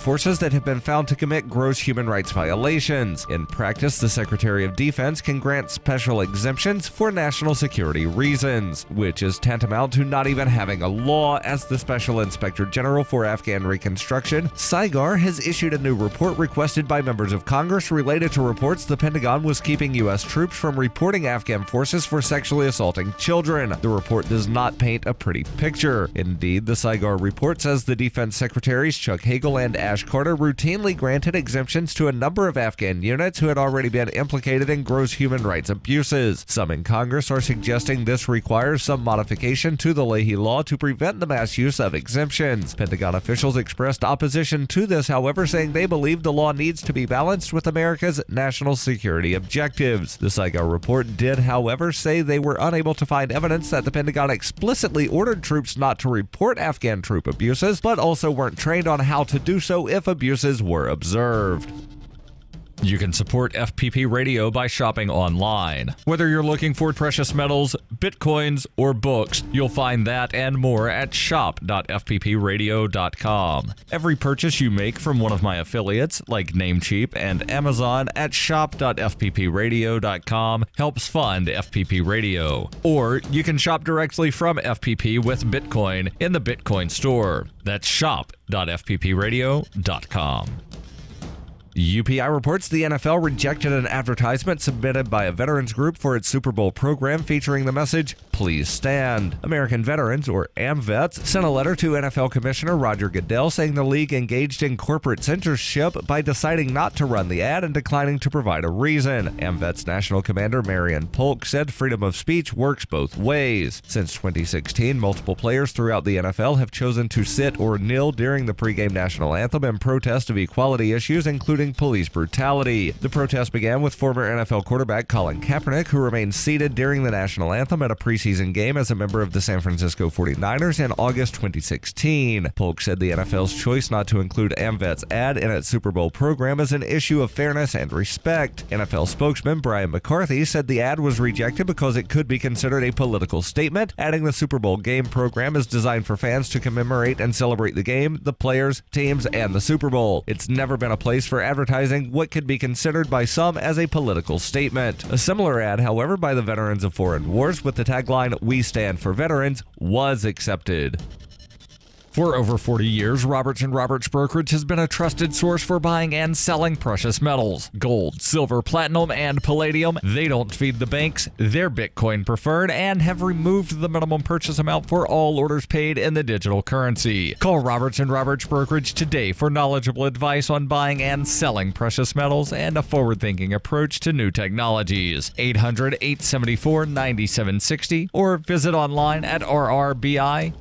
forces that have been found to commit gross human rights violations. In practice, the Secretary of Defense can grant special exemptions for national security reasons, which is tantamount to not even having a law. As the Special Inspector General for Afghan Reconstruction, SIGAR has issued a new report requested by members of Congress related to reports the Pentagon was keeping U.S. troops from reporting Afghan forces for sexually assaulting children. The report does not paint a pretty picture. Indeed, the SIGAR report says the Defense Secretaries Chuck Hagel and Ash Carter routinely granted exemptions to a number of Afghan units who had already been implicated in gross human rights abuses. Some in Congress are suggesting this requires some modification to the Leahy Law to prevent the mass use of exemptions. Pentagon officials expressed opposition to this, however, saying they believe the law needs to be balanced with America's national security objectives. The SIGAR report did, however, say they were unable to find evidence that the Pentagon explicitly ordered troops not to report Afghan troop abuses, but also weren't trained on how to do so if abuses were observed. You can support FPP Radio by shopping online. Whether you're looking for precious metals, bitcoins, or books, you'll find that and more at shop.fppradio.com. Every purchase you make from one of my affiliates, like Namecheap and Amazon, at shop.fppradio.com helps fund FPP Radio. Or you can shop directly from FPP with Bitcoin in the Bitcoin store. That's shop.fppradio.com. UPI reports the NFL rejected an advertisement submitted by a veterans group for its Super Bowl program featuring the message, "Please stand." American Veterans, or AMVETS, sent a letter to NFL Commissioner Roger Goodell saying the league engaged in corporate censorship by deciding not to run the ad and declining to provide a reason. AMVETS National Commander Marion Polk said freedom of speech works both ways. Since 2016, multiple players throughout the NFL have chosen to sit or kneel during the pregame national anthem in protest of equality issues, including police brutality. The protest began with former NFL quarterback Colin Kaepernick, who remained seated during the national anthem at a preseason game as a member of the San Francisco 49ers in August 2016. Polk said the NFL's choice not to include AMVET's ad in its Super Bowl program is an issue of fairness and respect. NFL spokesman Brian McCarthy said the ad was rejected because it could be considered a political statement, adding the Super Bowl game program is designed for fans to commemorate and celebrate the game, the players, teams, and the Super Bowl. It's never been a place for advertising what could be considered by some as a political statement. A similar ad, however, by the Veterans of Foreign Wars with the tagline, "We stand for veterans," was accepted. For over 40 years, Roberts & Roberts Brokerage has been a trusted source for buying and selling precious metals. Gold, silver, platinum, and palladium. They don't feed the banks. They're Bitcoin preferred and have removed the minimum purchase amount for all orders paid in the digital currency. Call Roberts & Roberts Brokerage today for knowledgeable advice on buying and selling precious metals and a forward-thinking approach to new technologies. 800-874-9760 or visit online at rrbi.co.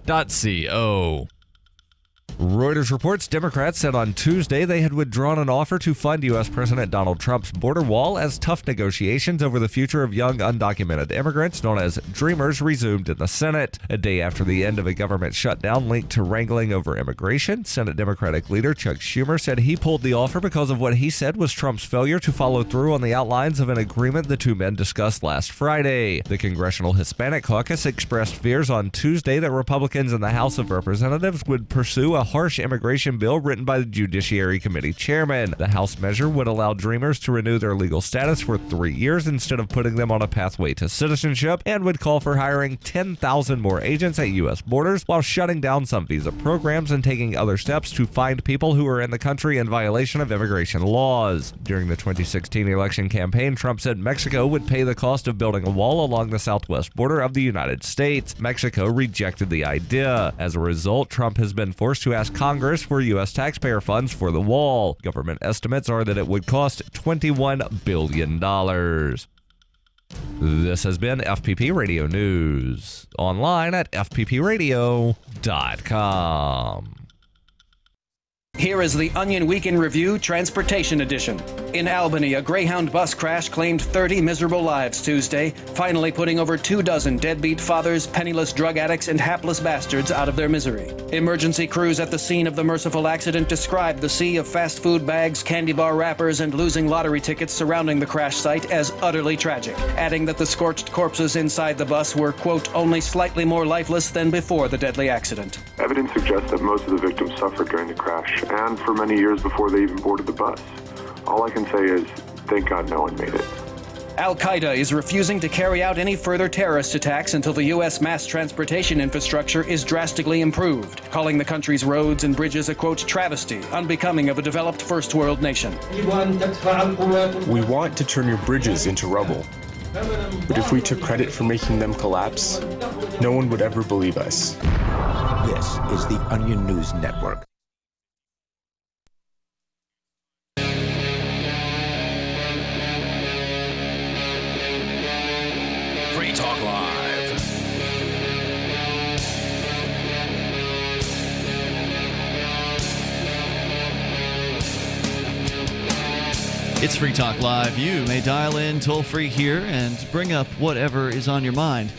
Reuters reports Democrats said on Tuesday they had withdrawn an offer to fund U.S. President Donald Trump's border wall as tough negotiations over the future of young undocumented immigrants, known as Dreamers, resumed in the Senate. A day after the end of a government shutdown linked to wrangling over immigration, Senate Democratic leader Chuck Schumer said he pulled the offer because of what he said was Trump's failure to follow through on the outlines of an agreement the two men discussed last Friday. The Congressional Hispanic Caucus expressed fears on Tuesday that Republicans in the House of Representatives would pursue a harsh immigration bill written by the Judiciary Committee chairman. The House measure would allow Dreamers to renew their legal status for 3 years instead of putting them on a pathway to citizenship, and would call for hiring 10,000 more agents at U.S. borders while shutting down some visa programs and taking other steps to find people who are in the country in violation of immigration laws. During the 2016 election campaign, Trump said Mexico would pay the cost of building a wall along the southwest border of the United States. Mexico rejected the idea. As a result, Trump has been forced to ask Congress for U.S. taxpayer funds for the wall. Government estimates are that it would cost $21 billion. This has been FPP Radio News. Online at fppradio.com. Here is the Onion Weekend Review Transportation Edition. In Albany, a Greyhound bus crash claimed 30 miserable lives Tuesday, finally putting over 24 deadbeat fathers, penniless drug addicts, and hapless bastards out of their misery. Emergency crews at the scene of the merciful accident described the sea of fast food bags, candy bar wrappers, and losing lottery tickets surrounding the crash site as utterly tragic, adding that the scorched corpses inside the bus were, quote, only slightly more lifeless than before the deadly accident. Evidence suggests that most of the victims suffered during the crash and for many years before they even boarded the bus. All I can say is, thank God no one made it. Al-Qaeda is refusing to carry out any further terrorist attacks until the U.S. mass transportation infrastructure is drastically improved, calling the country's roads and bridges a, quote, travesty, unbecoming of a developed first world nation. We want to turn your bridges into rubble. But if we took credit for making them collapse, no one would ever believe us. This is the Onion News Network. Free Talk Live. It's Free Talk Live. You may dial in toll-free here and bring up whatever is on your mind.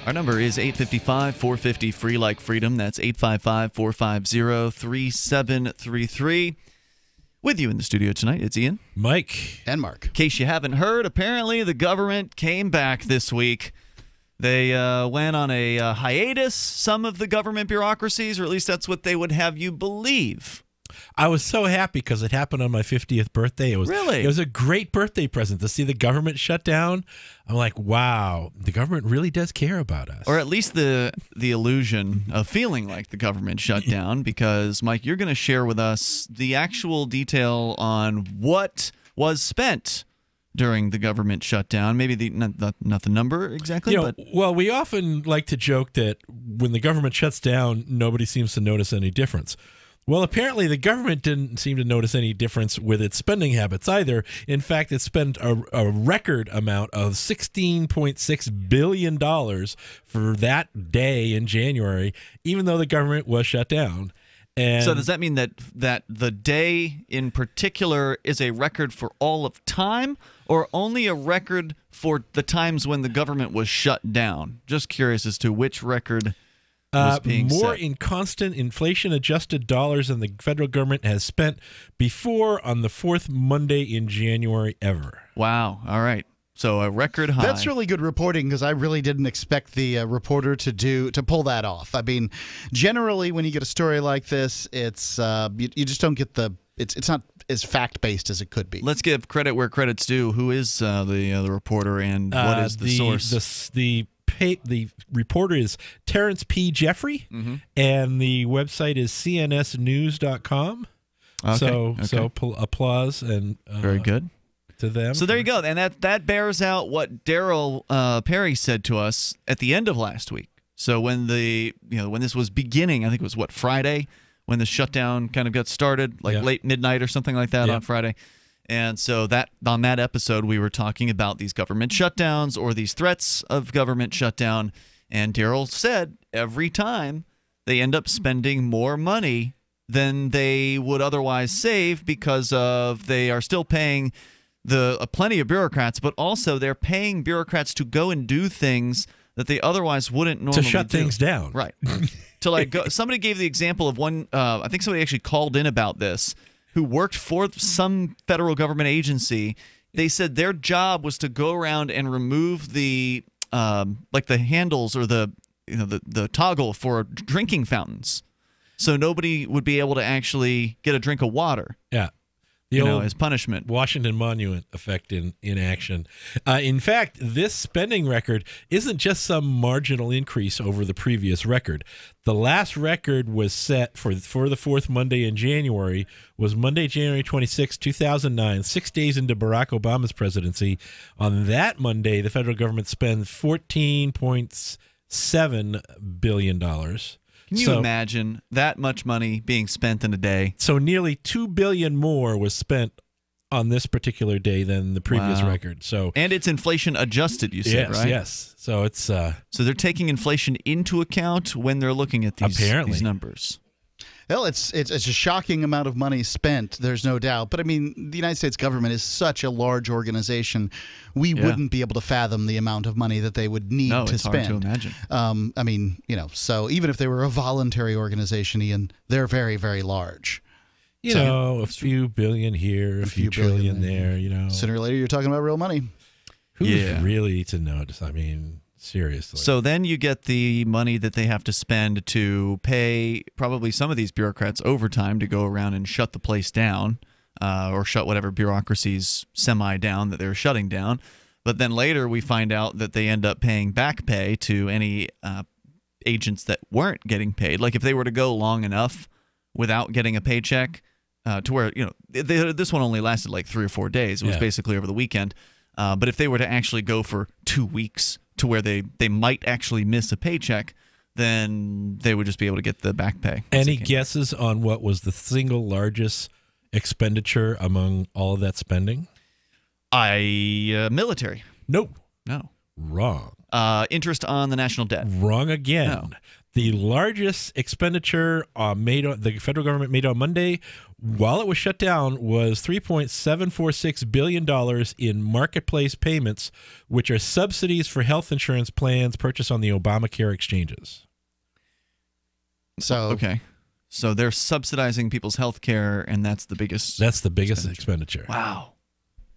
Our number is 855-450-FREE like freedom. That's 855-450-3733. With you in the studio tonight, it's Ian, Mike, and Mark. In case you haven't heard, apparently the government came back this week. They went on a hiatus, some of the government bureaucracies, or at least that's what they would have you believe. I was so happy because it happened on my 50th birthday. It was a great birthday present to see the government shut down. I'm like, wow, the government really does care about us. Or at least the illusion of feeling like the government shut down, because, Mike, you're going to share with us the actual detail on what was spent during the government shutdown. Maybe not the number exactly. Well, we often like to joke that when the government shuts down, nobody seems to notice any difference. Well, apparently the government didn't seem to notice any difference with its spending habits either. In fact, it spent a record amount of $16.6 billion for that day in January, even though the government was shut down. And so does that mean that the day in particular is a record for all of time, or only a record for the times when the government was shut down? Just curious as to which record was being more set. in constant inflation-adjusted dollars than the federal government has spent before on the fourth Monday in January ever. Wow. All right. So a record high. That's really good reporting, because I really didn't expect the reporter to pull that off. I mean, generally when you get a story like this, it's you just don't get it's not as fact-based as it could be. Let's give credit where credit's due. Who is the reporter, and what is the source? The reporter is Terrence P. Jeffrey, and the website is cnsnews.com. Okay. So applause and very good to them. So there you go, and that bears out what Daryl Perry said to us at the end of last week. So when when this was beginning, I think it was Friday, when the shutdown kind of got started, late midnight or something like that on Friday. And so on that episode, we were talking about these government shutdowns or these threats of government shutdown. And Daryl said every time they end up spending more money than they would otherwise save, because they are still paying plenty of bureaucrats, but also they're paying bureaucrats to go and do things that they otherwise wouldn't normally do. To shut things down. Right. To go. Somebody gave the example of one, I think somebody actually called in about this, who worked for some federal government agency. They said their job was to go around and remove the the handles or the toggle for drinking fountains, so nobody would be able to actually get a drink of water. Yeah. As punishment. Washington Monument effect in action. In fact, this spending record isn't just some marginal increase over the previous record. The last record was set for the fourth Monday in January was Monday, January 26, 2009, 6 days into Barack Obama's presidency. On that Monday, the federal government spent $14.7 billion. Can you imagine that much money being spent in a day? So nearly $2 billion more was spent on this particular day than the previous record. And it's inflation adjusted, you said, right? Yes. So it's so they're taking inflation into account when they're looking at these numbers. Well, it's a shocking amount of money spent, there's no doubt. But, I mean, the United States government is such a large organization, we wouldn't be able to fathom the amount of money that they would need to spend. Hard to imagine. I mean, so even if they were a voluntary organization, Ian, they're very, very large. A few billion here, a few trillion there, Sooner or later, you're talking about real money. Who's really to notice? I mean, seriously. So then you get the money that they have to spend to pay probably some of these bureaucrats overtime to go around and shut the place down, or shut whatever bureaucracy's semi-down that they're shutting down. But then later we find out that they end up paying back pay to any agents that weren't getting paid. Like if they were to go long enough without getting a paycheck, to where, this one only lasted like 3 or 4 days. It was basically over the weekend. But if they were to actually go for 2 weeks to where they might actually miss a paycheck, then they would just be able to get the back pay. Any guesses on what was the single largest expenditure among all of that spending? Military. Nope. No. Wrong. Interest on the national debt. Wrong again. No. The largest expenditure the federal government made on Monday, while it was shut down, was $3.746 billion in marketplace payments, which are subsidies for health insurance plans purchased on the Obamacare exchanges. So they're subsidizing people's health care, and that's the biggest. That's the biggest expenditure. Wow.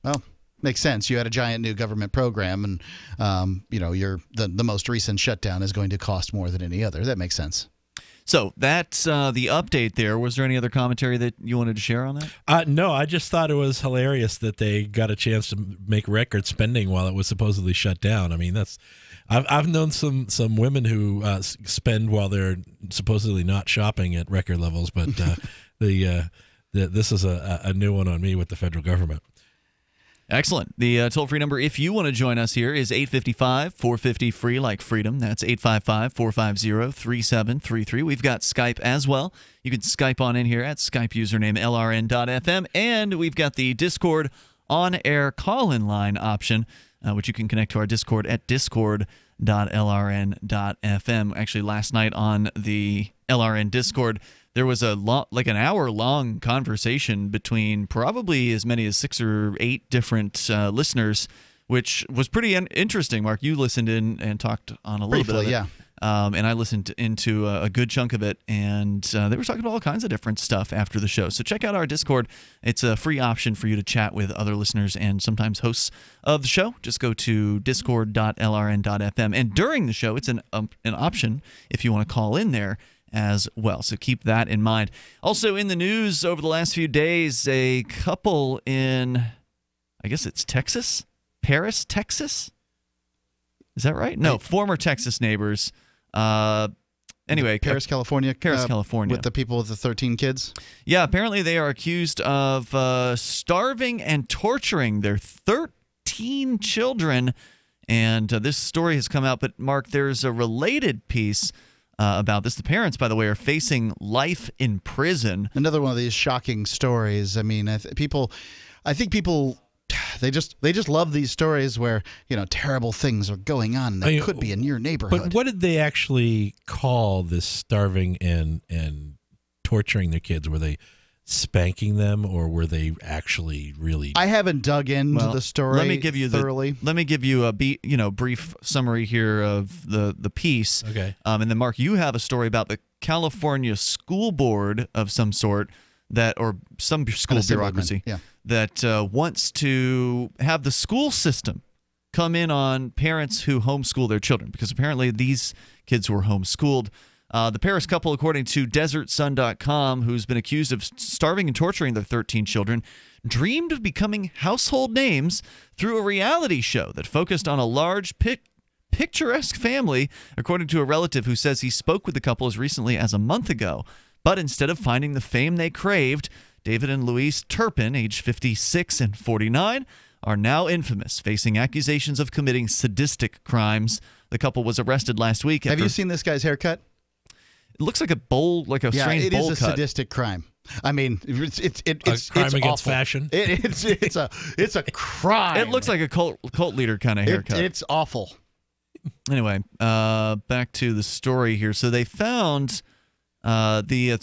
Well, makes sense. You had a giant new government program, and the most recent shutdown is going to cost more than any other. That makes sense. So that's the update there. Was there any other commentary that you wanted to share on that? No, I just thought it was hilarious that they got a chance to make record spending while it was supposedly shut down. I mean, I've known some women who spend while they're supposedly not shopping at record levels, but this is a new one on me with the federal government. Excellent. The toll-free number, if you want to join us here, is 855-450-FREE, like freedom. That's 855-450-3733. We've got Skype as well. You can Skype on in here at Skype username LRN.FM. And we've got the Discord on-air call-in line option, which you can connect to our Discord at discord.lrn.fm. Actually, last night on the LRN Discord, there was an hour-long conversation between probably as many as 6 or 8 different listeners, which was pretty interesting. Mark, you listened in and talked on a little bit of it. Yeah. And I listened into a good chunk of it, and they were talking about all kinds of different stuff after the show. So check out our Discord. It's a free option for you to chat with other listeners and sometimes hosts of the show. Just go to discord.lrn.fm. And during the show, it's an option if you want to call in there as well. So keep that in mind. Also in the news over the last few days, a couple in, I guess it's Texas? Paris, Texas? Is that right? No, former Texas neighbors. Anyway, Paris, California. California. With the people with the 13 kids? Yeah, apparently they are accused of starving and torturing their 13 children. And this story has come out. But, Mark, there's a related piece about this. The parents, by the way, are facing life in prison. Another one of these shocking stories. I mean, I think people they just love these stories where terrible things are going on that could be in your neighborhood. But what did they actually call this starving and torturing their kids? Were they spanking them, or were they actually really? I haven't dug into the story. Let me give you thoroughly. Let me give you a brief summary here of the piece. Okay. And then Mark, you have a story about the California School Board of some sort or some school bureaucracy that wants to have the school system come in on parents who homeschool their children, because apparently these kids were homeschooled. The Paris couple, according to DesertSun.com, who's been accused of starving and torturing their 13 children, dreamed of becoming household names through a reality show that focused on a large, picturesque family, according to a relative who says he spoke with the couple as recently as a month ago. But instead of finding the fame they craved, David and Louise Turpin, age 56 and 49, are now infamous, facing accusations of committing sadistic crimes. The couple was arrested last week. Have you seen this guy's haircut? It looks like a bowl, like a strange bowl cut. It is a sadistic crime. I mean, it's crime against awful. fashion. It's a crime. It looks like a cult leader kind of haircut. It's awful. Anyway, back to the story here. So they found the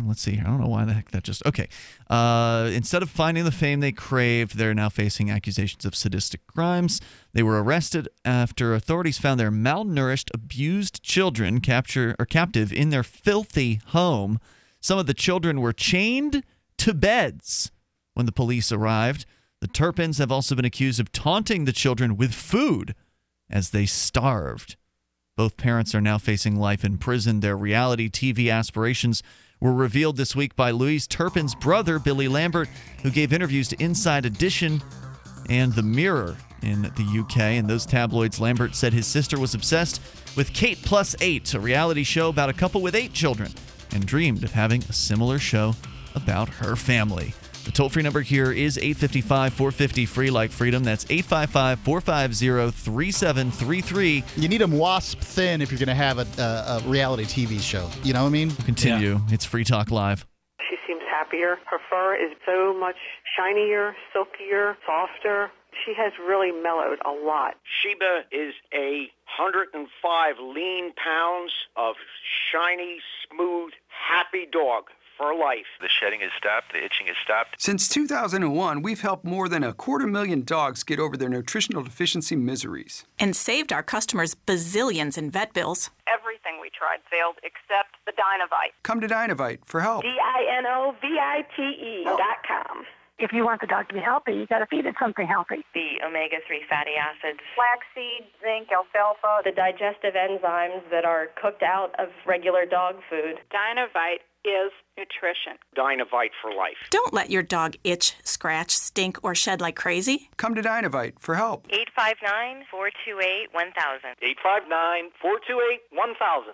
Let's see here. I don't know why the heck that just... Okay. Instead of finding the fame they craved, they're now facing accusations of sadistic crimes. They were arrested after authorities found their malnourished, abused children captive in their filthy home. Some of the children were chained to beds when the police arrived. The Turpins have also been accused of taunting the children with food as they starved. Both parents are now facing life in prison. Their reality TV aspirations were revealed this week by Louise Turpin's brother, Billy Lambert, who gave interviews to Inside Edition and The Mirror in the UK. In those tabloids, Lambert said his sister was obsessed with Kate Plus 8, a reality show about a couple with 8 children, and dreamed of having a similar show about her family. The toll-free number here is 855-450-FREE like freedom. That's 855-450-3733. You need them wasp thin if you're going to have a reality TV show. You know what I mean? We'll continue. Yeah. It's Free Talk Live. She seems happier. Her fur is so much shinier, silkier, softer. She has really mellowed a lot. Sheba is 105 lean pounds of shiny, smooth, happy dog. For life. The shedding has stopped. The itching has stopped. Since 2001, we've helped more than 250,000 dogs get over their nutritional deficiency miseries. And saved our customers bazillions in vet bills. Everything we tried failed except the Dinovite. Come to Dinovite for help. DINOVITE.com. If you want the dog to be healthy, you got to feed it something healthy. The omega-3 fatty acids. Flaxseed, zinc, alfalfa. The digestive enzymes that are cooked out of regular dog food. Dinovite is nutrition. Dinovite for life. Don't let your dog itch, scratch, stink, or shed like crazy. Come to Dinovite for help. 859-428-1000. 859-428-1000.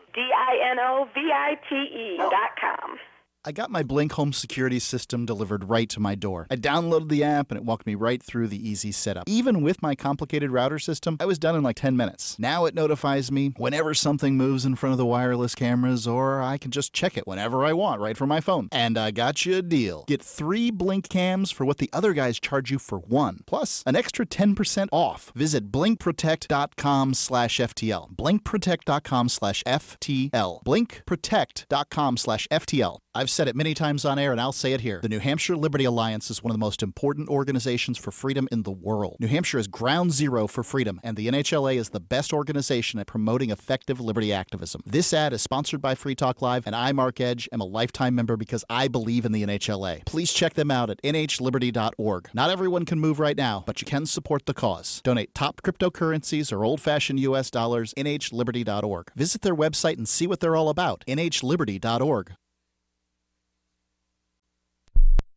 DINOVITE.com. I got my Blink home security system delivered right to my door. I downloaded the app and it walked me right through the easy setup. Even with my complicated router system, I was done in like 10 minutes. Now it notifies me whenever something moves in front of the wireless cameras, or I can just check it whenever I want right from my phone. And I got you a deal. Get 3 Blink cams for what the other guys charge you for 1, plus an extra 10% off. Visit blinkprotect.com/FTL. blinkprotect.com/FTL. blinkprotect.com/FTL. I've said it many times on air, and I'll say it here. The New Hampshire Liberty Alliance is one of the most important organizations for freedom in the world. New Hampshire is ground zero for freedom, and the NHLA is the best organization at promoting effective liberty activism. This ad is sponsored by Free Talk Live, and I, Mark Edge, am a lifetime member because I believe in the NHLA. Please check them out at nhliberty.org. Not everyone can move right now, but you can support the cause. Donate top cryptocurrencies or old-fashioned U.S. dollars, nhliberty.org. Visit their website and see what they're all about, nhliberty.org.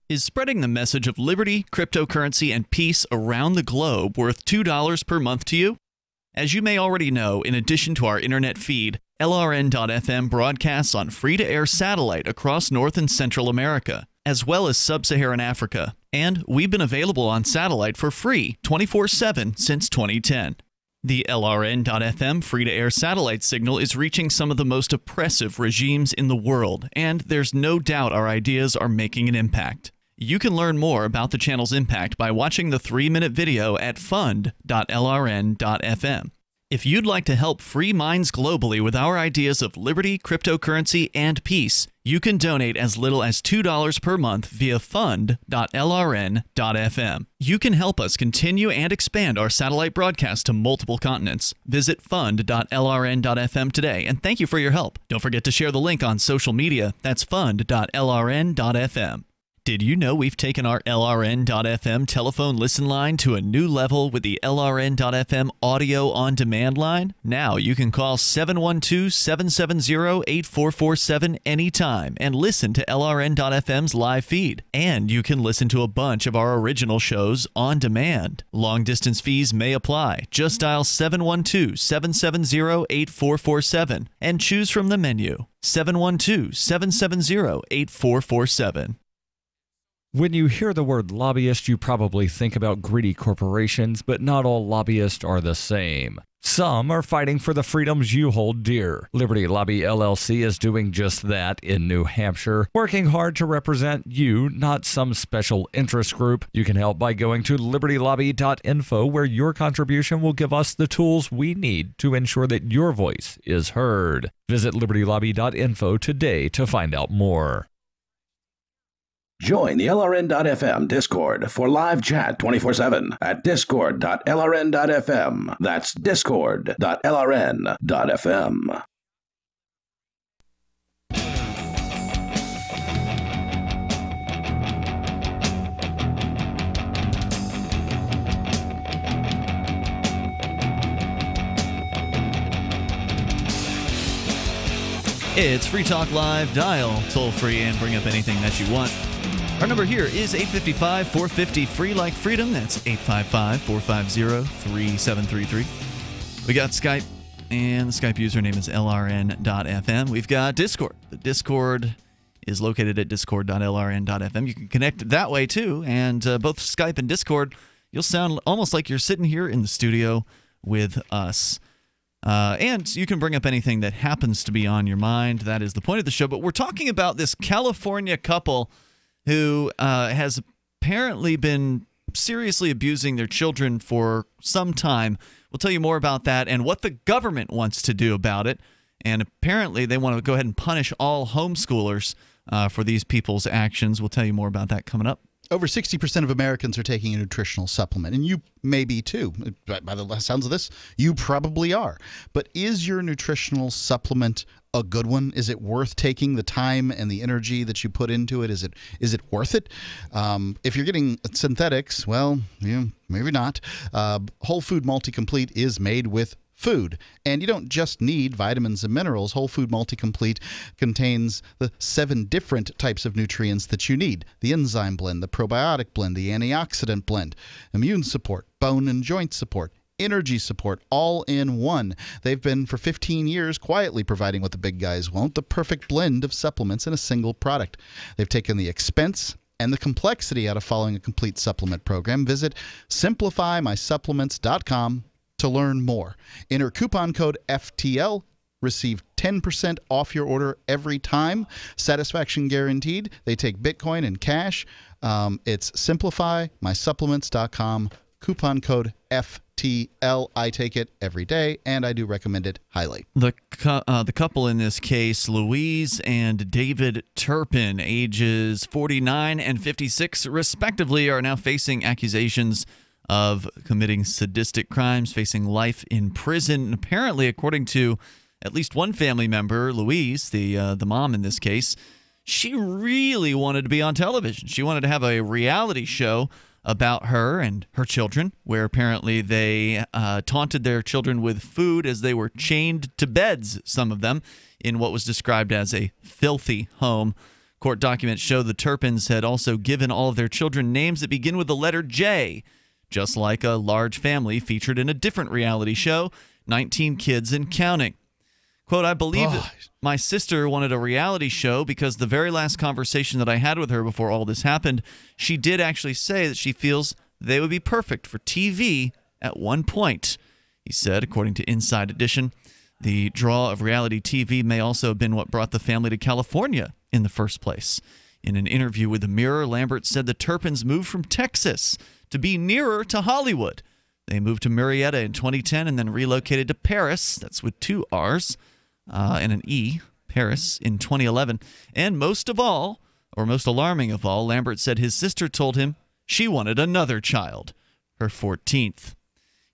Is spreading the message of liberty, cryptocurrency, and peace around the globe worth $2 per month to you? As you may already know, in addition to our internet feed, LRN.FM broadcasts on free-to-air satellite across North and Central America, as well as Sub-Saharan Africa. And we've been available on satellite for free 24/7 since 2010. The LRN.FM free-to-air satellite signal is reaching some of the most oppressive regimes in the world, and there's no doubt our ideas are making an impact. You can learn more about the channel's impact by watching the 3-minute video at fund.lrn.fm. If you'd like to help free minds globally with our ideas of liberty, cryptocurrency, and peace, you can donate as little as $2 per month via fund.lrn.fm. You can help us continue and expand our satellite broadcast to multiple continents. Visit fund.lrn.fm today, and thank you for your help. Don't forget to share the link on social media. That's fund.lrn.fm. Did you know we've taken our LRN.FM telephone listen line to a new level with the LRN.FM audio on demand line? Now you can call 712-770-8447 anytime and listen to LRN.FM's live feed. And you can listen to a bunch of our original shows on demand. Long distance fees may apply. Just dial 712-770-8447 and choose from the menu. 712-770-8447. When you hear the word lobbyist, you probably think about greedy corporations, but not all lobbyists are the same. Some are fighting for the freedoms you hold dear. Liberty Lobby LLC is doing just that in New Hampshire, working hard to represent you, not some special interest group. You can help by going to libertylobby.info, where your contribution will give us the tools we need to ensure that your voice is heard. Visit libertylobby.info today to find out more. Join the LRN.FM Discord for live chat 24/7 at discord.lrn.fm. That's discord.lrn.fm. It's Free Talk Live. Dial toll free and bring up anything that you want. Our number here is 855-450 free like freedom. That's 855-450-3733. We got Skype, and the Skype username is lrn.fm. We've got Discord. The Discord is located at discord.lrn.fm. You can connect that way too, and both Skype and Discord, you'll sound almost like you're sitting here in the studio with us. And you can bring up anything that happens to be on your mind. That is the point of the show. But we're talking about this California couple who has apparently been seriously abusing their children for some time. We'll tell you more about that and what the government wants to do about it. And apparently they want to go ahead and punish all homeschoolers for these people's actions. We'll tell you more about that coming up. Over 60% of Americans are taking a nutritional supplement, and you may be too. By the sounds of this, you probably are. But is your nutritional supplement a good one? Is it worth taking the time and the energy that you put into it? Is it worth it? If you're getting synthetics, well, maybe not. Whole Food Multi-Complete is made with food. And you don't just need vitamins and minerals. Whole Food Multi-Complete contains the 7 different types of nutrients that you need. The enzyme blend, the probiotic blend, the antioxidant blend, immune support, bone and joint support, energy support, all in one. They've been for 15 years quietly providing what the big guys won't, the perfect blend of supplements in a single product. They've taken the expense and the complexity out of following a complete supplement program. Visit simplifymysupplements.com to learn more. Enter coupon code FTL. Receive 10% off your order every time. Satisfaction guaranteed. They take Bitcoin and cash. It's simplifymysupplements.com. Coupon code FTL. I take it every day, and I do recommend it highly. The couple in this case, Louise and David Turpin, ages 49 and 56 respectively, are now facing accusations of committing sadistic crimes, facing life in prison. And apparently, according to at least one family member, Louise, the mom in this case, she really wanted to be on television. She wanted to have a reality show about her and her children, where apparently they taunted their children with food as they were chained to beds, some of them, in what was described as a filthy home. Court documents show the Turpins had also given all of their children names that begin with the letter J, just like a large family featured in a different reality show, 19 Kids and Counting. Quote, I believe that my sister wanted a reality show because the very last conversation that I had with her before all this happened, she did actually say that she feels they would be perfect for TV at one point, he said, according to Inside Edition. The draw of reality TV may also have been what brought the family to California in the first place. In an interview with The Mirror, Lambert said the Turpins moved from Texas to be nearer to Hollywood. They moved to Murrieta in 2010 and then relocated to Paris, that's with 2 R's and an E, Paris, in 2011. And most of all, or most alarming of all, Lambert said his sister told him she wanted another child, her 14th.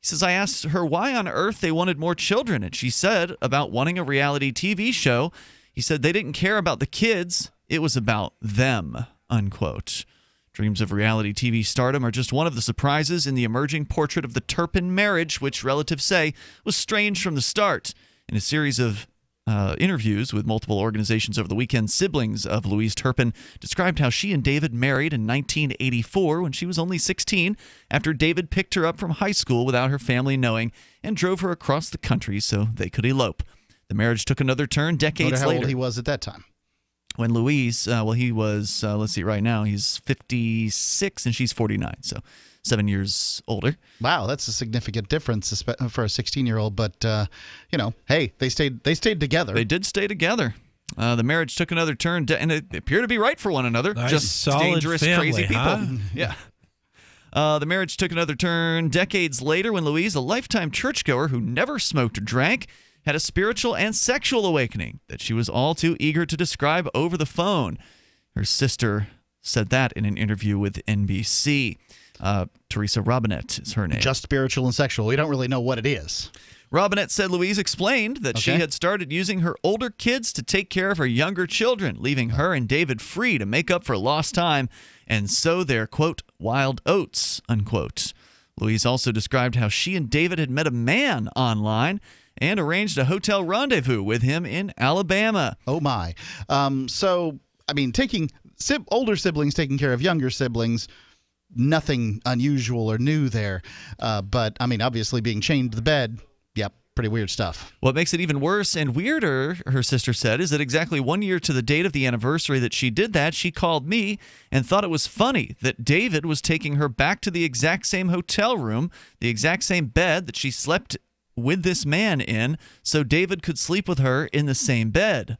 He says, I asked her why on earth they wanted more children, and she said about wanting a reality TV show. He said they didn't care about the kids, it was about them, unquote. Dreams of reality TV stardom are just one of the surprises in the emerging portrait of the Turpin marriage, which relatives say was strange from the start. In a series of interviews with multiple organizations over the weekend, siblings of Louise Turpin described how she and David married in 1984 when she was only 16, after David picked her up from high school without her family knowing and drove her across the country so they could elope. The marriage took another turn decades later. How old he was at that time? When Louise, he was, let's see, right now, he's 56 and she's 49, so 7 years older. Wow, that's a significant difference for a 16-year-old, but, hey, they stayed together. They did stay together. The marriage took another turn, and it appeared to be right for one another. Nice, just solid dangerous, family, crazy people. huh? Yeah. The marriage took another turn decades later when Louise, a lifetime churchgoer who never smoked or drank, had a spiritual and sexual awakening that she was all too eager to describe over the phone. Her sister said that in an interview with NBC. Teresa Robinette is her name. Just spiritual and sexual. We don't really know what it is. Robinette said Louise explained that she had started using her older kids to take care of her younger children, leaving her and David free to make up for lost time and sow their, quote, wild oats, unquote. Louise also described how she and David had met a man online and arranged a hotel rendezvous with him in Alabama. Oh, my. So, I mean, older siblings taking care of younger siblings, nothing unusual or new there. But, I mean, obviously being chained to the bed, yep, pretty weird stuff. What makes it even worse and weirder, her sister said, is that exactly 1 year to the date of the anniversary that she did that, she called me and thought it was funny that David was taking her back to the exact same hotel room, the exact same bed that she slept with this man in, so David could sleep with her in the same bed,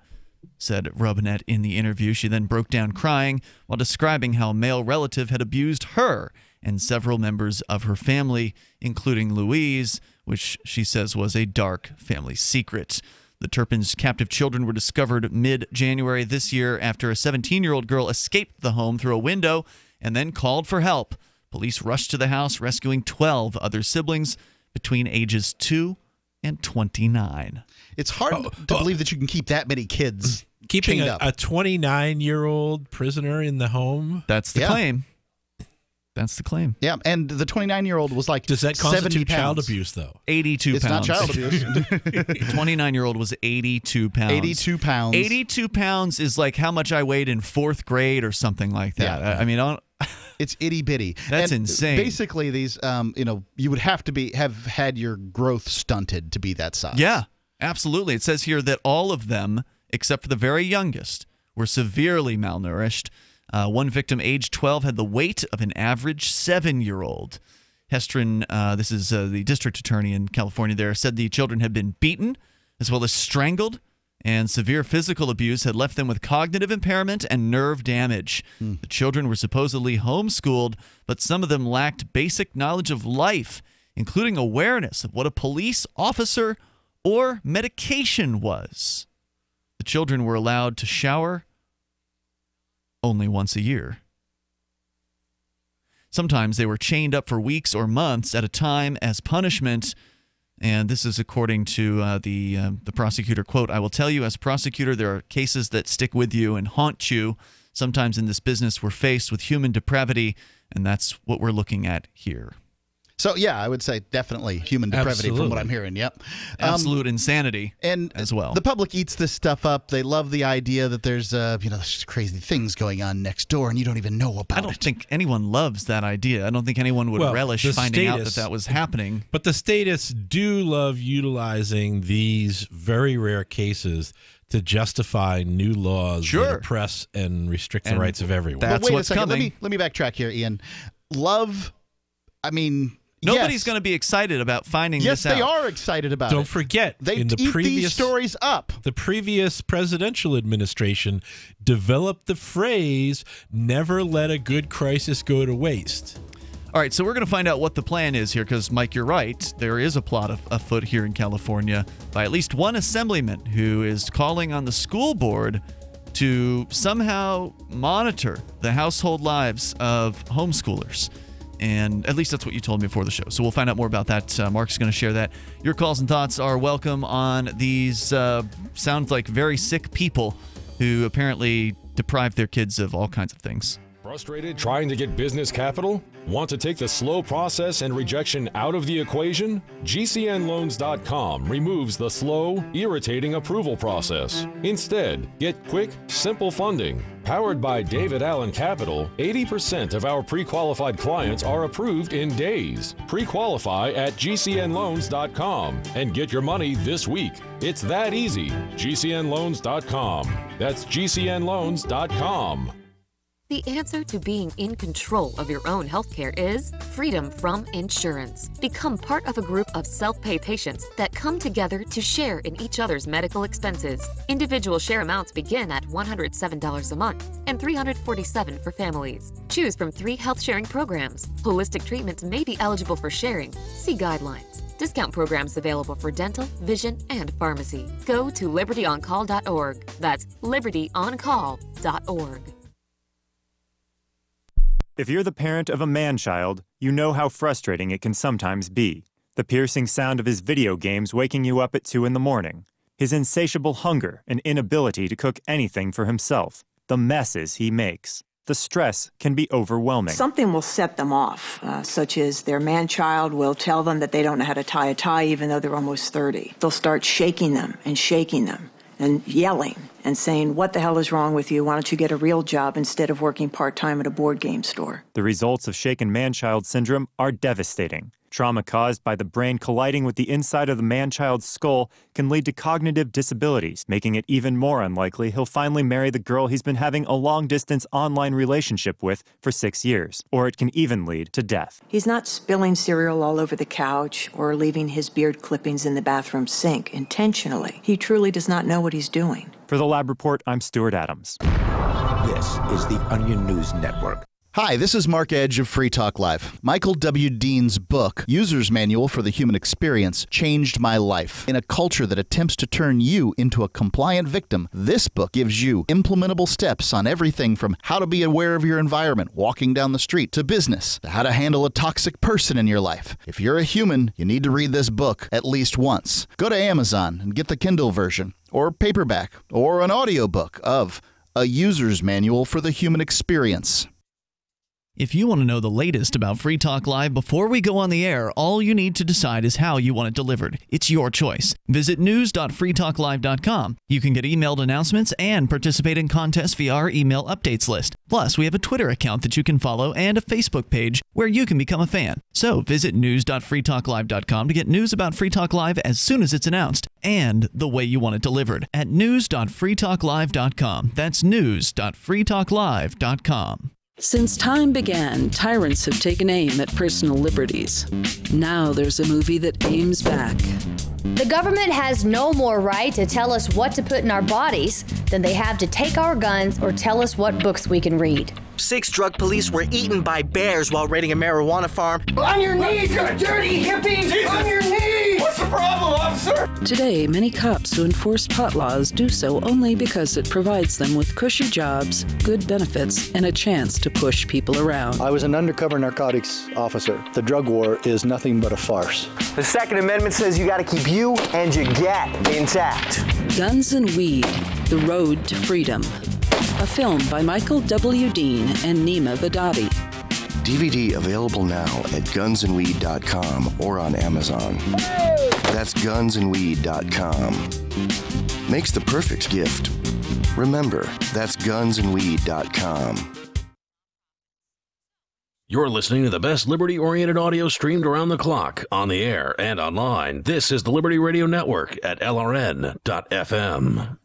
said Robinette in the interview. She then broke down crying while describing how a male relative had abused her and several members of her family, including Louise, which she says was a dark family secret. The Turpins' captive children were discovered mid-January this year after a 17-year-old girl escaped the home through a window and then called for help. Police rushed to the house, rescuing 12 other siblings between ages 2 and 29. It's hard to believe that you can keep that many kids keeping chained a up. 29-year-old prisoner in the home. That's the claim. That's the claim. Yeah, and the 29-year-old was like 70 pounds. Does that constitute child abuse, though? 82 it's pounds. It's not child abuse. The 29-year-old was 82 pounds. 82 pounds. 82 pounds is like how much I weighed in 4th grade or something like that. Yeah. I mean, it's itty bitty. That's and insane. Basically, these, you would have to have had your growth stunted to be that size. Yeah, absolutely. It says here that all of them, except for the very youngest, were severely malnourished. One victim, age 12, had the weight of an average 7-year-old. Hestron, this is the district attorney in California there, said the children had been beaten as well as strangled, and severe physical abuse had left them with cognitive impairment and nerve damage. The children were supposedly homeschooled, but some of them lacked basic knowledge of life, including awareness of what a police officer or medication was. The children were allowed to shower only once a year. Sometimes they were chained up for weeks or months at a time as punishment, and this is according to the prosecutor, quote, "I will tell you as prosecutor, there are cases that stick with you and haunt you. Sometimes in this business we're faced with human depravity, and that's what we're looking at here." So, yeah, I would say definitely human depravity from what I'm hearing. Yep. Absolute insanity and as well. The public eats this stuff up. They love the idea that there's there's crazy things going on next door and you don't even know about it. I don't think anyone loves that idea. I don't think anyone would relish finding out that was happening. But the statists do love utilizing these very rare cases to justify new laws that oppress and restrict the rights of everyone. That's wait what's a second. coming. Let me backtrack here, Ian. Love, I mean... Nobody's going to be excited about finding this out. Yes, they are excited about it. Don't forget, they in the eat previous these stories up. The previous presidential administration developed the phrase, never let a good crisis go to waste. All right, so we're going to find out what the plan is here because, Mike, you're right. There is a plot afoot here in California by at least one assemblyman who is calling on the school board to somehow monitor the household lives of homeschoolers. And at least that's what you told me before the show. So we'll find out more about that. Mark's going to share that. Your calls and thoughts are welcome on these sounds like very sick people who apparently deprive their kids of all kinds of things. Frustrated trying to get business capital? Want to take the slow process and rejection out of the equation? GCNLoans.com removes the slow, irritating approval process. Instead, get quick, simple funding. Powered by David Allen Capital, 80% of our pre-qualified clients are approved in days. Pre-qualify at GCNLoans.com and get your money this week. It's that easy. GCNLoans.com. That's GCNLoans.com. The answer to being in control of your own healthcare is freedom from insurance. Become part of a group of self-pay patients that come together to share in each other's medical expenses. Individual share amounts begin at $107 a month and $347 for families. Choose from 3 health-sharing programs. Holistic treatments may be eligible for sharing. See guidelines. Discount programs available for dental, vision, and pharmacy. Go to libertyoncall.org. That's libertyoncall.org. If you're the parent of a man-child, you know how frustrating it can sometimes be. The piercing sound of his video games waking you up at 2 in the morning. His insatiable hunger and inability to cook anything for himself. The messes he makes. The stress can be overwhelming. Something will set them off, such as their man-child will tell them that they don't know how to tie a tie even though they're almost 30. They'll start shaking them and yelling and saying, "What the hell is wrong with you? Why don't you get a real job instead of working part-time at a board game store?" The results of shaken man-child syndrome are devastating. Trauma caused by the brain colliding with the inside of the man-child's skull can lead to cognitive disabilities, making it even more unlikely he'll finally marry the girl he's been having a long-distance online relationship with for 6 years, or it can even lead to death. He's not spilling cereal all over the couch or leaving his beard clippings in the bathroom sink intentionally. He truly does not know what he's doing. For the Lab Report, I'm Stuart Adams. This is the Onion News Network. Hi, this is Mark Edge of Free Talk Live. Michael W. Dean's book, User's Manual for the Human Experience, changed my life. In a culture that attempts to turn you into a compliant victim, this book gives you implementable steps on everything from how to be aware of your environment, walking down the street, to business, to how to handle a toxic person in your life. If you're a human, you need to read this book at least once. Go to Amazon and get the Kindle version, or paperback, or an audiobook of A User's Manual for the Human Experience. If you want to know the latest about Free Talk Live before we go on the air, all you need to decide is how you want it delivered. It's your choice. Visit news.freetalklive.com. You can get emailed announcements and participate in contests via our email updates list. Plus, we have a Twitter account that you can follow and a Facebook page where you can become a fan. So visit news.freetalklive.com to get news about Free Talk Live as soon as it's announced and the way you want it delivered at news.freetalklive.com. That's news.freetalklive.com. Since time began, tyrants have taken aim at personal liberties. Now there's a movie that aims back. The government has no more right to tell us what to put in our bodies than they have to take our guns or tell us what books we can read. 6 drug police were eaten by bears while raiding a marijuana farm. On your knees, you dirty hippies! Jesus. On your knees! What's the problem, officer? Today, many cops who enforce pot laws do so only because it provides them with cushy jobs, good benefits, and a chance to push people around. I was an undercover narcotics officer. The drug war is nothing but a farce. The Second Amendment says you gotta keep you and your gat intact. Guns and Weed, The Road to Freedom. A film by Michael W. Dean and Nima Vadadi. DVD available now at gunsandweed.com or on Amazon. That's gunsandweed.com. Makes the perfect gift. Remember, that's gunsandweed.com. You're listening to the best liberty-oriented audio streamed around the clock, on the air and online. This is the Liberty Radio Network at LRN.FM.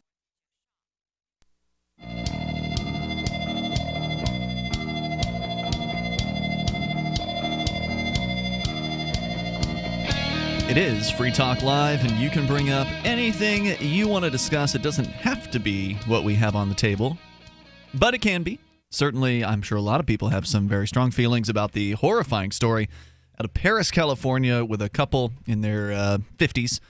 It is Free Talk Live, and you can bring up anything you want to discuss. It doesn't have to be what we have on the table, but it can be. Certainly, I'm sure a lot of people have some very strong feelings about the horrifying story out of Paris, California, with a couple in their 50s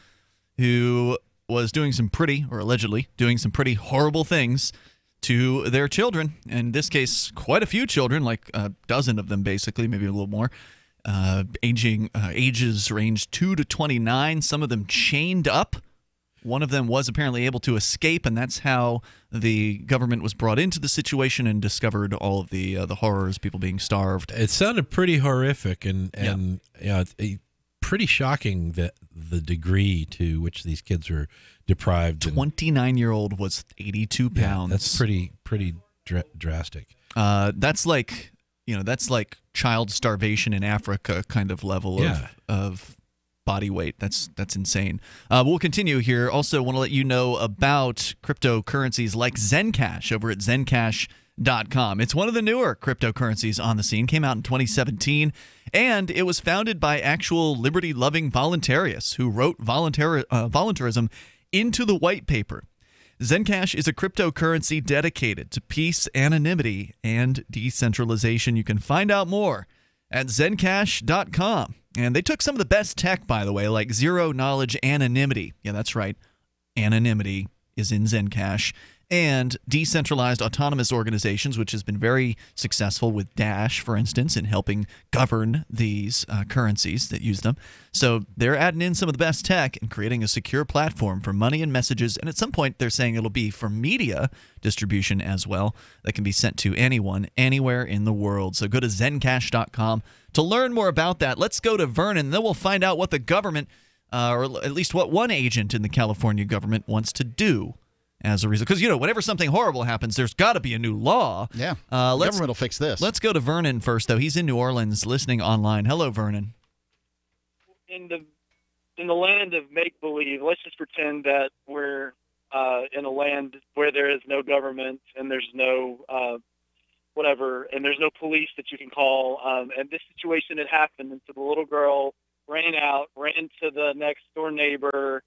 who was doing some pretty, or allegedly doing some pretty horrible things to their children. In this case, quite a few children, like a dozen of them basically, maybe a little more. Ages ranged 2 to 29, some of them chained up. One of them was apparently able to escape, and that's how the government was brought into the situation and discovered all of the horrors, people being starved. It sounded pretty horrific, and it's pretty shocking that the degree to which these kids were deprived. 29-year-old was 82 pounds. Yeah, that's pretty drastic. That's like child starvation in Africa kind of level of body weight. That's insane. We'll continue here. Also want to let you know about cryptocurrencies like Zencash over at Zencash.com. It's one of the newer cryptocurrencies on the scene. Came out in 2017, and it was founded by actual liberty-loving voluntarists who wrote voluntarism into the white paper. Zencash is a cryptocurrency dedicated to peace, anonymity, and decentralization. You can find out more at Zencash.com. And they took some of the best tech, by the way, like zero-knowledge anonymity. Yeah, that's right. Anonymity is in Zencash. and decentralized autonomous organizations, which has been very successful with Dash, for instance, in helping govern these currencies that use them. So they're adding in some of the best tech and creating a secure platform for money and messages. And at some point, they're saying it'll be for media distribution as well that can be sent to anyone, anywhere in the world. So go to Zencash.com to learn more about that. Let's go to Vernon, then we'll find out what the government, or at least what one agent in the California government wants to do as a reason. Because, whenever something horrible happens, there's got to be a new law. Yeah, the government will fix this. Let's go to Vernon first, though. He's in New Orleans listening online. Hello, Vernon. In the land of make-believe, let's just pretend that we're in a land where there is no government and there's no and there's no police that you can call. And this situation had happened, and so the little girl ran to the next door neighbor,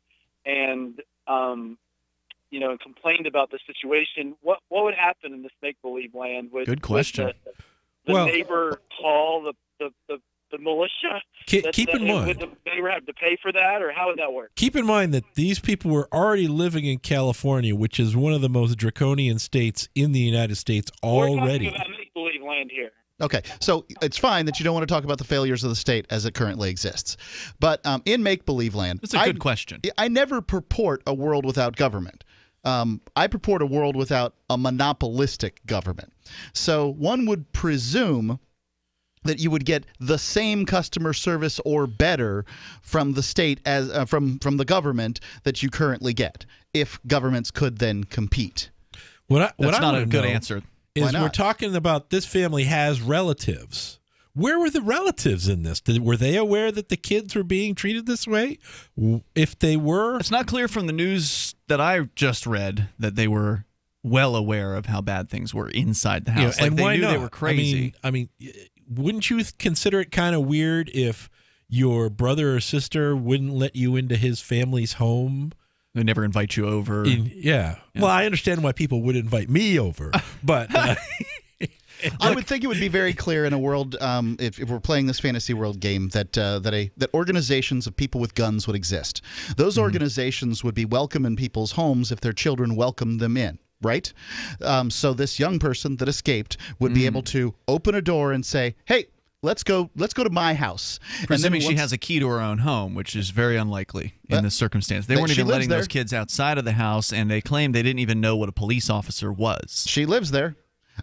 and and complained about the situation. What would happen in this make-believe land? Good question. Would the neighbor call the militia? Keep in mind, would the neighbor have to pay for that, or how would that work? Keep in mind that these people were already living in California, which is one of the most draconian states in the United States already. We're talking about make-believe land here. Okay, so it's fine that you don't want to talk about the failures of the state as it currently exists. But in make-believe land... That's a good question. I never purport a world without government. I purport a world without a monopolistic government. So one would presume that you would get the same customer service or better from the state as from the government that you currently get, if governments could then compete. That's not a good answer. Is we're talking about this family has relatives. Where were the relatives in this? Were they aware that the kids were being treated this way? If they were... It's not clear from the news that I just read that they were well aware of how bad things were inside the house. And they why knew not? They were crazy. I mean, wouldn't you consider it kind of weird if your brother or sister wouldn't let you into his family's home? They never invite you over. Yeah. Well, I understand why people would invite me over, but I would think it would be very clear in a world, if we're playing this fantasy world game, that organizations of people with guns would exist. Those organizations would be welcome in people's homes if their children welcomed them in. Right? So this young person that escaped would be able to open a door and say, "Hey, let's go to my house." Presuming she has a key to her own home, which is very unlikely in this circumstance. They weren't even letting those kids outside of the house, and they claimed they didn't even know what a police officer was. She lives there.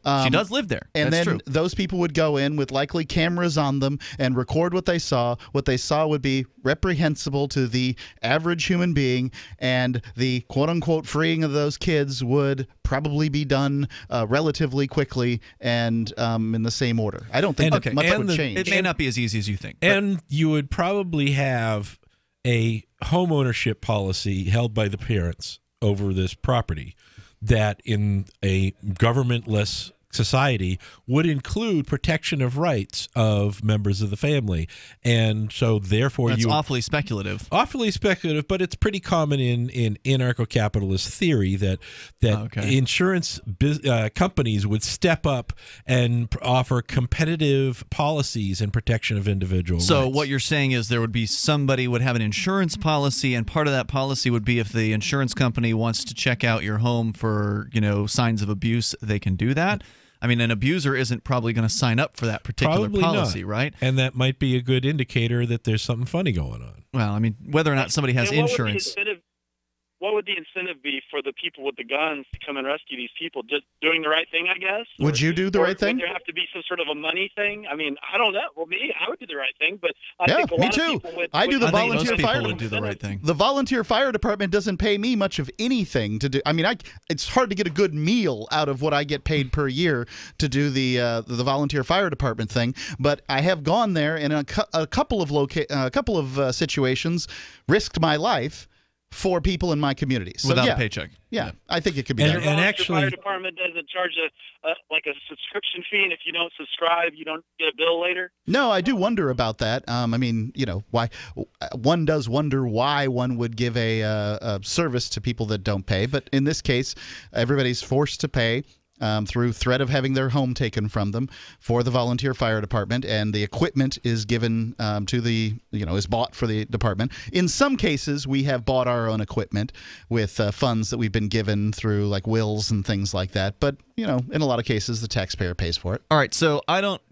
She does live there. And That's then true. those people would go in with likely cameras on them and record what they saw. What they saw would be reprehensible to the average human being, and the quote-unquote freeing of those kids would probably be done relatively quickly and in the same order. I don't think much would change. It may not be as easy as you think. And you would probably have a home ownership policy held by the parents over this property that in a governmentless society would include protection of rights of members of the family. And so therefore That's awfully speculative. Awfully speculative, but it's pretty common in anarcho-capitalist theory that insurance companies would step up and offer competitive policies and protection of individual So rights. what you're saying is there would be somebody would have an insurance policy, and part of that policy would be if the insurance company wants to check out your home for, signs of abuse, they can do that. I mean, an abuser isn't probably going to sign up for that particular policy, right? And that might be a good indicator that there's something funny going on. Well, I mean, whether or not somebody has insurance. What would the incentive be for the people with the guns to come and rescue these people? Just doing the right thing, I guess? Would you do the right thing? Would there have to be some sort of a money thing? I mean, I don't know. Well, me, I would do the right thing, but I think a lot of people would. I do the volunteer fire would do the right thing. The volunteer fire department doesn't pay me much of anything to do. I mean, it's hard to get a good meal out of what I get paid per year to do the volunteer fire department thing. But I have gone there in a couple of situations, risked my life for people in my community. So, without a paycheck. Yeah, I think it could be and done. And actually, the fire department doesn't charge a subscription fee, and if you don't subscribe, you don't get a bill later. No, I do wonder about that. I mean, why one does wonder why one would give a service to people that don't pay. But in this case, everybody's forced to pay. through threat of having their home taken from them for the volunteer fire department, and the equipment is given to the, is bought for the department. In some cases, we have bought our own equipment with funds that we've been given through like wills and things like that. But, in a lot of cases, the taxpayer pays for it. All right. So I don't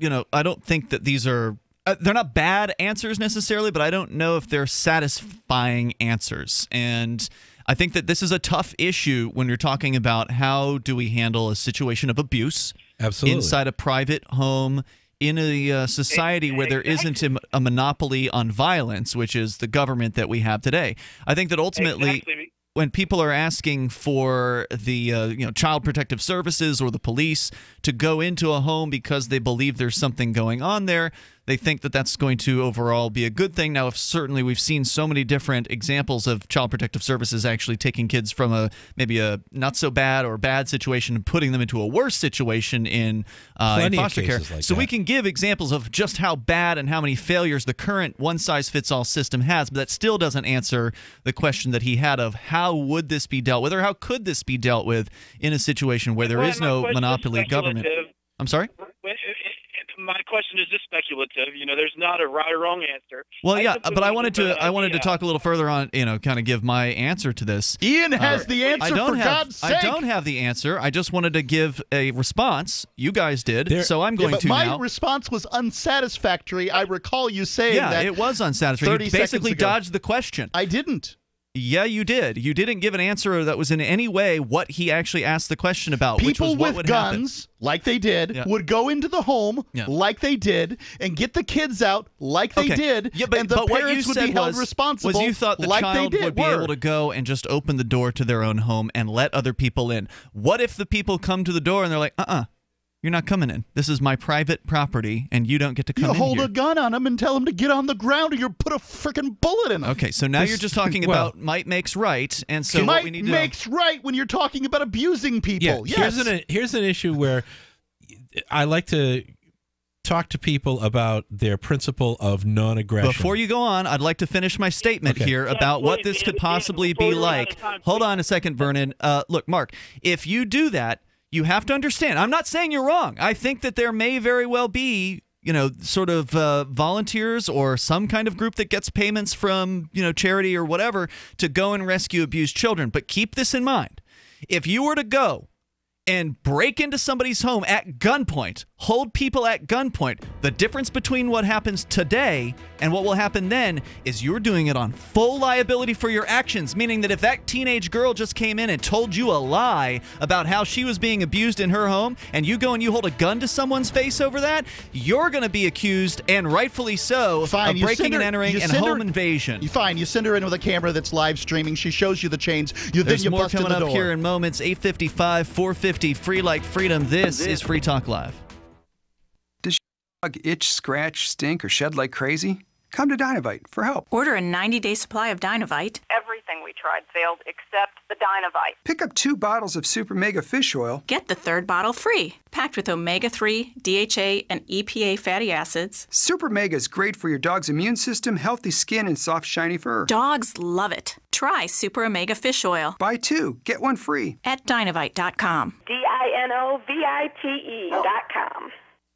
think that these are they're not bad answers necessarily, but I don't know if they're satisfying answers. And I think that this is a tough issue when you're talking about how do we handle a situation of abuse inside a private home in a society where there isn't a monopoly on violence, which is the government that we have today. I think that ultimately when people are asking for the Child Protective Services or the police to go into a home because they believe there's something going on there, they think that that's going to overall be a good thing. Now, if certainly we've seen so many different examples of Child Protective Services actually taking kids from maybe a not so bad or bad situation and putting them into a worse situation in foster care. Like so that. we can give examples of just how bad and how many failures the current one-size-fits-all system has, but that still doesn't answer the question that he had of how would this be dealt with, or how could this be dealt with in a situation where there is no monopoly government. I'm sorry? My question is just speculative. There's not a right or wrong answer. Well, yeah, but I wanted to talk a little further on, kind of give my answer to this. Ian has the answer, God's sake. I don't have the answer. I just wanted to give a response. You guys did, so I'm going to now. My response was unsatisfactory. I recall you saying that. Yeah, it was unsatisfactory. You basically dodged the question. I didn't. Yeah, you did. You didn't give an answer that was in any way what he actually asked the question about, which was what would happen. People with guns, like they did, would go into the home like they did and get the kids out like they did, and the parents would be held responsible was you thought the like child would be able to go and just open the door to their own home and let other people in. What if the people come to the door and they're like, you're not coming in. This is my private property, and you don't get to come in here. You hold a gun on them and tell them to get on the ground, or you put a freaking bullet in them. Okay, so now you're just talking about might makes right, and so what we need to might makes right when you're talking about abusing people. Yeah, here's an issue where I like to talk to people about their principle of non-aggression. Before you go on, I'd like to finish my statement here about what this could possibly be like. Hold on a second, Vernon. Look, Mark, if you do that, you have to understand. I'm not saying you're wrong. I think that there may very well be, sort of volunteers or some kind of group that gets payments from, charity or whatever to go and rescue abused children. But keep this in mind. If you were to go and break into somebody's home at gunpoint, hold people at gunpoint, the difference between what happens today and what will happen then is you're doing it on full liability for your actions, meaning that if that teenage girl just came in and told you a lie about how she was being abused in her home, and you go and you hold a gun to someone's face over that, you're going to be accused, and rightfully so, of breaking and entering and home invasion. Fine, you send her in with a camera that's live streaming. She shows you the chains. There's you more bust coming in the up door. here in moments. 8:55, 450, Free Like Freedom. This is Free Talk Live. Does your dog itch, scratch, stink, or shed like crazy? Come to Dynavite for help. Order a 90-day supply of Dynavite. Everything we tried failed except the Dynavite. Pick up 2 bottles of Super Mega Fish Oil. Get the 3rd bottle free. Packed with omega-3, DHA, and EPA fatty acids. Super Mega is great for your dog's immune system, healthy skin, and soft, shiny fur. Dogs love it. Try Super Omega Fish Oil. Buy 2, get 1 free. At Dynavite.com. DINOVITE.com.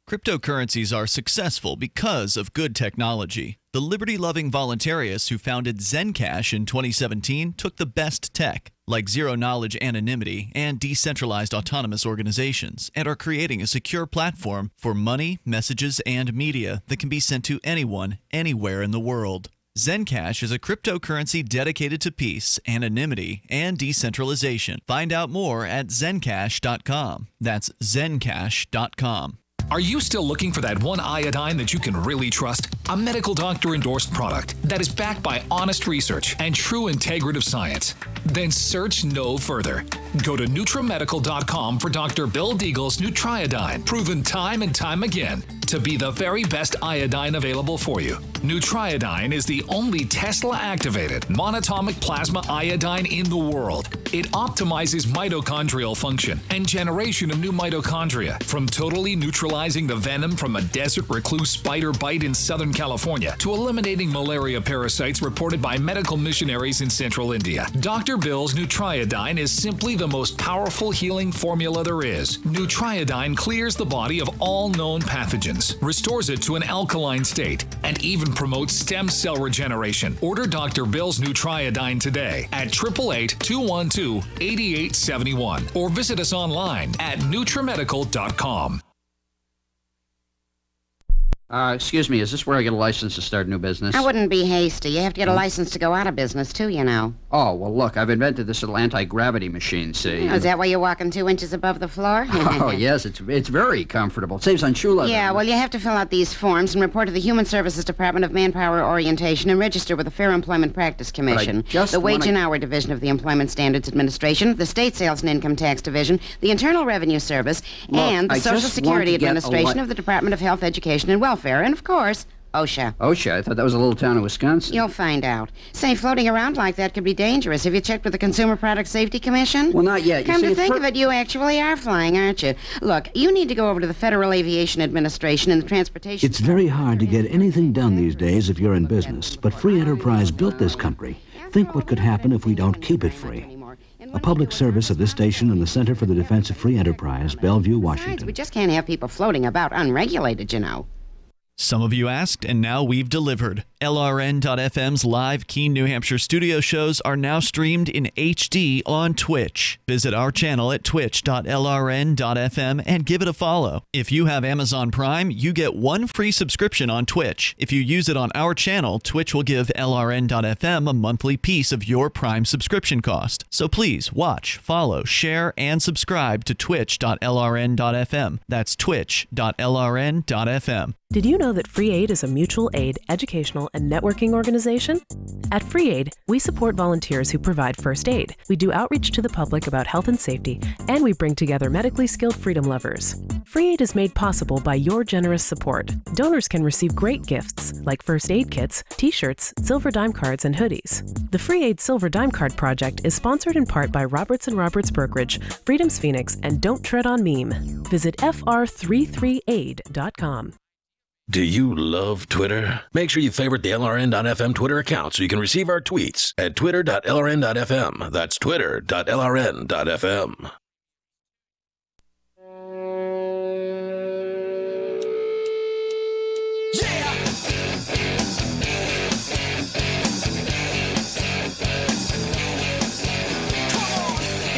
Cryptocurrencies are successful because of good technology. The liberty-loving voluntarists who founded Zencash in 2017 took the best tech, like zero-knowledge anonymity and decentralized autonomous organizations, and are creating a secure platform for money, messages, and media that can be sent to anyone, anywhere in the world. Zencash is a cryptocurrency dedicated to peace, anonymity, and decentralization. Find out more at Zencash.com. That's Zencash.com. Are you still looking for that one iodine that you can really trust? A medical doctor endorsed product that is backed by honest research and true integrative science? Then search no further. Go to NutriMedical.com for Dr. Bill Deagle's Nutriodine, proven time and time again to be the very best iodine available for you. Nutriodine is the only Tesla-activated monatomic plasma iodine in the world. It optimizes mitochondrial function and generation of new mitochondria, from totally neutralizing the venom from a desert recluse spider bite in Southern California to eliminating malaria parasites reported by medical missionaries in central India. Dr. Bill's Nutriodine is simply the most powerful healing formula there is. Nutriodine clears the body of all known pathogens, restores it to an alkaline state, and even promotes stem cell regeneration. Order Dr. Bill's Nutriodine today at 888-212-8871 or visit us online at NutriMedical.com. Excuse me, is this where I get a license to start a new business? I wouldn't be hasty. You have to get a license to go out of business, too, you know. Oh, well, look, I've invented this little anti-gravity machine, see? Oh, is that why you're walking 2 inches above the floor? Oh, yes, it's very comfortable. It saves on shoe leather. Yeah, well, you have to fill out these forms and report to the Human Services Department of Manpower Orientation and register with the Fair Employment Practice Commission, the Wage and Hour Division of the Employment Standards Administration, the State Sales and Income Tax Division, the Internal Revenue Service, and the Social Security Administration of the Department of Health, Education, and Welfare, and, of course, OSHA. OSHA? I thought that was a little town in Wisconsin. You'll find out. Say, floating around like that could be dangerous. Have you checked with the Consumer Product Safety Commission? Well, not yet. Come to think of it, you actually are flying, aren't you? Look, you need to go over to the Federal Aviation Administration and the Transportation... It's very hard to get anything done these days if you're in business, but free enterprise built this country. Think what could happen if we don't keep it free. A public service of this station and the Center for the Defense of Free Enterprise, Bellevue, Washington. We just can't have people floating about unregulated, you know. Some of you asked, and now we've delivered. LRN.FM's live Keene, New Hampshire studio shows are now streamed in HD on Twitch. Visit our channel at twitch.lrn.fm and give it a follow. If you have Amazon Prime, you get 1 free subscription on Twitch. If you use it on our channel, Twitch will give LRN.FM a monthly piece of your Prime subscription cost. So please watch, follow, share, and subscribe to twitch.lrn.fm. That's twitch.lrn.fm. Did you know that Free Aid is a mutual aid, educational, and networking organization? At Free Aid, we support volunteers who provide first aid. We do outreach to the public about health and safety, and we bring together medically skilled freedom lovers. Free Aid is made possible by your generous support. Donors can receive great gifts like first aid kits, t-shirts, silver dime cards, and hoodies. The Free Aid Silver Dime Card Project is sponsored in part by Roberts & Roberts Brokerage, Freedom's Phoenix, and Don't Tread on Meme. Visit fr33aid.com. Do you love Twitter? Make sure you favorite the LRN.FM Twitter account so you can receive our tweets at twitter.lrn.fm. That's twitter.lrn.fm.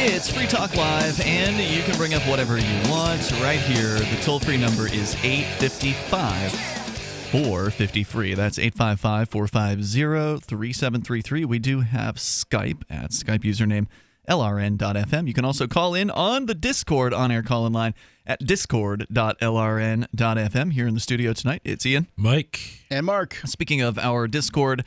It's Free Talk Live, and you can bring up whatever you want right here. The toll-free number is 855-450-FREE. That's 855-450-3733. We do have Skype at Skype username LRN.FM. You can also call in on the Discord on-air call-in line at discord.lrn.fm. Here in the studio tonight, it's Ian, Mike, and Mark. Speaking of our Discord,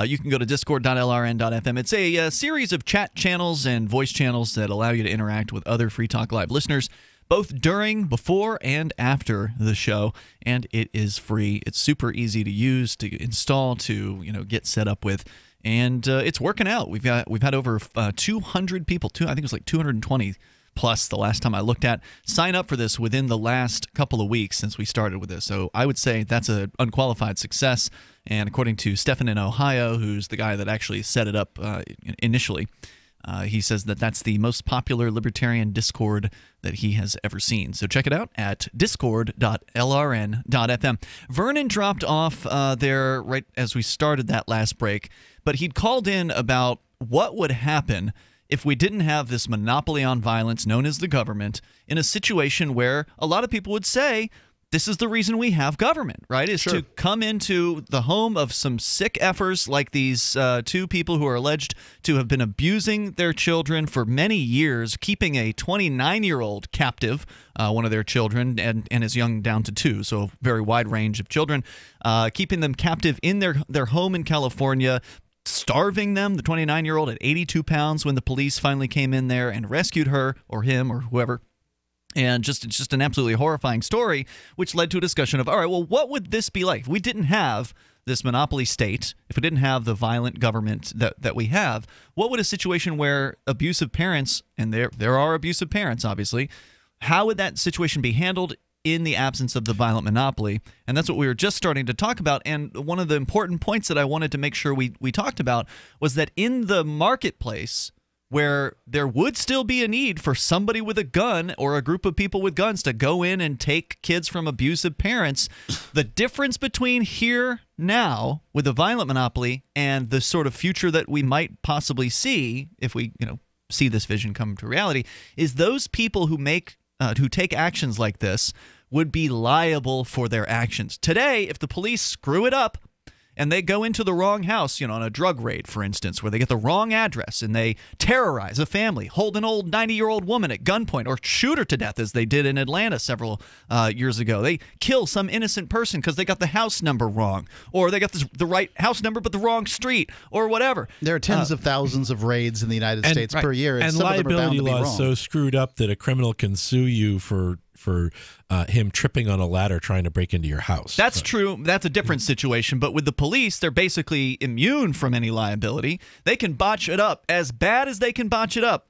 you can go to discord.lrn.fm. It's a series of chat channels and voice channels that allow you to interact with other Free Talk Live listeners, both during, before, and after the show. And it is free. It's super easy to use, to install, to get set up with, and it's working out. We've had over 200 people. I think it was like 220 plus the last time I looked at, sign up for this within the last couple of weeks since we started with this. So I would say that's an unqualified success. And according to Stefan in Ohio, who's the guy that actually set it up initially, he says that that's the most popular libertarian Discord that he has ever seen. So check it out at discord.lrn.fm. Vernon dropped off there right as we started that last break, but he'd called in about what would happen if we didn't have this monopoly on violence known as the government in a situation where a lot of people would say this is the reason we have government, right? Is to come into the home of some sick effers like these 2 people who are alleged to have been abusing their children for many years, keeping a 29-year-old captive, one of their children, and as young down to 2, so a very wide range of children, keeping them captive in their home in California, starving them, the 29-year-old at 82 pounds when the police finally came in there and rescued her or him or whoever. And just an absolutely horrifying story, which led to a discussion of, all right, well, what would this be like if we didn't have this monopoly state, if we didn't have the violent government that we have? What would a situation where abusive parents, and there are abusive parents, obviously, how would that situation be handled in the absence of the violent monopoly? And that's what we were just starting to talk about. And one of the important points that I wanted to make sure we talked about was that in the marketplace, where there would still be a need for somebody with a gun or a group of people with guns to go in and take kids from abusive parents, the difference between here now with the violent monopoly and the sort of future that we might possibly see if we, see this vision come to reality, is those people who take actions like this would be liable for their actions. Today, if the police screw it up, and they go into the wrong house, on a drug raid, for instance, where they get the wrong address and they terrorize a family, hold an old 90-year-old woman at gunpoint, or shoot her to death, as they did in Atlanta several years ago. They kill some innocent person because they got the house number wrong, or they got the right house number but the wrong street, or whatever. There are tens of thousands of raids in the United States per year, and some liability of them are bound to be law is wrong. so screwed up that a criminal can sue you for him tripping on a ladder trying to break into your house. That's true. That's a different situation. But with the police, they're basically immune from any liability. They can botch it up as bad as they can botch it up.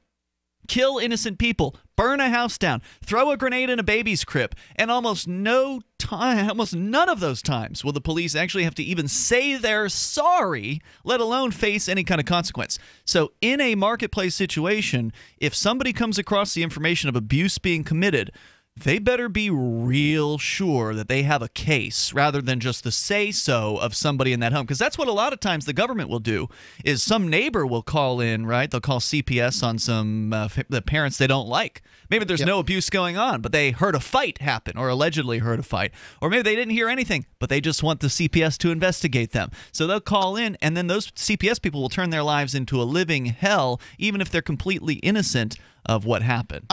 Kill innocent people, burn a house down, throw a grenade in a baby's crib, and almost none of those times will the police actually have to even say they're sorry, let alone face any kind of consequence. So in a marketplace situation, if somebody comes across the information of abuse being committed, they better be real sure that they have a case rather than just the say-so of somebody in that home. Because that's what a lot of times the government will do, is some neighbor will call in, right? They'll call CPS on some the parents they don't like. Maybe there's no abuse going on, but they heard a fight happen or allegedly heard a fight. Or maybe they didn't hear anything, but they just want the CPS to investigate them. So they'll call in, and then those CPS people will turn their lives into a living hell, even if they're completely innocent of what happened.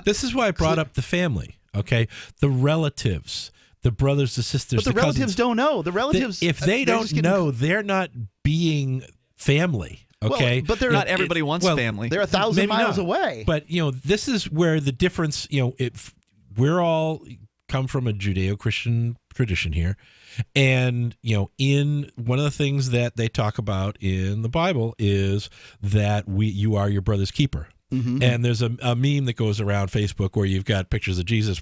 This is why I brought up the family, okay? The relatives, the brothers, the sisters, But the relatives cousins. don't know. The relatives, if they don't know, they're not being family. Okay, Well, but they're not everybody wants family. They're 1,000 miles away. But this is where the difference. If we're all come from a Judeo-Christian tradition here, and in one of the things that they talk about in the Bible is that you are your brother's keeper. Mm-hmm. And there's a meme that goes around Facebook where you've got pictures of Jesus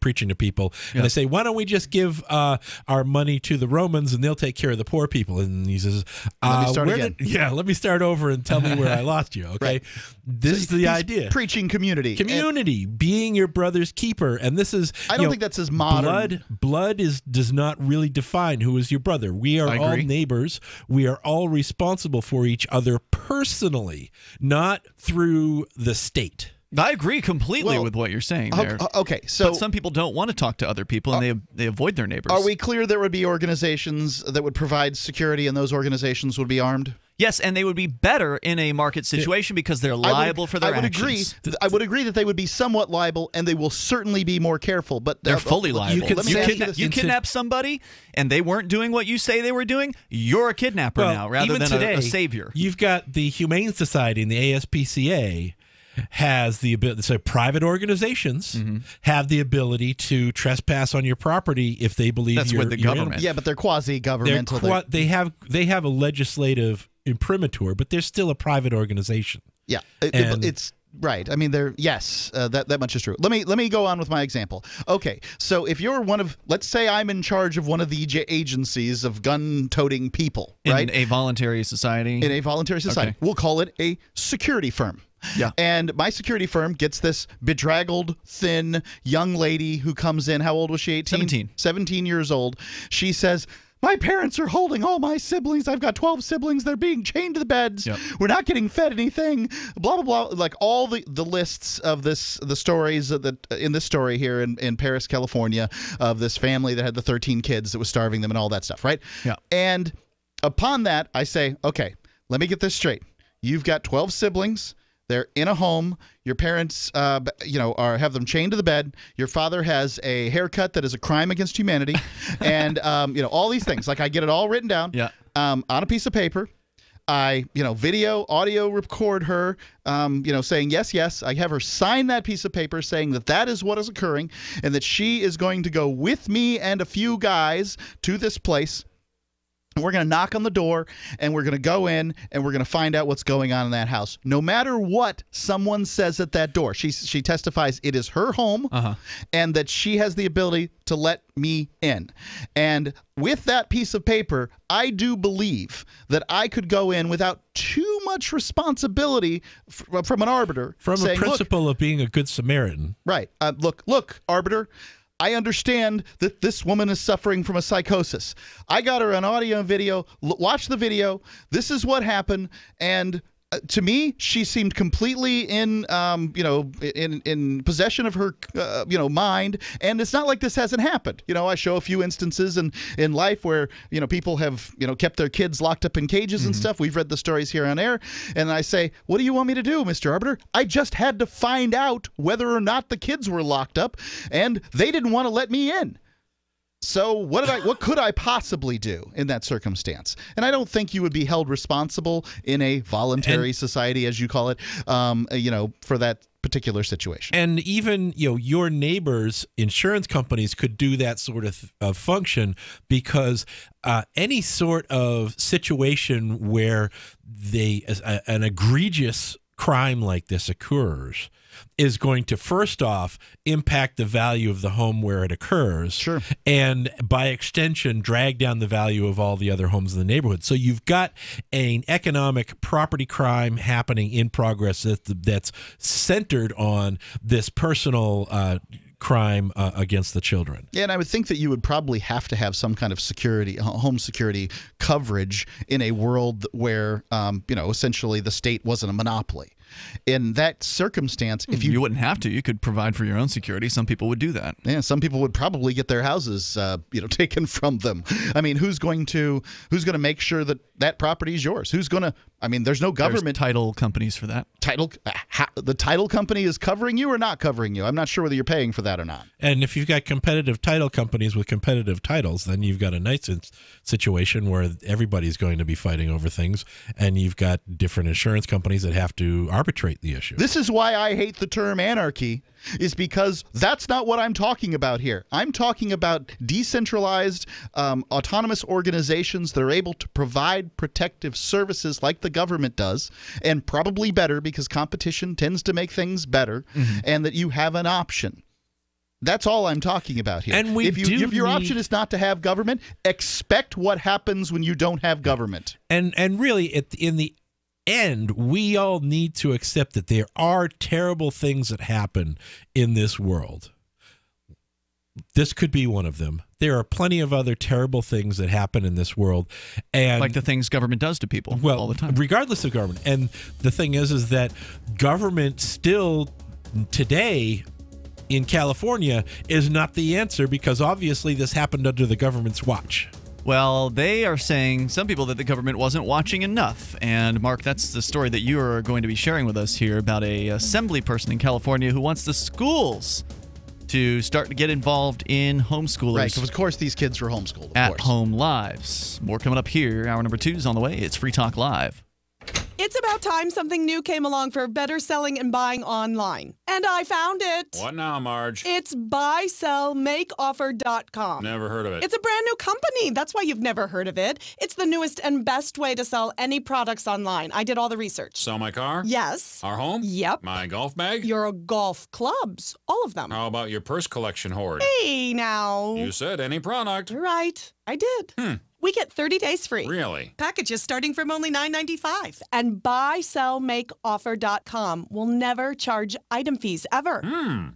preaching to people, and they say, why don't we just give our money to the Romans and they'll take care of the poor people? And he says, let me start again. let me start over and tell me where I lost you, okay? Right. This is the idea. Preaching community. Being your brother's keeper. And this is, I don't think that's as modern. Blood does not really define who is your brother. We are all neighbors. We are all responsible for each other personally, not through the state. I agree completely with what you're saying there. Okay, so but some people don't want to talk to other people, and they avoid their neighbors. Are we clear there would be organizations that would provide security, and those organizations would be armed? Yes, and they would be better in a market situation because they're liable for their actions. I would agree that they would be somewhat liable, and they will certainly be more careful. But they're fully liable. You kidnap somebody, and they weren't doing what you say they were doing. You're a kidnapper now, rather than a savior. You've got the Humane Society and the ASPCA. Has the ability, so private organizations have the ability to trespass on your property if they believe that's with the government. Yeah, but they're quasi-governmental. They have a legislative imprimatur, but they're still a private organization. Yeah, it's right. I mean, that much is true. Let me go on with my example. Okay, so if you're let's say I'm in charge of one of the agencies of gun-toting people, right? In a voluntary society. Okay. We'll call it a security firm. Yeah. And my security firm gets this bedraggled, thin young lady who comes in. How old was she? 18? 17 years old. She says, my parents are holding all my siblings. I've got 12 siblings. They're being chained to the beds. Yep. We're not getting fed anything. Blah, blah, blah. Like all the lists of the stories in this story here in Paris, California, of this family that had the 13 kids that was starving them and all that stuff, right? Yeah. And upon that, I say, okay, let me get this straight. You've got 12 siblings. They're in a home. Your parents, have them chained to the bed. Your father has a haircut that is a crime against humanity, and all these things. Like I get it all written down on a piece of paper. I, video, audio record her, saying, yes. I have her sign that piece of paper saying that is what is occurring and that she is going to go with me and a few guys to this place. We're going to knock on the door, and we're going to go in, and we're going to find out what's going on in that house. No matter what someone says at that door, she testifies it is her home and that she has the ability to let me in. And with that piece of paper, I do believe that I could go in without too much responsibility from an arbiter. From saying, a principle of being a good Samaritan. Right. Look, arbiter, I understand that this woman is suffering from a psychosis. I got her on audio and video. Watch the video. This is what happened. And to me, she seemed completely in possession of her, mind. And it's not like this hasn't happened. I show a few instances in life where, people have, kept their kids locked up in cages and stuff. We've read the stories here on air. And I say, what do you want me to do, Mr. Arbiter? I just had to find out whether or not the kids were locked up, and they didn't want to let me in. So what could I possibly do in that circumstance? And I don't think you would be held responsible in a voluntary society, as you call it, for that particular situation. And even your neighbors' insurance companies could do that sort of function, because any sort of situation where an egregious crime like this occurs is going to, first off, impact the value of the home where it occurs. Sure. And by extension, drag down the value of all the other homes in the neighborhood. So you've got an economic property crime happening in progress that's centered on this personal crime against the children. Yeah, and I would think that you would probably have to have some kind of home security coverage in a world where, essentially the state wasn't a monopoly. In that circumstance, if you wouldn't have to, you could provide for your own security. Some people would do that. Yeah, some people would probably get their houses, taken from them. I mean, who's going to make sure that property is yours? Who's going to? I mean, there's no government. There's title companies for that. The title company is covering you or not covering you. I'm not sure whether you're paying for that or not. And if you've got competitive title companies with competitive titles, then you've got a nice situation where everybody's going to be fighting over things, and you've got different insurance companies that have to arbitrate the issue. This is why I hate the term anarchy, is because that's not what I'm talking about here. I'm talking about decentralized, autonomous organizations that are able to provide protective services like the government does, and probably better because competition tends to make things better, and that you have an option. That's all I'm talking about here. And if your option is not to have government, expect what happens when you don't have government. And really, in the end, we all need to accept that there are terrible things that happen in this world. This could be one of them. There are plenty of other terrible things that happen in this world, and like the things government does to people all the time, regardless of government. And the thing is that government still today in California is not the answer, because obviously this happened under the government's watch. Well, they are saying, some people, that the government wasn't watching enough. And Mark, that's the story that you are going to be sharing with us here about a assembly person in California who wants the schools to start to get involved in homeschoolers. Right, because of course these kids were homeschooled. At-home lives. More coming up here. Hour number 2 is on the way. It's Free Talk Live. It's about time something new came along for better selling and buying online. And I found it. What now, Marge? It's buysellmakeoffer.com. Never heard of it. It's a brand new company. That's why you've never heard of it. It's the newest and best way to sell any products online. I did all the research. Sell my car? Yes. Our home? Yep. My golf bag? Your golf clubs. All of them. How about your purse collection hoard? Hey, now. You said any product. Right. I did. We get 30 days free. Really? Packages starting from only $9.95. And buysellmakeoffer.com will never charge item fees, ever.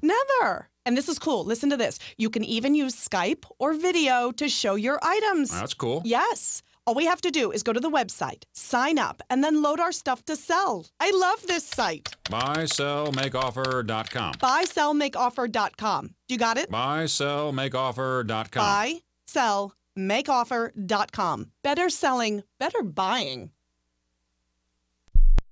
Never. And this is cool. Listen to this. You can even use Skype or video to show your items. That's cool. Yes. All we have to do is go to the website, sign up, and then load our stuff to sell. I love this site. Buysellmakeoffer.com. Buysellmakeoffer.com. You got it? Buysellmakeoffer.com. Buysellmakeoffer.com. Better selling, better buying.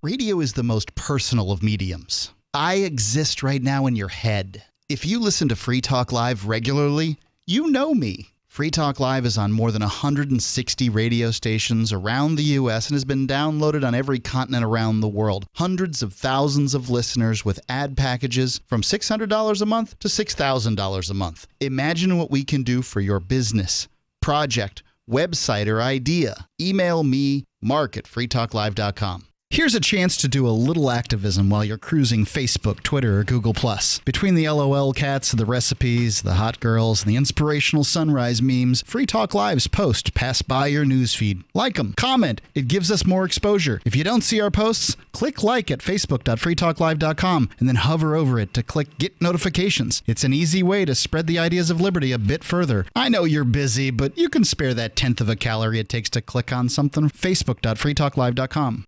Radio is the most personal of mediums. I exist right now in your head. If you listen to Free Talk Live regularly, you know me. Free Talk Live is on more than 160 radio stations around the U.S. and has been downloaded on every continent around the world. Hundreds of thousands of listeners with ad packages from $600 a month to $6,000 a month. Imagine what we can do for your business, project, website, or idea. Email me, mark@freetalklive.com. Here's a chance to do a little activism while you're cruising Facebook, Twitter, or Google+. Between the LOL cats, the recipes, the hot girls, and the inspirational sunrise memes, Free Talk Live's posts pass by your newsfeed. Like them, comment. It gives us more exposure. If you don't see our posts, click like at facebook.freetalklive.com and then hover over it to click Get Notifications. It's an easy way to spread the ideas of liberty a bit further. I know you're busy, but you can spare that 1/10 of a calorie it takes to click on something. facebook.freetalklive.com.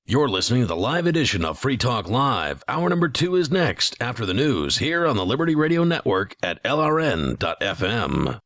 You're listening to the live edition of Free Talk Live. Hour number 2 is next after the news here on the Liberty Radio Network at LRN.FM.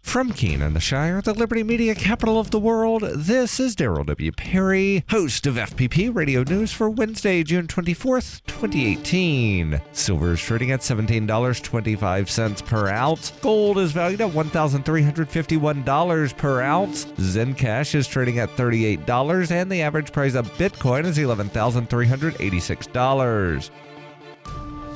From Keene in the Shire, the Liberty Media capital of the world, this is Daryl W. Perry, host of FPP Radio News for Wednesday, June 24th, 2018. Silver is trading at $17.25 per ounce. Gold is valued at $1,351 per ounce. Zencash is trading at $38, and the average price of Bitcoin is $11,386.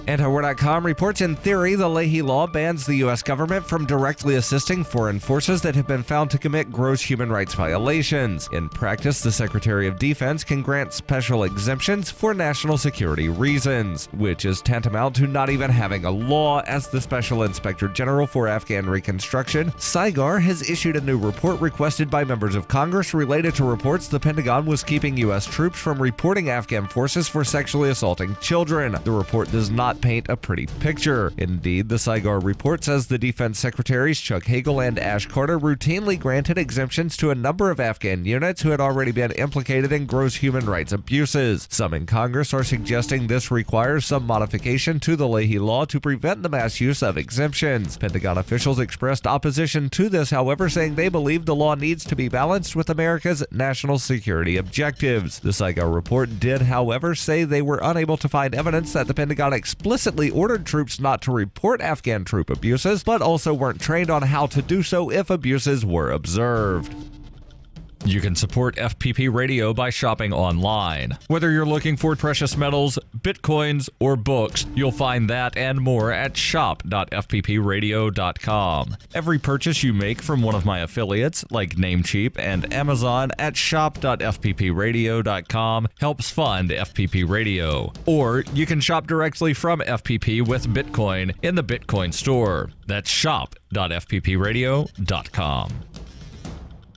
Antiwar.com reports, in theory, the Leahy Law bans the U.S. government from directly assisting foreign forces that have been found to commit gross human rights violations. In practice, the Secretary of Defense can grant special exemptions for national security reasons, which is tantamount to not even having a law, as the Special Inspector General for Afghan Reconstruction, SIGAR, has issued a new report requested by members of Congress related to reports the Pentagon was keeping U.S. troops from reporting Afghan forces for sexually assaulting children. The report does not paint a pretty picture. Indeed, the SIGAR report says the Defense Secretaries Chuck Hagel and Ash Carter routinely granted exemptions to a number of Afghan units who had already been implicated in gross human rights abuses. Some in Congress are suggesting this requires some modification to the Leahy Law to prevent the mass use of exemptions. Pentagon officials expressed opposition to this, however, saying they believe the law needs to be balanced with America's national security objectives. The SIGAR report did, however, say they were unable to find evidence that the Pentagon explicitly ordered troops not to report Afghan troop abuses, but also weren't trained on how to do so if abuses were observed. You can support FPP Radio by shopping online. Whether you're looking for precious metals, bitcoins, or books, you'll find that and more at shop.fppradio.com. Every purchase you make from one of my affiliates, like Namecheap and Amazon, at shop.fppradio.com helps fund FPP Radio. Or you can shop directly from FPP with Bitcoin in the Bitcoin store. That's shop.fppradio.com.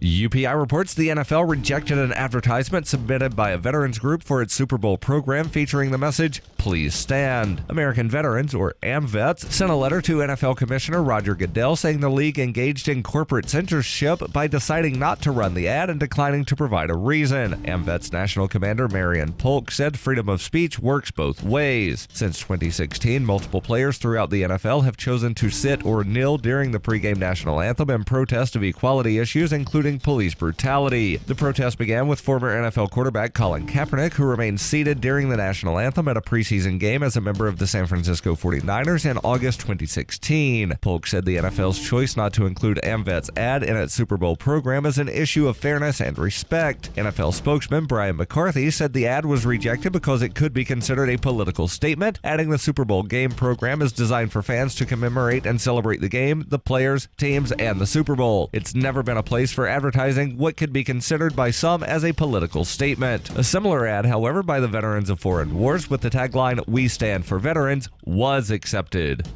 UPI reports the NFL rejected an advertisement submitted by a veterans group for its Super Bowl program featuring the message, "Please stand." American Veterans, or AMVETS, sent a letter to NFL Commissioner Roger Goodell saying the league engaged in corporate censorship by deciding not to run the ad and declining to provide a reason. AMVETS National Commander Marion Polk said freedom of speech works both ways. Since 2016, multiple players throughout the NFL have chosen to sit or kneel during the pregame national anthem in protest of equality issues, including police brutality. The protest began with former NFL quarterback Colin Kaepernick, who remained seated during the national anthem at a preseason game as a member of the San Francisco 49ers in August 2016. Polk said the NFL's choice not to include AMVET's ad in its Super Bowl program is an issue of fairness and respect. NFL spokesman Brian McCarthy said the ad was rejected because it could be considered a political statement, adding the Super Bowl game program is designed for fans to commemorate and celebrate the game, the players, teams, and the Super Bowl. It's never been a place for advertising what could be considered by some as a political statement. A similar ad, however, by the Veterans of Foreign Wars with the tagline, "We stand for veterans," was accepted.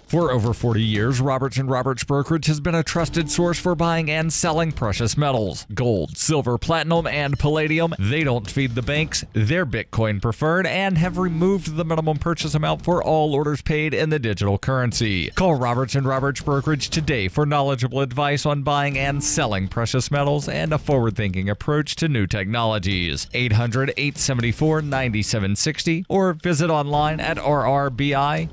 For over 40 years, Roberts & Roberts Brokerage has been a trusted source for buying and selling precious metals. Gold, silver, platinum, and palladium. They don't feed the banks. They're Bitcoin preferred and have removed the minimum purchase amount for all orders paid in the digital currency. Call Roberts & Roberts Brokerage today for knowledgeable advice on buying and selling precious metals and a forward-thinking approach to new technologies. 800-874-9760 or visit online at rrbi.co.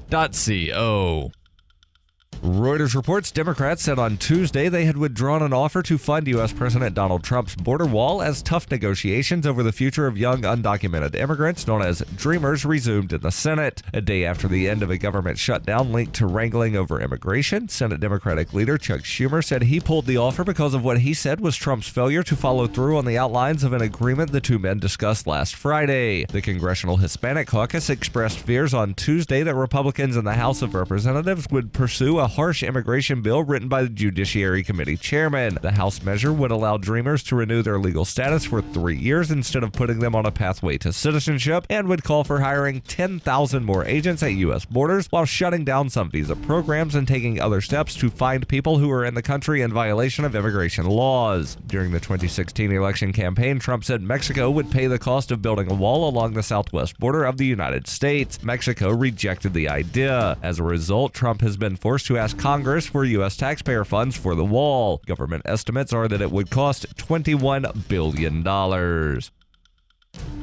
Reuters reports Democrats said on Tuesday they had withdrawn an offer to fund U.S. President Donald Trump's border wall as tough negotiations over the future of young undocumented immigrants, known as Dreamers, resumed in the Senate. A day after the end of a government shutdown linked to wrangling over immigration, Senate Democratic leader Chuck Schumer said he pulled the offer because of what he said was Trump's failure to follow through on the outlines of an agreement the two men discussed last Friday. The Congressional Hispanic Caucus expressed fears on Tuesday that Republicans in the House of Representatives would pursue a harsh immigration bill written by the Judiciary Committee chairman. The House measure would allow Dreamers to renew their legal status for 3 years instead of putting them on a pathway to citizenship, and would call for hiring 10,000 more agents at U.S. borders while shutting down some visa programs and taking other steps to find people who are in the country in violation of immigration laws. During the 2016 election campaign, Trump said Mexico would pay the cost of building a wall along the southwest border of the United States. Mexico rejected the idea. As a result, Trump has been forced to ask Congress for U.S. taxpayer funds for the wall. Government estimates are that it would cost $21 billion.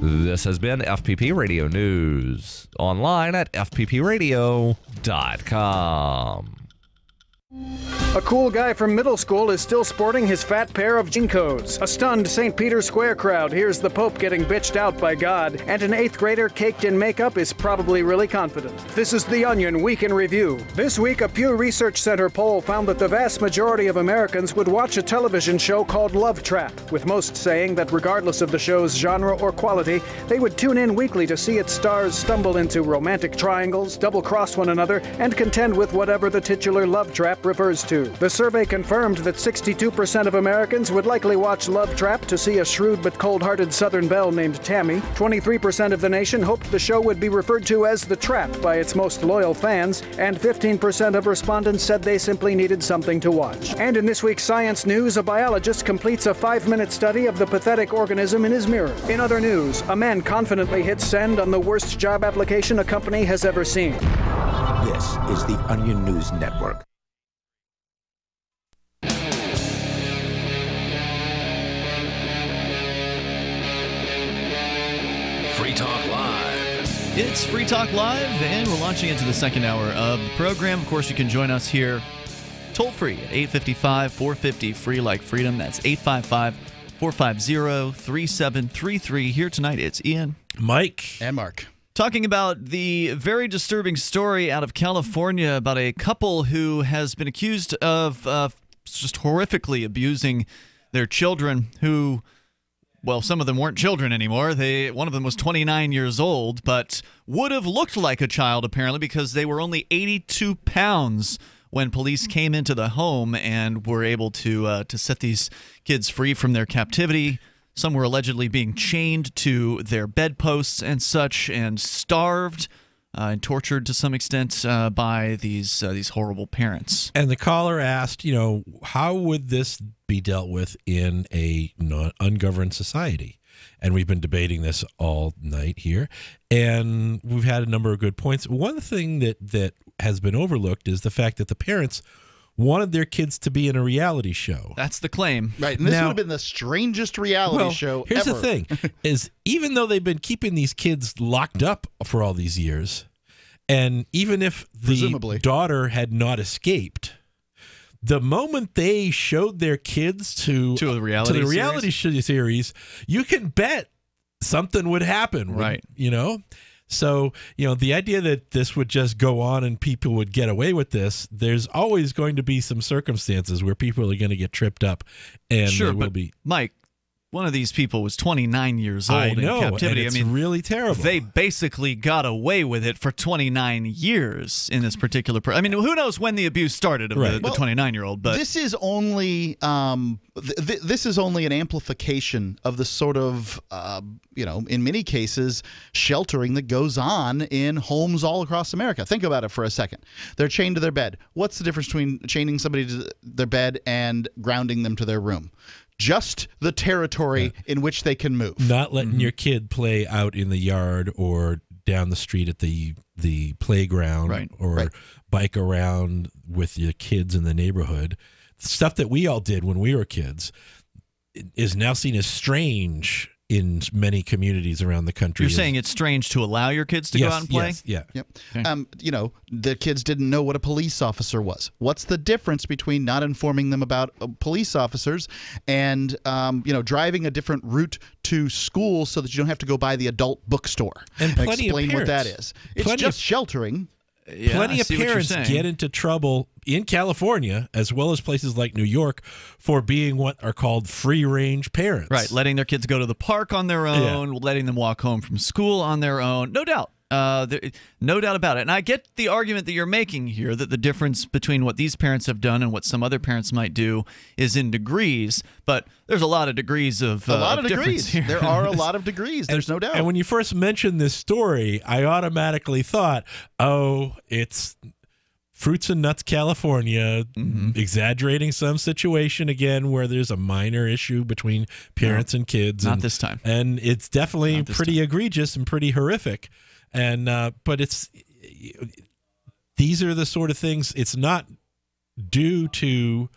This has been FPP Radio News. Online at fppradio.com. A cool guy from middle school is still sporting his fat pair of Jinkos. A stunned St. Peter's Square crowd hears the Pope getting bitched out by God, and an 8th grader caked in makeup is probably really confident. This is The Onion Week in Review. This week, a Pew Research Center poll found that the vast majority of Americans would watch a television show called Love Trap, with most saying that regardless of the show's genre or quality, they would tune in weekly to see its stars stumble into romantic triangles, double-cross one another, and contend with whatever the titular love trap refers to. The survey confirmed that 62% of Americans would likely watch Love Trap to see a shrewd but cold-hearted Southern belle named Tammy. 23% of the nation hoped the show would be referred to as The Trap by its most loyal fans, and 15% of respondents said they simply needed something to watch. And in this week's science news, a biologist completes a 5-minute study of the pathetic organism in his mirror. In other news, a man confidently hits send on the worst job application a company has ever seen. This is the Onion News Network. Free Talk Live. It's Free Talk Live, and we're launching into the second hour of the program. Of course, you can join us here toll free at 855-450 free like freedom. That's 855-450-3733. Here tonight, it's Ian, Mike, and Mark. Talking about the very disturbing story out of California about a couple who has been accused of just horrifically abusing their children who... Well, some of them weren't children anymore. One of them was 29 years old, but would have looked like a child, apparently, because they were only 82 pounds when police came into the home and were able to set these kids free from their captivity. Some were allegedly being chained to their bedposts and such and starved and tortured to some extent by these horrible parents. And the caller asked, how would this be dealt with in a ungoverned society? And we've been debating this all night here, and we've had a number of good points. One thing that has been overlooked is the fact that the parents wanted their kids to be in a reality show. That's the claim. Right, and this would have been the strangest reality show here's ever. the thing, is even though they've been keeping these kids locked up for all these years, and even if the daughter had not escaped, the moment they showed their kids to the reality series, you can bet something would happen. Right. So, the idea that this would just go on and people would get away with this, there's always going to be some circumstances where people are going to get tripped up. And sure, there will but be. Mike, one of these people was 29 years old I know, in captivity. and it's really terrible. They basically got away with it for 29 years in this particular. Who knows when the abuse started of the 29-year-old? But this is only this is only an amplification of the sort of in many cases sheltering that goes on in homes all across America. Think about it for a second. They're chained to their bed. What's the difference between chaining somebody to their bed and grounding them to their room? Just the territory in which they can move. Not letting your kid play out in the yard or down the street at the playground or bike around with your kids in the neighborhood. Stuff that we all did when we were kids is now seen as strange in many communities around the country. You're saying it's strange to allow your kids to go out and play? Yes, yeah. Yep. Okay. You know, the kids didn't know what a police officer was. What's the difference between not informing them about police officers and, you know, driving a different route to school so that you don't have to go by the adult bookstore and plenty explain of what that parents. is? It's just sheltering. Yeah, plenty of parents get into trouble in California, as well as places like New York, for being what are called free-range parents. Right, letting their kids go to the park on their own, letting them walk home from school on their own. No doubt. No doubt about it. And I get the argument that you're making here, that the difference between what these parents have done and what some other parents might do is in degrees, but there's a lot of degrees of a lot of difference degrees. here. There are a lot of degrees. There's no doubt. And when you first mentioned this story, I automatically thought, oh, it's Fruits and Nuts, California, exaggerating some situation again where there's a minor issue between parents and kids. Not this time. And it's definitely pretty egregious and pretty horrific. And but these are the sort of things. It's not due to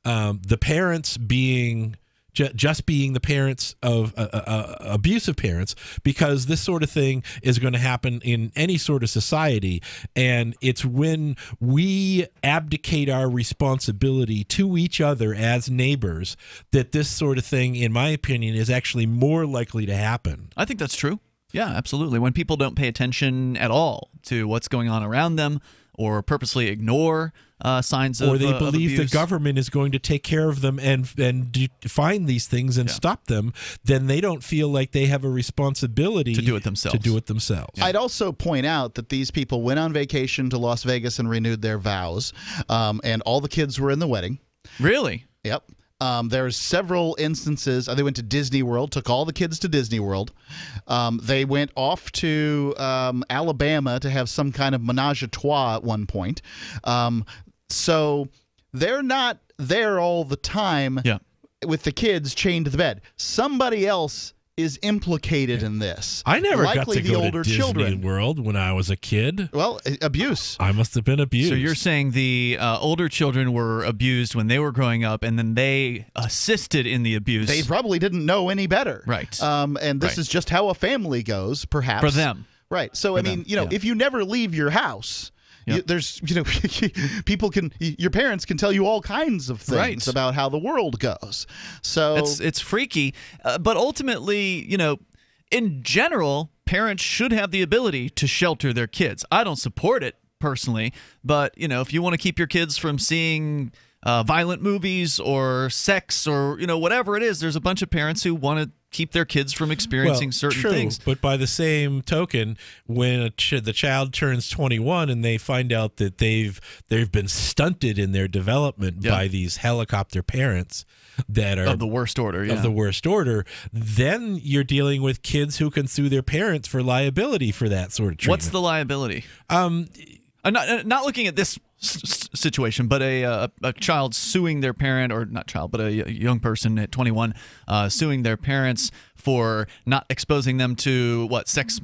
the parents being just being the parents of abusive parents, because this sort of thing is going to happen in any sort of society, and it's when we abdicate our responsibility to each other as neighbors that this sort of thing, in my opinion, is actually more likely to happen. I think that's true. Yeah, absolutely. When people don't pay attention at all to what's going on around them, or purposely ignore signs of abuse. Or they believe the government is going to take care of them and find these things and stop them, then they don't feel like they have a responsibility to do it themselves. I'd also point out that these people went on vacation to Las Vegas and renewed their vows, and all the kids were in the wedding. Really? Yep. There's several instances. They went to Disney World, took all the kids to Disney World. They went off to Alabama to have some kind of menage a trois at one point. So they're not there all the time with the kids chained to the bed. Somebody else is implicated in this. I never Likely got to the go older to Disney children. World when I was a kid. Well, abuse. I must have been abused. So you're saying the older children were abused when they were growing up, and then they assisted in the abuse. They probably didn't know any better. Right. And this is just how a family goes, perhaps. For them. Right. So, I mean, if you never leave your house, there's, people your parents can tell you all kinds of things about how the world goes. So it's freaky. But ultimately, in general, parents should have the ability to shelter their kids. I don't support it personally, but, if you want to keep your kids from seeing violent movies or sex or, whatever it is, there's a bunch of parents who want to keep their kids from experiencing certain things. But by the same token, when the child turns 21 and they find out that they've been stunted in their development by these helicopter parents that are of the worst order, then you're dealing with kids who can sue their parents for liability for that sort of treatment. What's the liability? I'm not looking at this situation, but a child suing their parent, or not child, but a young person at 21 suing their parents for not exposing them to sex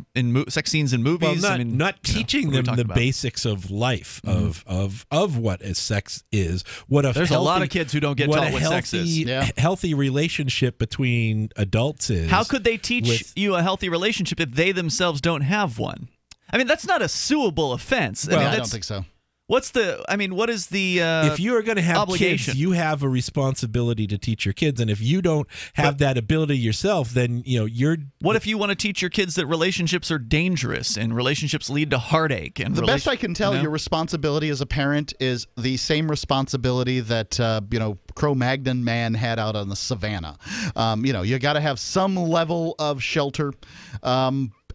scenes in movies. Well, not teaching them the basics of life, of what sex is. There's a lot of kids who don't get taught what sex is. Healthy relationship between adults is. How could they teach you a healthy relationship if they themselves don't have one? I mean, that's not a suable offense. Well, I don't think so. What is the if you are going to have obligation? Kids, you have a responsibility to teach your kids, and if you don't have that ability yourself, then you're. What if you want to teach your kids that relationships are dangerous and relationships lead to heartache? And the best I can tell, your responsibility as a parent is the same responsibility that Cro-Magnon man had out on the savannah. You got to have some level of shelter.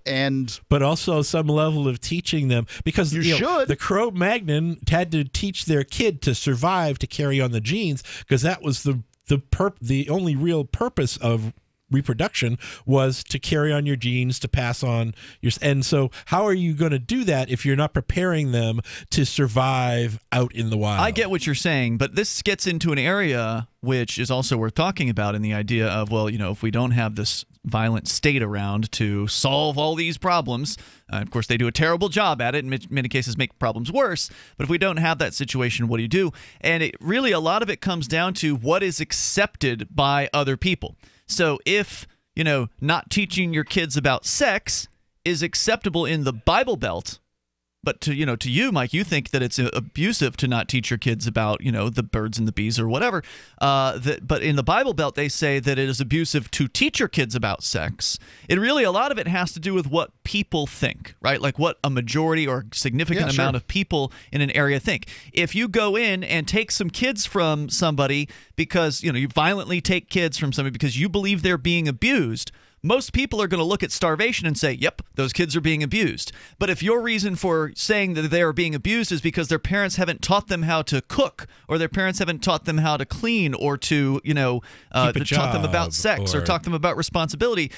But also some level of teaching them, because the Cro-Magnon had to teach their kid to survive, to carry on the genes, because that was the only real purpose of reproduction, was to carry on your genes, to pass on your. And so how are you going to do that if you're not preparing them to survive out in the wild? I get what you're saying, but this gets into an area which is also worth talking about, in the idea of, if we don't have this violent state around to solve all these problems, of course they do a terrible job at it, in many cases make problems worse, but if we don't have that situation, what do you do? And a lot of it comes down to what is accepted by other people. So if not teaching your kids about sex is acceptable in the Bible Belt. But to you, Mike, you think that it's abusive to not teach your kids about, the birds and the bees or whatever. But in the Bible Belt, they say that it is abusive to teach your kids about sex. A lot of it has to do with what people think, right? Like what a majority or significant amount of people in an area think. If you go in and take some kids from somebody because, you violently take kids from somebody because you believe they're being abused, most people are going to look at starvation and say, yep, those kids are being abused. But if your reason for saying that they are being abused is because their parents haven't taught them how to cook, or their parents haven't taught them how to clean, or to, taught them about sex or taught them about responsibility,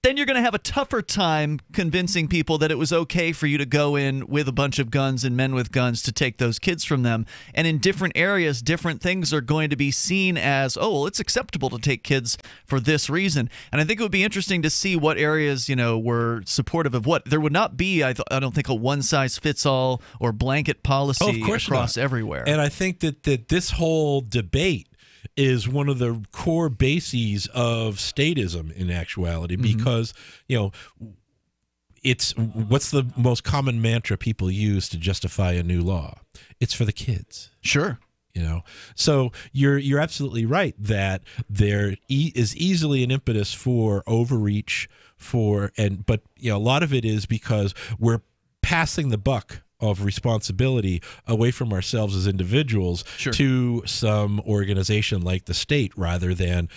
then you're going to have a tougher time convincing people that it was okay for you to go in with a bunch of guns and men with guns to take those kids from them. And in different areas, different things are going to be seen as, it's acceptable to take kids for this reason. And I think it would be interesting to see what areas, were supportive of what. There would not be, I don't think, a one-size-fits-all or blanket policy across everywhere. And I think that this whole debate is one of the core bases of statism in actuality, because it's what's the most common mantra people use to justify a new law? It's for the kids. Sure. So you're absolutely right that there is easily an impetus for overreach but a lot of it is because we're passing the buck of responsibility away from ourselves as individuals to some organization like the state, rather than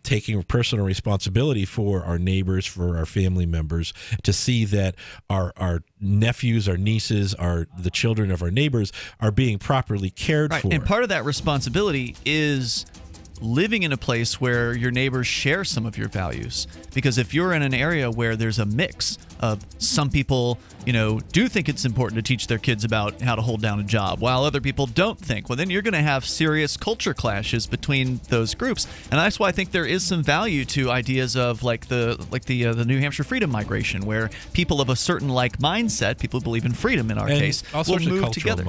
taking personal responsibility for our neighbors, for our family members, to see that our nephews, our nieces, the children of our neighbors are being properly cared for. And part of that responsibility is living in a place where your neighbors share some of your values. Because if you're in an area where there's a mix of some people, do think it's important to teach their kids about how to hold down a job, while other people don't think, well, then you're going to have serious culture clashes between those groups. And that's why I think there is some value to ideas of the New Hampshire freedom migration, where people of a certain mindset, people who believe in freedom in our case, will move together.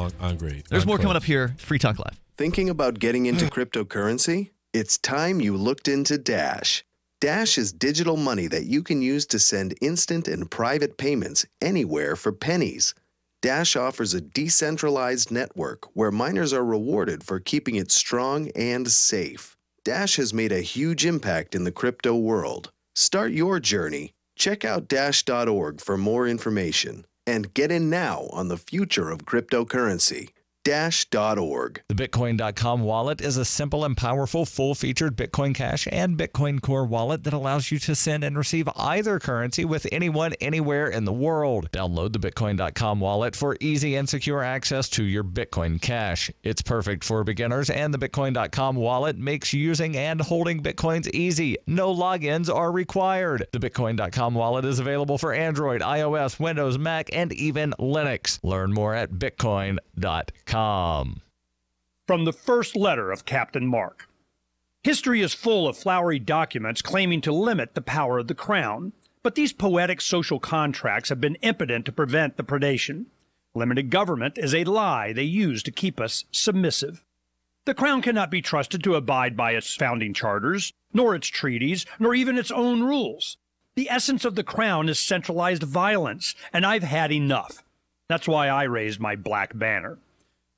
There's more coming up here. Free Talk Live. Thinking about getting into cryptocurrency? It's time you looked into Dash. Dash is digital money that you can use to send instant and private payments anywhere for pennies. Dash offers a decentralized network where miners are rewarded for keeping it strong and safe. Dash has made a huge impact in the crypto world. Start your journey. Check out Dash.org for more information and get in now on the future of cryptocurrency. Dash.org. The Bitcoin.com wallet is a simple and powerful full-featured Bitcoin Cash and Bitcoin Core wallet that allows you to send and receive either currency with anyone, anywhere in the world. Download the Bitcoin.com wallet for easy and secure access to your Bitcoin Cash. It's perfect for beginners, and the Bitcoin.com wallet makes using and holding Bitcoins easy. No logins are required. The Bitcoin.com wallet is available for Android, iOS, Windows, Mac, and even Linux. Learn more at Bitcoin.com. From the first letter of Captain Mark. History is full of flowery documents claiming to limit the power of the crown, but these poetic social contracts have been impotent to prevent the predation. Limited government is a lie they use to keep us submissive. The crown cannot be trusted to abide by its founding charters, nor its treaties, nor even its own rules. The essence of the crown is centralized violence, and I've had enough. That's why I raised my black banner.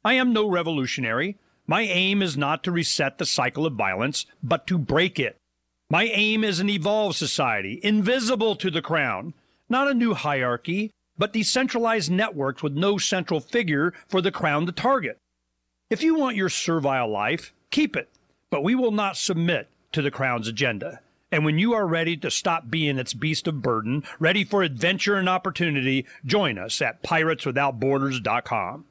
I am no revolutionary. My aim is not to reset the cycle of violence, but to break it. My aim is an evolved society, invisible to the crown, not a new hierarchy, but decentralized networks with no central figure for the crown to target. If you want your servile life, keep it, but we will not submit to the crown's agenda. And when you are ready to stop being its beast of burden, ready for adventure and opportunity, join us at pirateswithoutborders.com.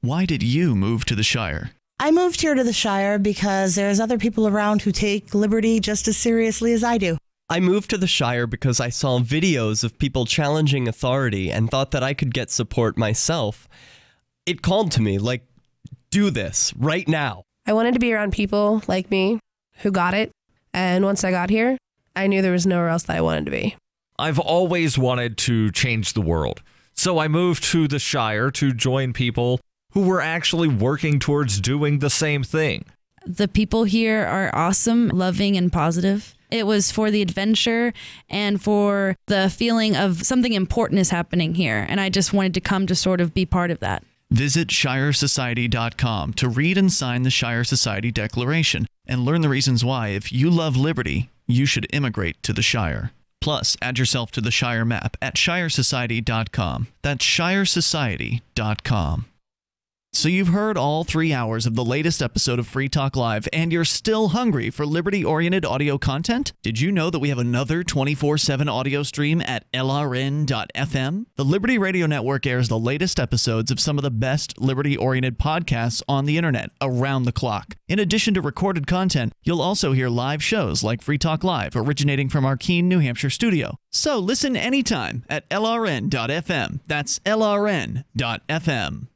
Why did you move to the Shire? I moved here to the Shire because there's other people around who take liberty just as seriously as I do. I moved to the Shire because I saw videos of people challenging authority and thought that I could get support myself. It called to me, do this right now. I wanted to be around people like me who got it. And once I got here, I knew there was nowhere else that I wanted to be. I've always wanted to change the world. So I moved to the Shire to join people who were actually working towards doing the same thing. The people here are awesome, loving, and positive. It was for the adventure and for the feeling of something important is happening here. And I just wanted to come to sort of be part of that. Visit ShireSociety.com to read and sign the Shire Society Declaration and learn the reasons why, if you love liberty, you should immigrate to the Shire. Plus, add yourself to the Shire map at ShireSociety.com. That's ShireSociety.com. So you've heard all 3 hours of the latest episode of Free Talk Live, and you're still hungry for liberty-oriented audio content? Did you know that we have another 24/7 audio stream at LRN.FM? The Liberty Radio Network airs the latest episodes of some of the best liberty-oriented podcasts on the internet around the clock. In addition to recorded content, you'll also hear live shows like Free Talk Live, originating from our Keene, New Hampshire studio. So listen anytime at LRN.FM. That's LRN.FM.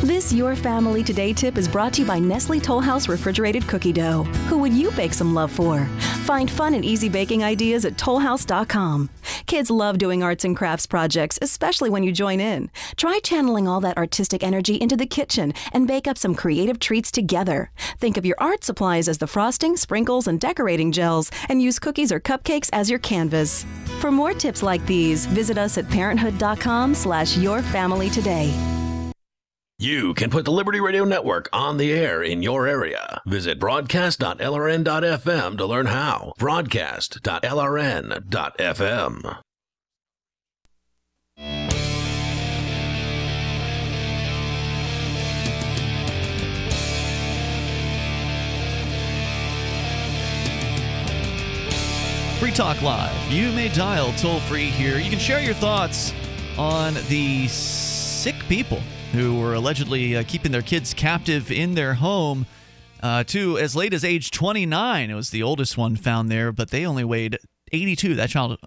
This Your Family Today tip is brought to you by Nestle Toll House Refrigerated Cookie Dough. Who would you bake some love for? Find fun and easy baking ideas at tollhouse.com. Kids love doing arts and crafts projects, especially when you join in. Try channeling all that artistic energy into the kitchen and bake up some creative treats together. Think of your art supplies as the frosting, sprinkles, and decorating gels, and use cookies or cupcakes as your canvas. For more tips like these, visit us at parenthood.com/yourfamilytoday. You can put the Liberty Radio Network on the air in your area. Visit broadcast.lrn.fm to learn how. Broadcast.lrn.fm. Free Talk Live. You may dial toll-free here. You can share your thoughts on the sick people who were allegedly keeping their kids captive in their home to as late as age 29. It was the oldest one found there, but they only weighed 82. That child,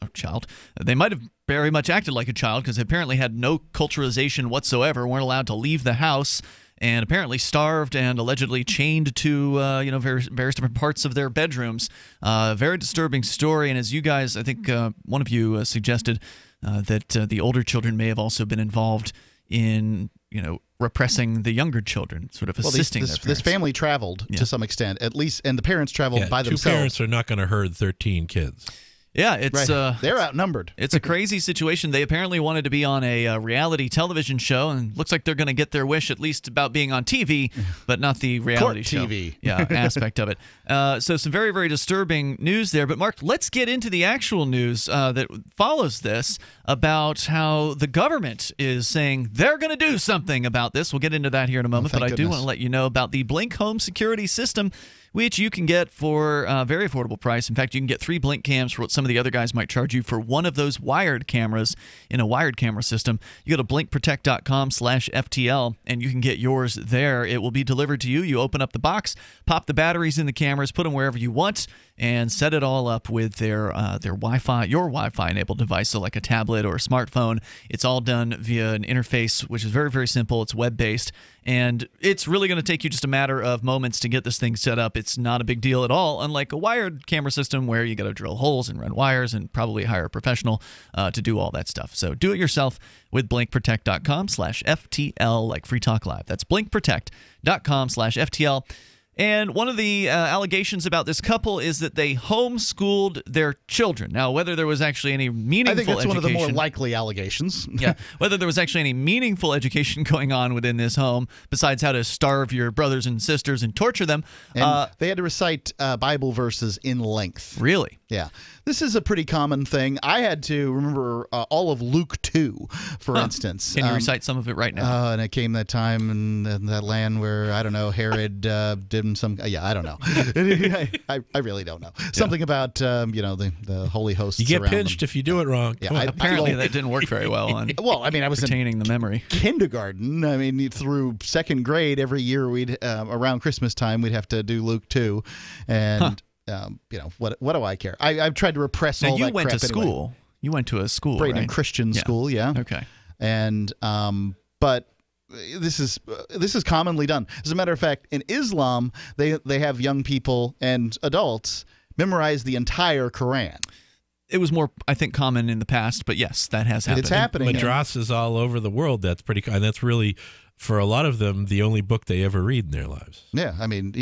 they might have very much acted like a child because they apparently had no culturalization whatsoever, weren't allowed to leave the house, and apparently starved and allegedly chained to various different parts of their bedrooms. Very disturbing story, and as you guys, I think one of you suggested that the older children may have also been involved in repressing the younger children, sort of assisting their parents. This family traveled to some extent, at least, and the parents traveled by themselves. Two parents are not going to herd 13 kids. Yeah, it's they're outnumbered. It's a crazy situation. They apparently wanted to be on a reality television show, and looks like they're going to get their wish, at least about being on TV, but not the reality show. TV. Aspect of it. So some very, very disturbing news there. But Mark, let's get into the actual news that follows this about how the government is saying they're going to do something about this. We'll get into that here in a moment, but I do want to let you know about the Blink home security system, which you can get for a very affordable price. In fact, you can get 3 Blink cams for what some of the other guys might charge you for one of those wired cameras in a wired camera system. You go to blinkprotect.com/FTL, and you can get yours there. It will be delivered to you. You open up the box, pop the batteries in the cameras, put them wherever you want, and set it all up with their Wi-Fi, your Wi-Fi-enabled device, so like a tablet or a smartphone. It's all done via an interface, which is very, very simple. It's web-based, and it's really going to take you just a matter of moments to get this thing set up. It's not a big deal at all, unlike a wired camera system where you got to drill holes and run wires and probably hire a professional to do all that stuff. So do it yourself with blinkprotect.com/FTL, like Free Talk Live. That's blinkprotect.com/FTL. And one of the allegations about this couple is that they homeschooled their children. Now, whether there was actually any meaningful I think that's education, one of the more likely allegations. Yeah, whether there was actually any meaningful education going on within this home besides how to starve your brothers and sisters and torture them. And they had to recite Bible verses in length. Really? Yeah. This is a pretty common thing. I had to remember all of Luke 2, for instance. Can you recite some of it right now? And it came that time in that land where, I don't know, Herod did some... I don't know. I really don't know. Something about, the holy hosts You get around pinched them. if you do it wrong. Yeah, apparently that didn't work very well on I was retaining the memory. Kindergarten. I mean, through second grade, every year we'd around Christmas time, we'd have to do Luke 2. And... what do I care? I've tried to repress all that crap. You went to anyway. school. You went to a school, Braden right? Christian school, yeah. Okay. And but this is commonly done. As a matter of fact, in Islam, they have young people and adults memorize the entire Quran. It was more, I think, common in the past, but yes, that has happened. It's happening. Madrasas all over the world. That's pretty. And that's really for a lot of them, the only book they ever read in their lives. Yeah, I mean,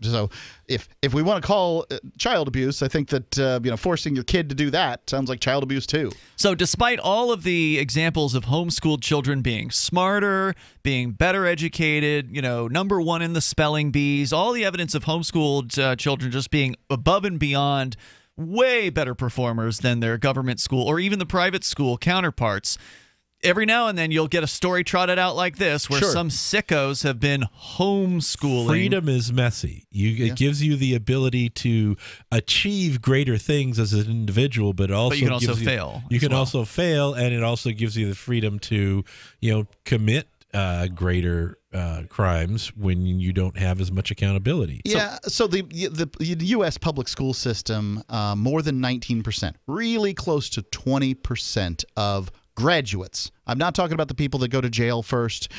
so if we want to call child abuse, I think that forcing your kid to do that sounds like child abuse too. So despite all of the examples of homeschooled children being smarter, being better educated, number one in the spelling bees, all the evidence of homeschooled children just being above and beyond way better performers than their government school or even the private school counterparts, every now and then you'll get a story trotted out like this where some sickos have been homeschooling. Freedom is messy. It gives you the ability to achieve greater things as an individual, but you can also fail. You can also fail, and it also gives you the freedom to, commit greater crimes when you don't have as much accountability. Yeah, so the U.S. public school system, more than 19%, really close to 20% of graduates. I'm not talking about the people that go to jail first,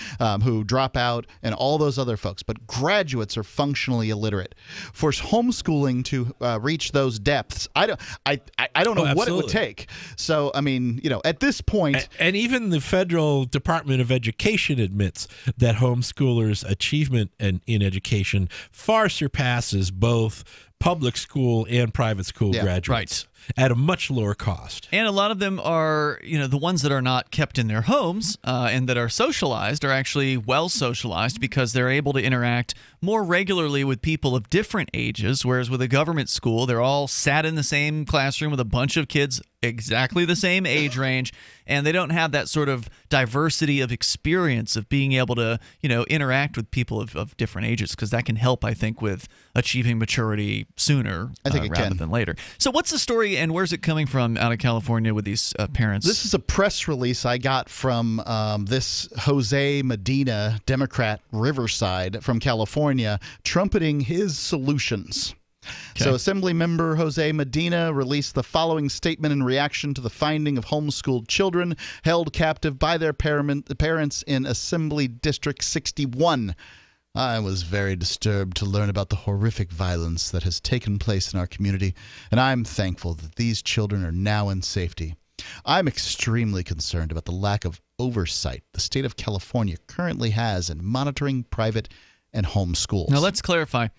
who drop out, and all those other folks, but graduates are functionally illiterate. For homeschooling to reach those depths, I don't know what it would take. So, I mean, at this point, and even the Federal Department of Education admits that homeschoolers' achievement in education far surpasses both public school and private school graduates at a much lower cost. And a lot of them are, the ones that are not kept in their homes and that are socialized are actually well socialized because they're able to interact more regularly with people of different ages, whereas with a government school, they're all sat in the same classroom with a bunch of kids exactly the same age range, and they don't have that sort of diversity of experience of being able to, interact with people of different ages, because that can help, I think, with achieving maturity sooner rather than later. So what's the story and where's it coming from out of California with these parents? This is a press release I got from this Jose Medina, Democrat, Riverside from California, trumpeting his solutions. Okay. So Assembly member Jose Medina released the following statement in reaction to the finding of homeschooled children held captive by their parents in Assembly District 61. I was very disturbed to learn about the horrific violence that has taken place in our community, and I'm thankful that these children are now in safety. I'm extremely concerned about the lack of oversight the state of California currently has in monitoring private and home schools. Now let's clarify.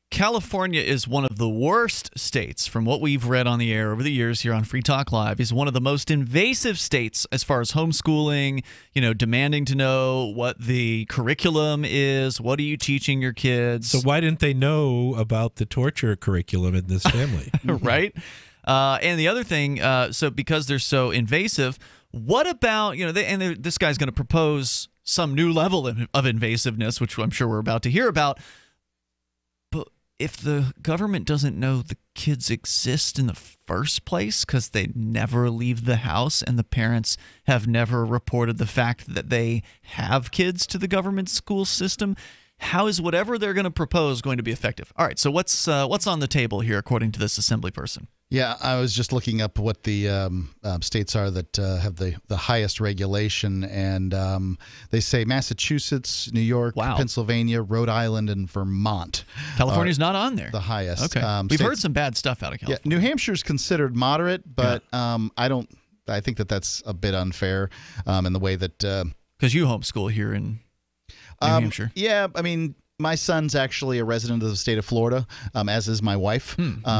California is one of the worst states, from what we've read on the air over the years here on Free Talk Live, is one of the most invasive states as far as homeschooling, demanding to know what the curriculum is, what are you teaching your kids. So why didn't they know about the torture curriculum in this family? Right? And the other thing, so because they're so invasive, what about, this guy's going to propose some new level of invasiveness, which I'm sure we're about to hear about. If the government doesn't know the kids exist in the first place because they never leave the house and the parents have never reported the fact that they have kids to the government school system, how is whatever they're going to propose going to be effective? All right, so what's on the table here according to this assembly person? Yeah, I was just looking up what the states are that have the highest regulation, and they say Massachusetts, New York, Pennsylvania, Rhode Island, and Vermont. California's not on there. The highest. Okay. We've heard some bad stuff out of California. Yeah, New Hampshire's considered moderate, but I think that's a bit unfair in the way that because you homeschool here in New Hampshire. Yeah, I mean, my son's actually a resident of the state of Florida, as is my wife,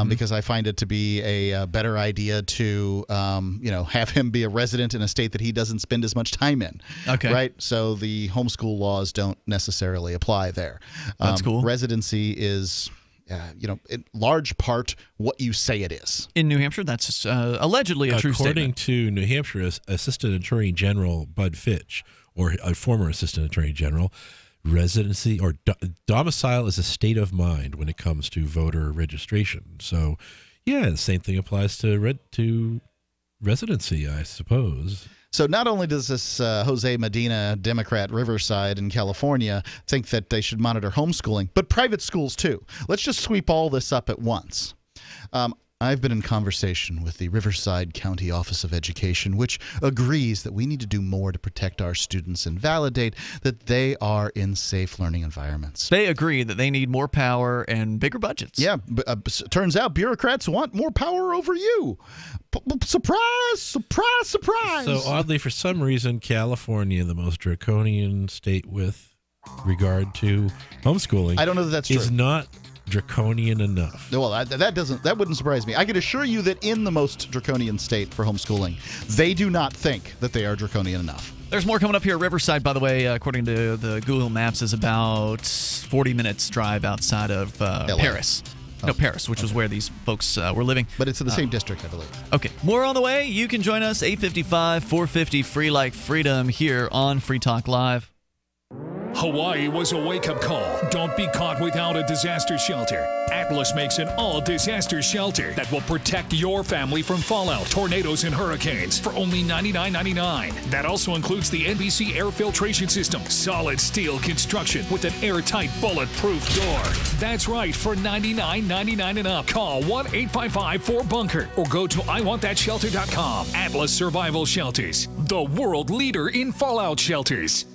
because I find it to be a better idea to, have him be a resident in a state that he doesn't spend as much time in. Okay. Right? So the homeschool laws don't necessarily apply there. That's cool. Residency is, in large part what you say it is. In New Hampshire, that's allegedly a true statement. According to New Hampshire, Assistant Attorney General Bud Fitch, or a former Assistant Attorney General, residency or domicile is a state of mind when it comes to voter registration. So, yeah, the same thing applies to residency, I suppose. So not only does this Jose Medina, Democrat, Riverside in California, think that they should monitor homeschooling, but private schools too. Let's just sweep all this up at once. I've been in conversation with the Riverside County Office of Education, which agrees that we need to do more to protect our students and validate that they are in safe learning environments. They agree that they need more power and bigger budgets. Yeah, turns out bureaucrats want more power over you. Surprise, surprise, surprise. So oddly, for some reason, California, the most draconian state with regard to homeschooling, I don't know that that's true. Is not draconian enough. Well, that wouldn't surprise me. I can assure you that in the most draconian state for homeschooling, they do not think that they are draconian enough. There's more coming up here. Riverside, by the way, according to the Google Maps, is about 40 minutes drive outside of Paris. No, Paris, which was where these folks were living. But it's in the same district, I believe. Okay. More on the way. You can join us 855 450 Free Like Freedom here on Free Talk Live. Hawaii was a wake-up call. Don't be caught without a disaster shelter. Atlas makes an all-disaster shelter that will protect your family from fallout, tornadoes, and hurricanes for only $99.99. That also includes the NBC air filtration system, solid steel construction with an airtight, bulletproof door. That's right, for $99.99 and up. Call 1-855-4BUNKER or go to iwantthatshelter.com. Atlas Survival Shelters, the world leader in fallout shelters.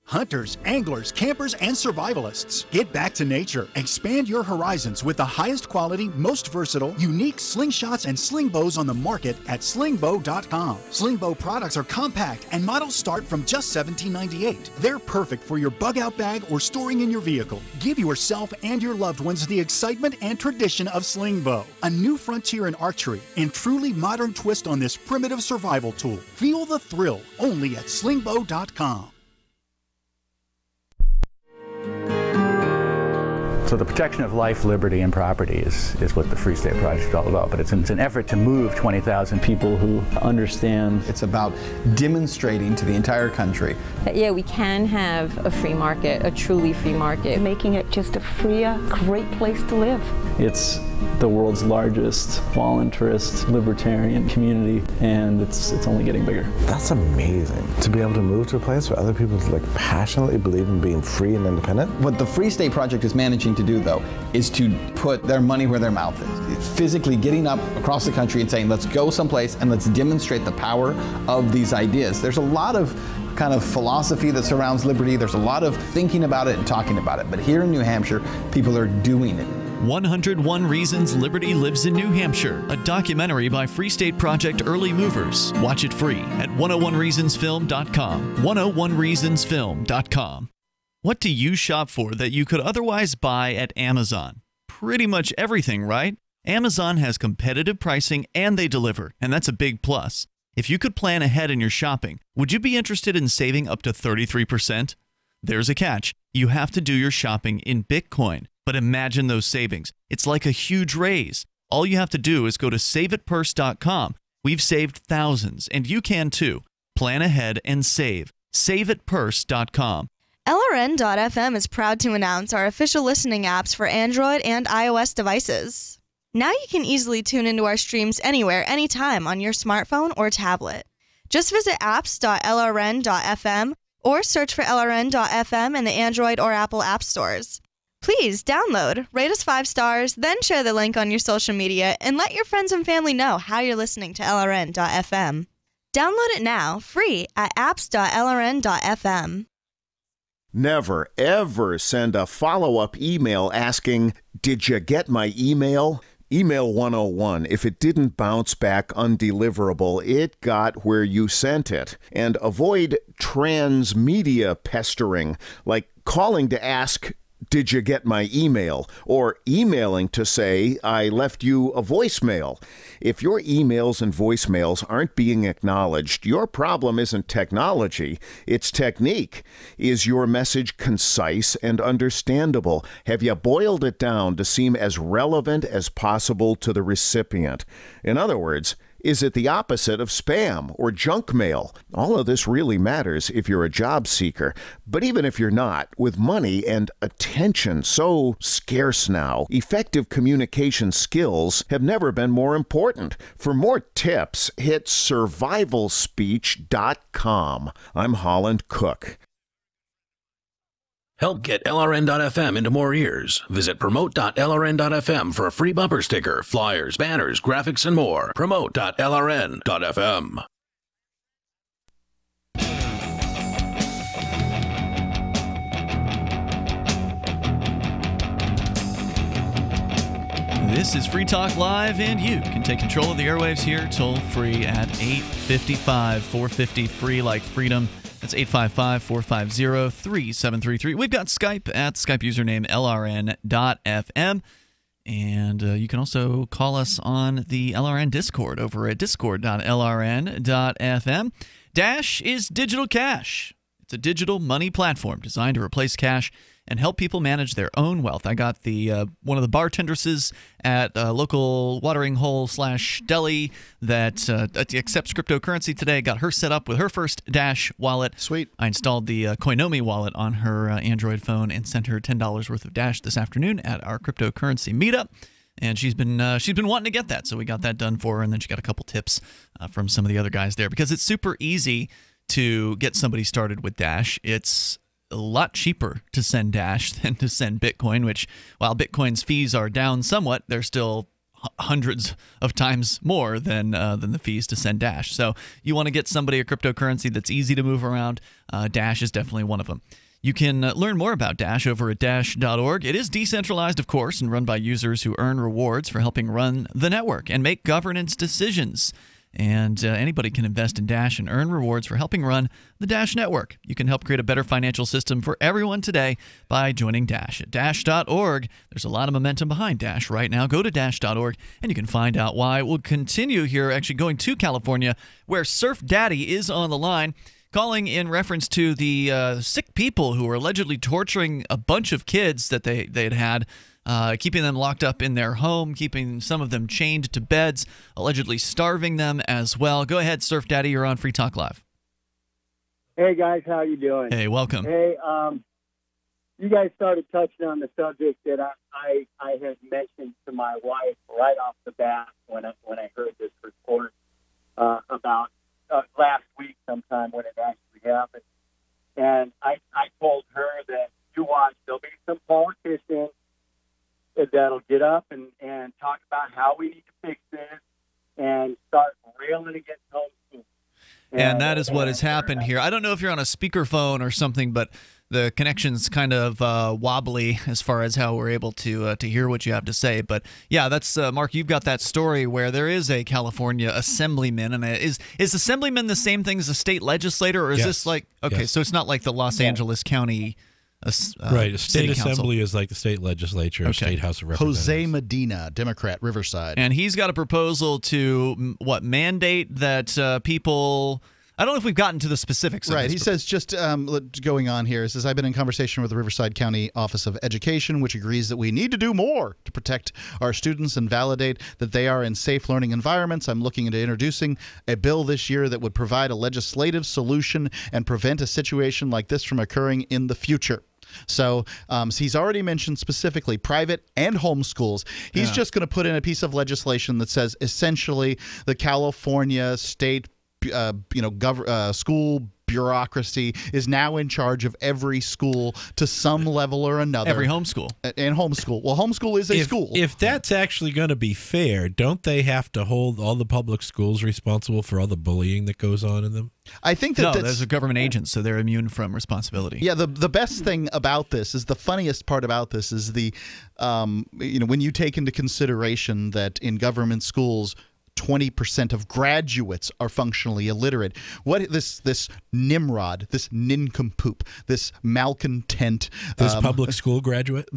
Hunters, anglers, campers, and survivalists. Get back to nature. Expand your horizons with the highest quality, most versatile, unique slingshots and sling bows on the market at slingbow.com. Slingbow products are compact and models start from just $17.98. They're perfect for your bug out bag or storing in your vehicle. Give yourself and your loved ones the excitement and tradition of Slingbow, a new frontier in archery and truly modern twist on this primitive survival tool. Feel the thrill only at slingbow.com. So the protection of life, liberty, and property is what the Free State Project is all about. But it's an effort to move 20,000 people who understand. It's about demonstrating to the entire country that, yeah, we can have a free market, a truly free market. Making it just a freer, great place to live. It's the world's largest voluntarist libertarian community, and it's only getting bigger. That's amazing, to be able to move to a place where other people passionately believe in being free and independent. What the Free State Project is managing to do, though, is to put their money where their mouth is. Physically getting up across the country and saying, let's go someplace and let's demonstrate the power of these ideas. There's a lot of kind of philosophy that surrounds liberty. There's a lot of thinking about it and talking about it. But here in New Hampshire, people are doing it. 101 Reasons Liberty Lives in New Hampshire, a documentary by Free State Project Early Movers. Watch it free at 101reasonsfilm.com. 101reasonsfilm.com. What do you shop for that you could otherwise buy at Amazon? Pretty much everything, right? Amazon has competitive pricing and they deliver, and that's a big plus. If you could plan ahead in your shopping, would you be interested in saving up to 33%? There's a catch. You have to do your shopping in Bitcoin. But imagine those savings. It's like a huge raise. All you have to do is go to saveatpurse.com. We've saved thousands, and you can too. Plan ahead and save. Saveatpurse.com. LRN.FM is proud to announce our official listening apps for Android and iOS devices. Now you can easily tune into our streams anywhere, anytime on your smartphone or tablet. Just visit apps.lrn.fm or search for LRN.FM in the Android or Apple app stores. Please download, rate us 5 stars, then share the link on your social media, and let your friends and family know how you're listening to LRN.FM. Download it now, free at apps.lrn.fm. Never, ever send a follow-up email asking, "Did you get my email?" Email 101. If it didn't bounce back undeliverable, it got where you sent it. And avoid transmedia pestering, like calling to ask, "Did you get my email?" or emailing to say, "I left you a voicemail." If your emails and voicemails aren't being acknowledged, your problem isn't technology, it's technique. Is your message concise and understandable? Have you boiled it down to seem as relevant as possible to the recipient? In other words, is it the opposite of spam or junk mail? All of this really matters if you're a job seeker. But even if you're not, with money and attention so scarce now, effective communication skills have never been more important. For more tips, hit survivalspeech.com. I'm Holland Cook. Help get LRN.FM into more ears. Visit promote.lrn.fm for a free bumper sticker, flyers, banners, graphics, and more. Promote.lrn.fm. This is Free Talk Live, and you can take control of the airwaves here toll free at 855-450-FREE like freedom. That's 855-450-3733. We've got Skype at Skype username LRN.FM. And you can also call us on the LRN Discord over at discord.lrn.fm. Dash is digital cash. It's a digital money platform designed to replace cash and help people manage their own wealth. I got the one of the bartendresses at a local watering hole / deli that accepts cryptocurrency today. Got her set up with her first Dash wallet. Sweet. I installed the Koinomi wallet on her Android phone and sent her $10 worth of Dash this afternoon at our cryptocurrency meetup. And she's been wanting to get that, so we got that done for her. And then she got a couple tips from some of the other guys there, because it's super easy to get somebody started with Dash. It's a lot cheaper to send Dash than to send Bitcoin, which, while Bitcoin's fees are down somewhat, they're still hundreds of times more than the fees to send Dash. So you want to get somebody a cryptocurrency that's easy to move around. Dash is definitely one of them. You can learn more about Dash over at dash.org. It is decentralized, of course, and run by users who earn rewards for helping run the network and make governance decisions. And anybody can invest in Dash and earn rewards for helping run the Dash network. You can help create a better financial system for everyone today by joining Dash at dash.org. There's a lot of momentum behind Dash right now. Go to dash.org and you can find out why. We'll continue here, actually going to California, where Surf Daddy is on the line, calling in reference to the sick people who were allegedly torturing a bunch of kids that they had. Keeping them locked up in their home, keeping some of them chained to beds, allegedly starving them as well. Go ahead, Surf Daddy. You're on Free Talk Live. Hey, guys. How you doing? Hey, welcome. Hey, you guys started touching on the subject that I had mentioned to my wife right off the bat when I heard this report about last week sometime when it actually happened. And I told her that, you watch, there'll be some politicians that'll get up and talk about how we need to fix this and start railing against homeschooling. And that is what has happened here. I don't know if you're on a speakerphone or something, but the connection's kind of wobbly as far as how we're able to hear what you have to say. But yeah, that's Mark. You've got that story where there is a California assemblyman, and is assemblyman the same thing as a state legislator, or is this like so it's not like the Los Angeles County. Right, a state assembly is like the state legislature, or state house of representatives. Jose Medina, Democrat, Riverside. And he's got a proposal to, mandate that people... I don't know if we've gotten to the specifics of right. this. He says, just going on here, he says, I've been in conversation with the Riverside County Office of Education, which agrees that we need to do more to protect our students and validate that they are in safe learning environments. I'm looking into introducing a bill this year that would provide a legislative solution and prevent a situation like this from occurring in the future. So he's already mentioned specifically private and homeschools. He's just going to put in a piece of legislation that says essentially the California state school bureaucracy is now in charge of every school to some level or another. Every homeschool. And homeschool. Well, homeschool is a school. If that's actually going to be fair, don't they have to hold all the public schools responsible for all the bullying that goes on in them? I think that there's a government agent, so they're immune from responsibility. Yeah, the best thing about this is, the funniest part about this is the, when you take into consideration that in government schools, 20% of graduates are functionally illiterate. What this Nimrod, this nincompoop, this malcontent, this public school graduate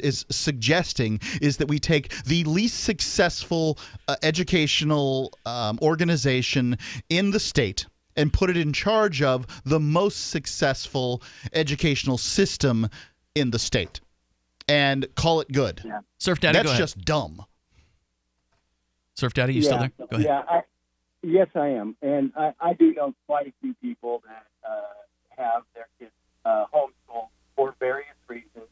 is suggesting is that we take the least successful educational organization in the state and put it in charge of the most successful educational system in the state and call it good. Yeah. Surf Daddy, that's just dumb. Surf Daddy, you still there? Go ahead. Yeah, yes, I am. And I do know quite a few people that have their kids homeschooled for various reasons,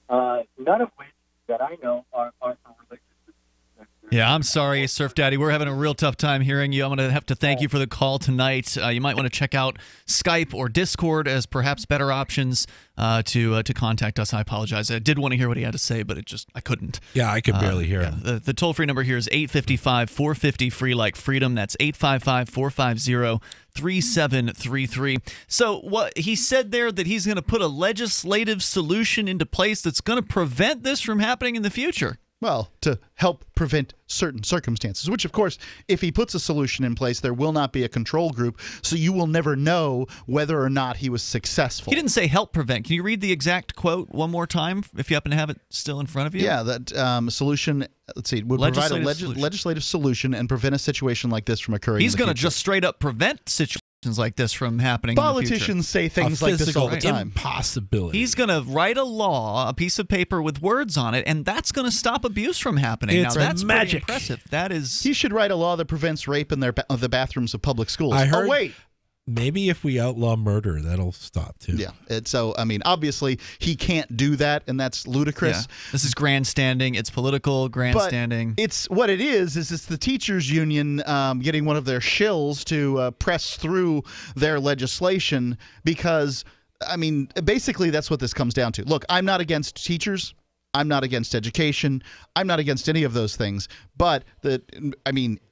none of which that I know are for religious reasons. Yeah, I'm sorry, Surf Daddy. We're having a real tough time hearing you. I'm going to have to thank you for the call tonight. You might want to check out Skype or Discord as perhaps better options to contact us. I apologize. I did want to hear what he had to say, but I couldn't. Yeah, I could barely hear him. The toll-free number here is 855-450-FREE like freedom. That's 855-450-3733. So what he said there, that he's going to put a legislative solution into place that's going to prevent this from happening in the future. Well, to help prevent certain circumstances, which, of course, if he puts a solution in place, there will not be a control group, so you will never know whether or not he was successful. He didn't say help prevent. Can you read the exact quote one more time if you happen to have it still in front of you? Yeah, that solution, let's see, would provide a legislative solution and prevent a situation like this from occurring. He's going to just straight up prevent situations like this from happening. Politicians say things like this all the time. Impossibility. He's going to write a law, a piece of paper with words on it, and that's going to stop abuse from happening. It's now that's magic. Pretty impressive. That is. He should write a law that prevents rape in the bathrooms of public schools. I heard, oh wait. Maybe if we outlaw murder, that'll stop too. Yeah. So, I mean, obviously, he can't do that, and that's ludicrous. Yeah. This is grandstanding. It's political grandstanding. But it's what it is it's the teachers union getting one of their shills to press through their legislation because, I mean, basically that's what this comes down to. Look, I'm not against teachers. I'm not against education. I'm not against any of those things. But,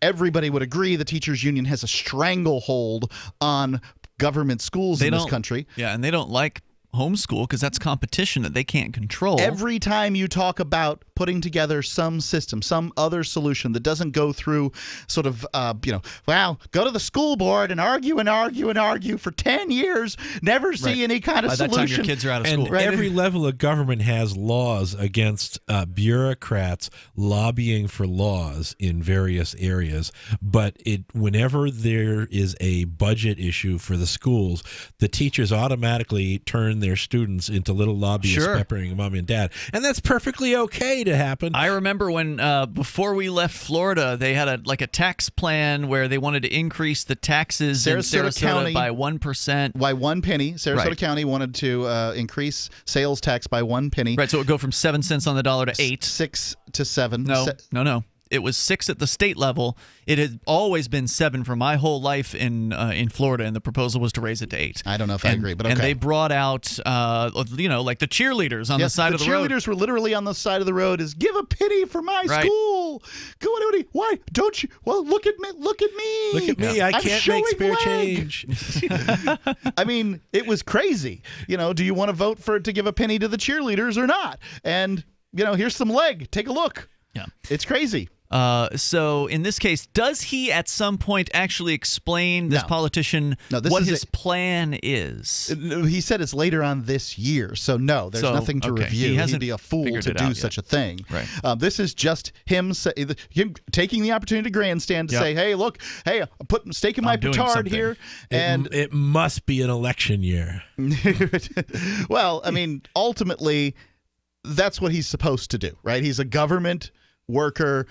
everybody would agree the teachers union has a stranglehold on government schools in this country. Yeah, and they don't like homeschool because that's competition that they can't control. Every time you talk about putting together some system, some other solution that doesn't go through sort of, go to the school board and argue for 10 years, never see any kind of By solution. By that time your kids are out of school. And every level of government has laws against bureaucrats lobbying for laws in various areas. But whenever there is a budget issue for the schools, the teachers automatically turn their students into little lobbyists peppering mom and dad. And that's perfectly okay to happen. I remember when before we left Florida, they had a tax plan where they wanted to increase the taxes in Sarasota County by 1%. By 1 penny. Sarasota County wanted to increase sales tax by 1 penny. Right, so it would go from 7 cents on the dollar to 8. 6 to 7. No. It was 6 at the state level. It had always been 7 for my whole life in Florida, and the proposal was to raise it to 8. I don't know if I agree, but okay. And they brought out, like the cheerleaders on the side of the road. The cheerleaders were literally on the side of the road. Give a pity for my school. Go on, why don't you? Well, look at me. Look at me. Look at me. I can't make spare change. I mean, it was crazy. Do you want to vote to give a penny to the cheerleaders or not? And here's some leg. Take a look. Yeah, it's crazy. So in this case, does he at some point actually explain this politician what his plan is? He said it's later on this year. So no, there's nothing to review. He'd be a fool to do such a thing. Right. This is just him taking the opportunity to grandstand to say, hey, look, I'm staking my petard here. And it must be an election year. Well, I mean, ultimately, that's what he's supposed to do, right? He's a government worker.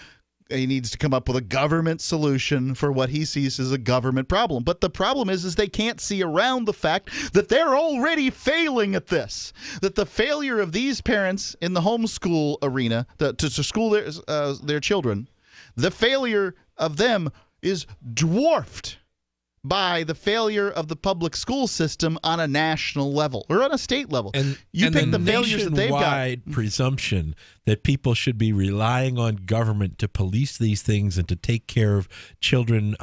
He needs to come up with a government solution for what he sees as a government problem. But the problem is they can't see around the fact that they're already failing at this. That the failure of these parents in the homeschool arena to school their children, the failure of them is dwarfed by the failure of the public school system on a national level or on a state level. And you pick the failures that they've got. Nationwide presumption that people should be relying on government to police these things and to take care of children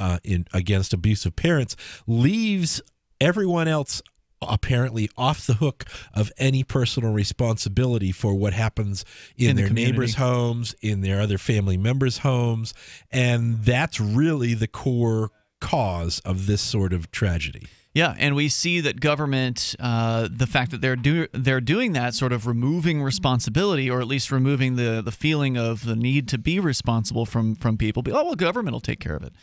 against abusive parents leaves everyone else apparently off the hook of any personal responsibility for what happens in their neighbors' homes, in their other family members' homes. And that's really the core cause of this sort of tragedy. Yeah, and we see that government, the fact that they're doing that, sort of removing responsibility, or at least removing the feeling of the need to be responsible from people. Government will take care of it.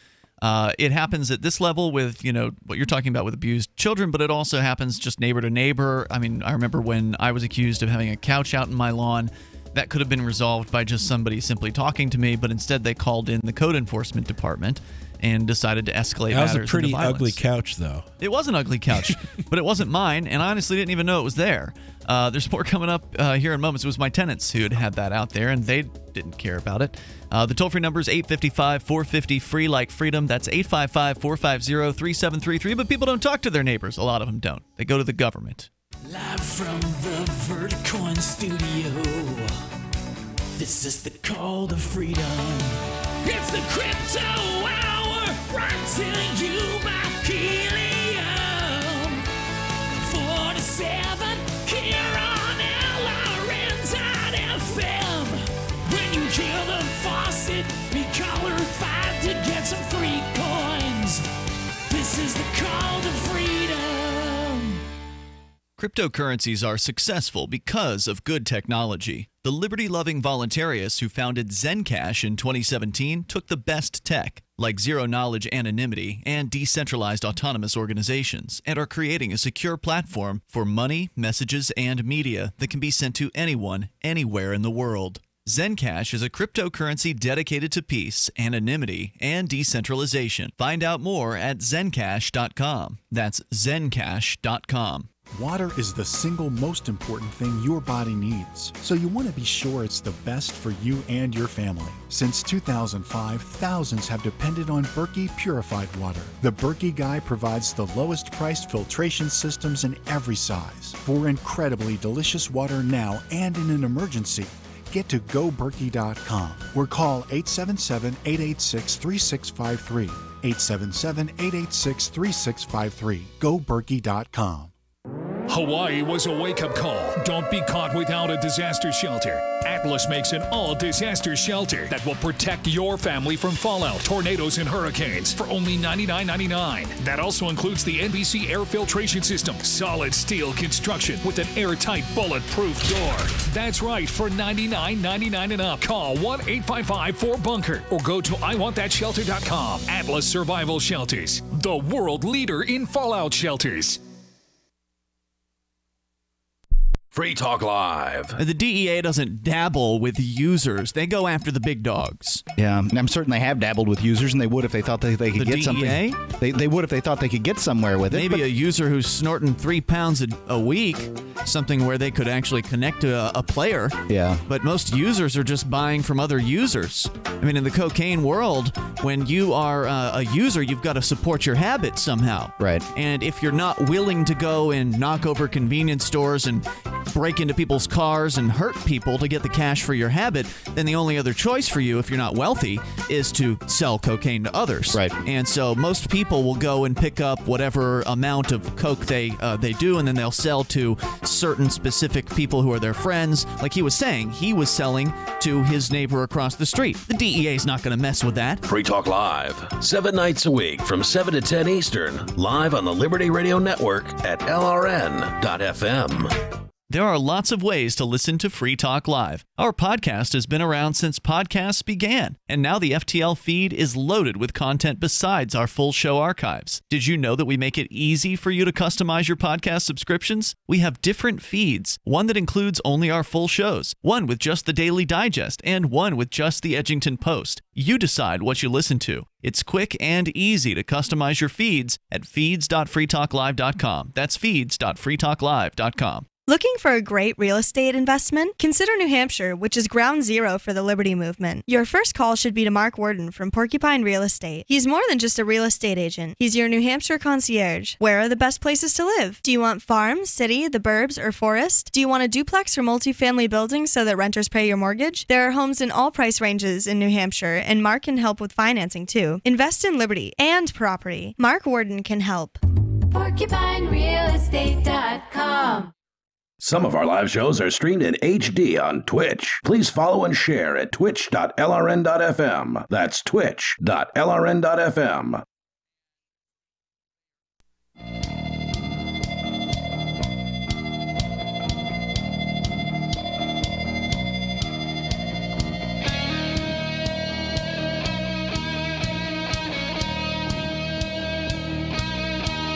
It happens at this level with what you're talking about with abused children, but it also happens just neighbor to neighbor. I mean, I remember when I was accused of having a couch out in my lawn. That could have been resolved by just somebody simply talking to me, but instead they called in the code enforcement department. and decided to escalate That was matters a pretty into violence. ugly couch, though. It was an ugly couch, but it wasn't mine, and I honestly didn't even know it was there. There's more coming up here in moments. It was my tenants who had that out there, and they didn't care about it. The toll-free number is 855-450-FREE like freedom. That's 855-450-3733, but people don't talk to their neighbors. A lot of them don't. They go to the government. Live from the Verticoin studio, this is the call to freedom. It's the Crypto Hour, brought to you by Helium 47 here on LRN.FM. When you hear the faucet, be caller 5 to get some free coins. This is the call to freedom. Cryptocurrencies are successful because of good technology. The liberty-loving voluntarists who founded Zencash in 2017 took the best tech, like zero-knowledge anonymity and decentralized autonomous organizations, and are creating a secure platform for money, messages, and media that can be sent to anyone, anywhere in the world. Zencash is a cryptocurrency dedicated to peace, anonymity, and decentralization. Find out more at zencash.com. That's zencash.com. Water is the single most important thing your body needs, so you want to be sure it's the best for you and your family. Since 2005, thousands have depended on Berkey purified water. The Berkey Guy provides the lowest priced filtration systems in every size for incredibly delicious water now and in an emergency. Get to GoBerkey.com or call 877-886-3653. 877-886-3653. GoBerkey.com. Hawaii was a wake-up call. Don't be caught without a disaster shelter. Atlas makes an all-disaster shelter that will protect your family from fallout, tornadoes, and hurricanes for only $99.99. That also includes the NBC air filtration system, solid steel construction with an airtight, bulletproof door. That's right, for $99.99 and up. Call 1-855-4BUNKER or go to iwantthatshelter.com. Atlas Survival Shelters, the world leader in fallout shelters. Free Talk Live. The DEA doesn't dabble with users. They go after the big dogs. Yeah, and I'm certain they have dabbled with users, and they would if they thought they could The get DEA? something. They would if they thought they could get somewhere with it. Maybe a user who's snorting 3 pounds a week, something where they could actually connect to a player. Yeah. But most users are just buying from other users. I mean, in the cocaine world, when you are a user, you've got to support your habit somehow. Right. And if you're not willing to go and knock over convenience stores and break into people's cars and hurt people to get the cash for your habit, then the only other choice for you, if you're not wealthy, is to sell cocaine to others. Right. And so most people will go and pick up whatever amount of coke they do, and then they'll sell to certain specific people who are their friends. Like he was saying, he was selling to his neighbor across the street. The DEA is not going to mess with that. Free Talk Live, 7 nights a week from 7 to 10 Eastern, live on the Liberty Radio Network at LRN.FM. There are lots of ways to listen to Free Talk Live. Our podcast has been around since podcasts began, and now the FTL feed is loaded with content besides our full show archives. Did you know that we make it easy for you to customize your podcast subscriptions? We have different feeds, one that includes only our full shows, one with just the Daily Digest, and one with just the Edgington Post. You decide what you listen to. It's quick and easy to customize your feeds at feeds.freetalklive.com. That's feeds.freetalklive.com. Looking for a great real estate investment? Consider New Hampshire, which is ground zero for the Liberty Movement. Your first call should be to Mark Worden from Porcupine Real Estate. He's more than just a real estate agent. He's your New Hampshire concierge. Where are the best places to live? Do you want farm, city, the burbs, or forest? Do you want a duplex or multifamily building so that renters pay your mortgage? There are homes in all price ranges in New Hampshire, and Mark can help with financing too. Invest in liberty and property. Mark Worden can help. PorcupineRealEstate.com. Some of our live shows are streamed in HD on Twitch. Please follow and share at twitch.lrn.fm. That's twitch.lrn.fm.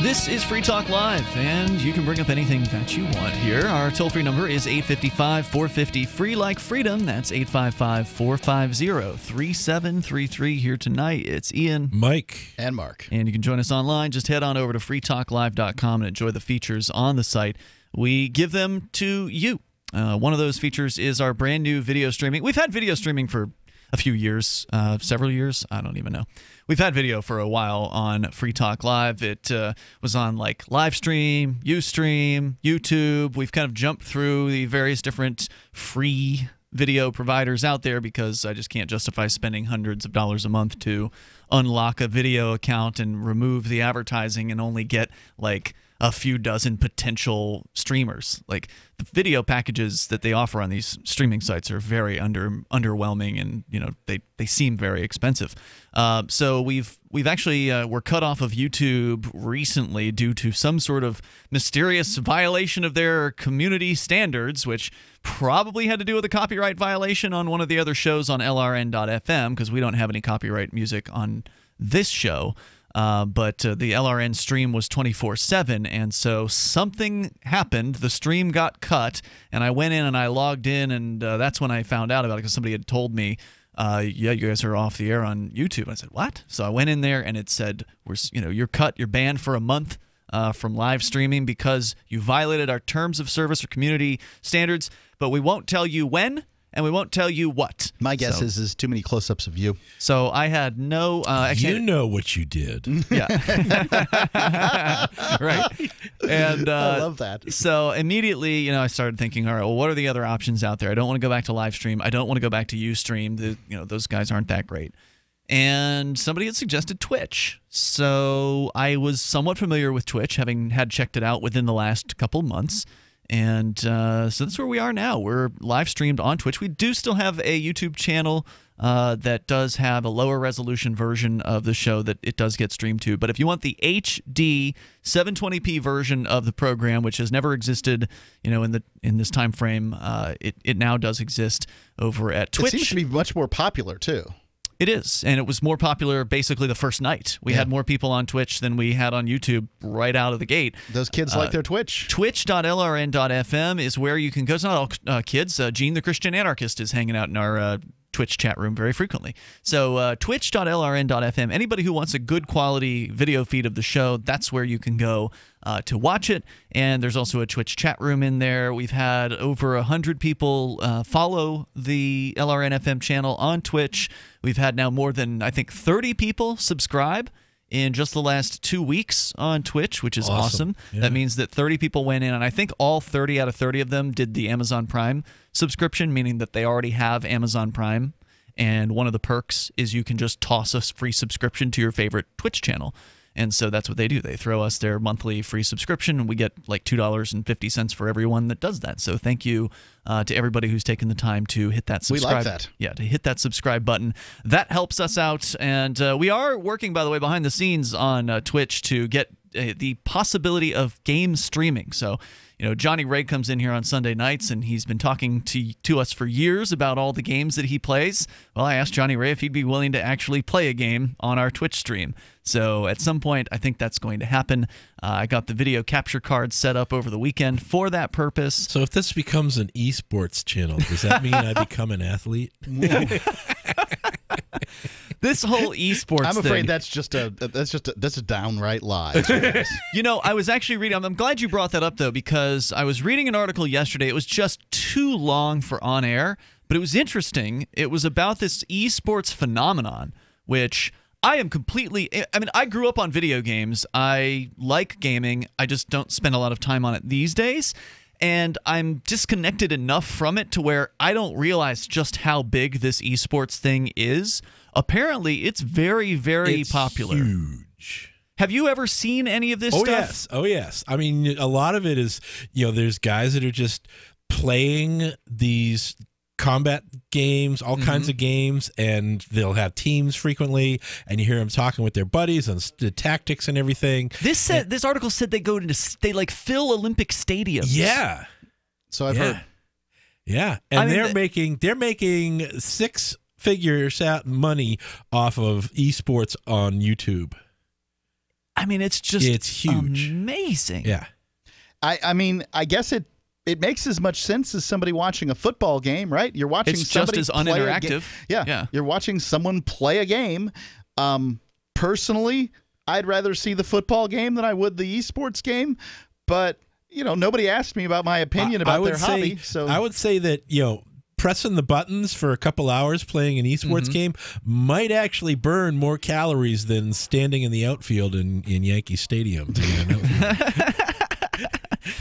This is Free Talk Live, and you can bring up anything that you want here. Our toll-free number is 855-450-FREE like freedom. That's 855-450-3733. Here tonight, it's Ian, Mike, and Mark. And you can join us online. Just head on over to freetalklive.com and enjoy the features on the site. We give them to you. One of those features is our brand new video streaming. We've had video streaming for a few years, several years. I don't even know. We've had video for a while on Free Talk Live. It was on like Livestream, Ustream, YouTube. We've kind of jumped through the various different free video providers out there because I just can't justify spending hundreds of dollars a month to unlock a video account and remove the advertising and only get like a few dozen potential streamers. Like the video packages that they offer on these streaming sites are very underwhelming, and they seem very expensive. So we've actually we're cut off of YouTube recently due to some sort of mysterious violation of their community standards, which probably had to do with a copyright violation on one of the other shows on LRN.FM, because we don't have any copyright music on this show. But the LRN stream was 24/7, and so something happened. The stream got cut, and I went in and I logged in, and that's when I found out about it because somebody had told me, yeah, you guys are off the air on YouTube. I said, what? So I went in there, and it said, you're cut, you're banned for a month from live streaming because you violated our terms of service or community standards, but we won't tell you when. And we won't tell you what. My guess is too many close-ups of you. So I had no... you know what you did. Yeah. Right. And I love that. So immediately, I started thinking, all right, well, what are the other options out there? I don't want to go back to Livestream. I don't want to go back to Ustream. Those guys aren't that great. And somebody had suggested Twitch. So I was somewhat familiar with Twitch, having had checked it out within the last couple months. And so that's where we are now. We're live streamed on Twitch. We do still have a YouTube channel that does have a lower resolution version of the show that it does get streamed to. But if you want the HD 720p version of the program, which has never existed, in this time frame, it now does exist over at Twitch. It seems to be much more popular too. It is, and it was more popular basically the first night. We had more people on Twitch than we had on YouTube right out of the gate. Those kids like their Twitch. Twitch.lrn.fm is where you can go. It's not all kids. Gene the Christian Anarchist is hanging out in our Twitch chat room very frequently. So twitch.lrn.fm. Anybody who wants a good quality video feed of the show, that's where you can go to watch it. And there's also a Twitch chat room in there. We've had over 100 people follow the LRN-FM channel on Twitch. We've had now more than, I think, 30 people subscribe in just the last 2 weeks on Twitch, which is awesome. Yeah. That means that 30 people went in, and I think all 30 out of 30 of them did the Amazon Prime subscription, meaning that they already have Amazon Prime. And one of the perks is you can just toss a free subscription to your favorite Twitch channel. And so that's what they do. They throw us their monthly free subscription, and we get like $2.50 for everyone that does that. So thank you to everybody who's taken the time to hit that subscribe. We like that. Yeah, to hit that subscribe button. That helps us out. And we are working, by the way, behind the scenes on Twitch to get the possibility of game streaming. So, Johnny Ray comes in here on Sunday nights, and he's been talking to us for years about all the games that he plays. Well, I asked Johnny Ray if he'd be willing to actually play a game on our Twitch stream. So at some point, I think that's going to happen. I got the video capture card set up over the weekend for that purpose. So if this becomes an esports channel, does that mean I become an athlete? This whole esports I'm afraid thing, that's a downright lie. I was actually reading. I'm glad you brought that up though, because I was reading an article yesterday. It was just too long for on air, but it was interesting. It was about this esports phenomenon, which I am completely. I mean, I grew up on video games. I like gaming. I just don't spend a lot of time on it these days. And I'm disconnected enough from it to where I don't realize just how big this esports thing is. Apparently, it's very, very popular. Huge. Have you ever seen any of this stuff? Yes. Oh, yes. I mean, a lot of it is, there's guys that are just playing these combat games, all kinds of games, and they'll have teams frequently, and you hear them talking with their buddies and the tactics and everything. This article said they fill Olympic stadiums. Yeah. So I've heard. Yeah, and they're making six figures out money off of esports on YouTube. I mean, it's huge, amazing. Yeah. I mean, I guess it makes as much sense as somebody watching a football game, right? You're watching It's somebody just as play a uninteractive. Yeah. You're watching someone play a game. Personally, I'd rather see the football game than I would the esports game, but nobody asked me about my opinion about their hobby. So I would say that, pressing the buttons for a couple hours playing an esports game might actually burn more calories than standing in the outfield in Yankee Stadium.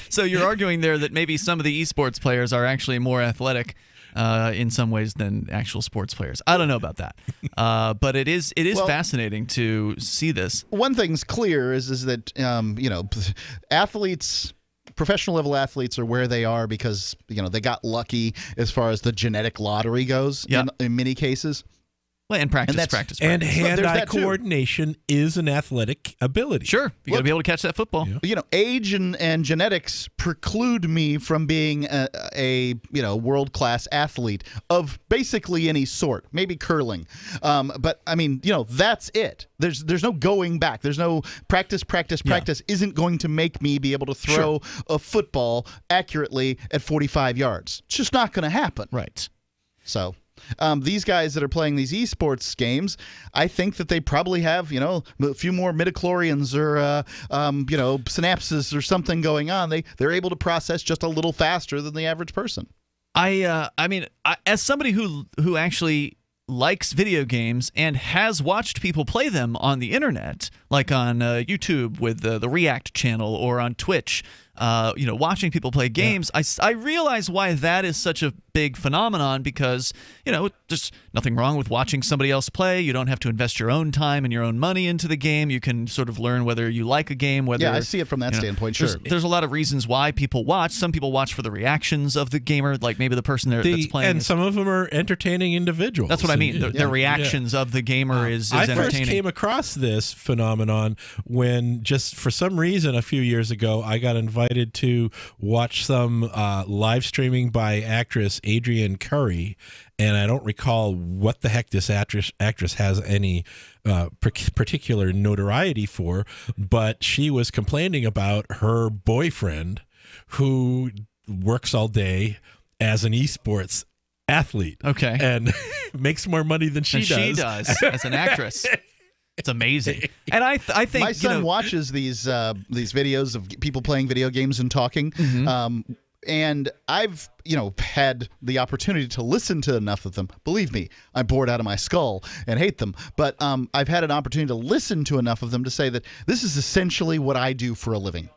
So you're arguing there that maybe some of the esports players are actually more athletic in some ways than actual sports players. I don't know about that, but it is fascinating to see this. One thing's clear is that athletes. Professional level athletes are where they are because they got lucky as far as the genetic lottery goes in many cases. Well, and practice. And hand-eye coordination is an athletic ability. Sure. You got to be able to catch that football. Age and genetics preclude me from being a world-class athlete of basically any sort, maybe curling. But, I mean, that's it. There's no going back. There's no practice isn't going to make me be able to throw a football accurately at 45 yards. It's just not going to happen. Right. So... these guys that are playing these esports games, I think that they probably have, a few more midichlorians or, synapses or something going on. They're able to process just a little faster than the average person. I mean, as somebody who actually likes video games and has watched people play them on the internet, like on YouTube with the React channel or on Twitch, watching people play games, I realize why that is such a big phenomenon because, there's nothing wrong with watching somebody else play. You don't have to invest your own time and your own money into the game. You can sort of learn whether you like a game, whether... Yeah, I see it from that standpoint, sure. There's a lot of reasons why people watch. Some people watch for the reactions of the gamer, like maybe the person that's playing. And some of them are entertaining individuals. That's what I mean. The reactions of the gamer is entertaining. I first came across this phenomenon when just for some reason a few years ago I got invited to watch some live streaming by actress Adrienne Curry, and I don't recall what the heck this actress has any particular notoriety for, but she was complaining about her boyfriend who works all day as an esports athlete. Okay. And makes more money than she does as an actress. It's amazing. And I think my son watches these videos of people playing video games and talking. And I've, had the opportunity to listen to enough of them. Believe me, I'm bored out of my skull and hate them. But I've had an opportunity to listen to enough of them to say that this is essentially what I do for a living.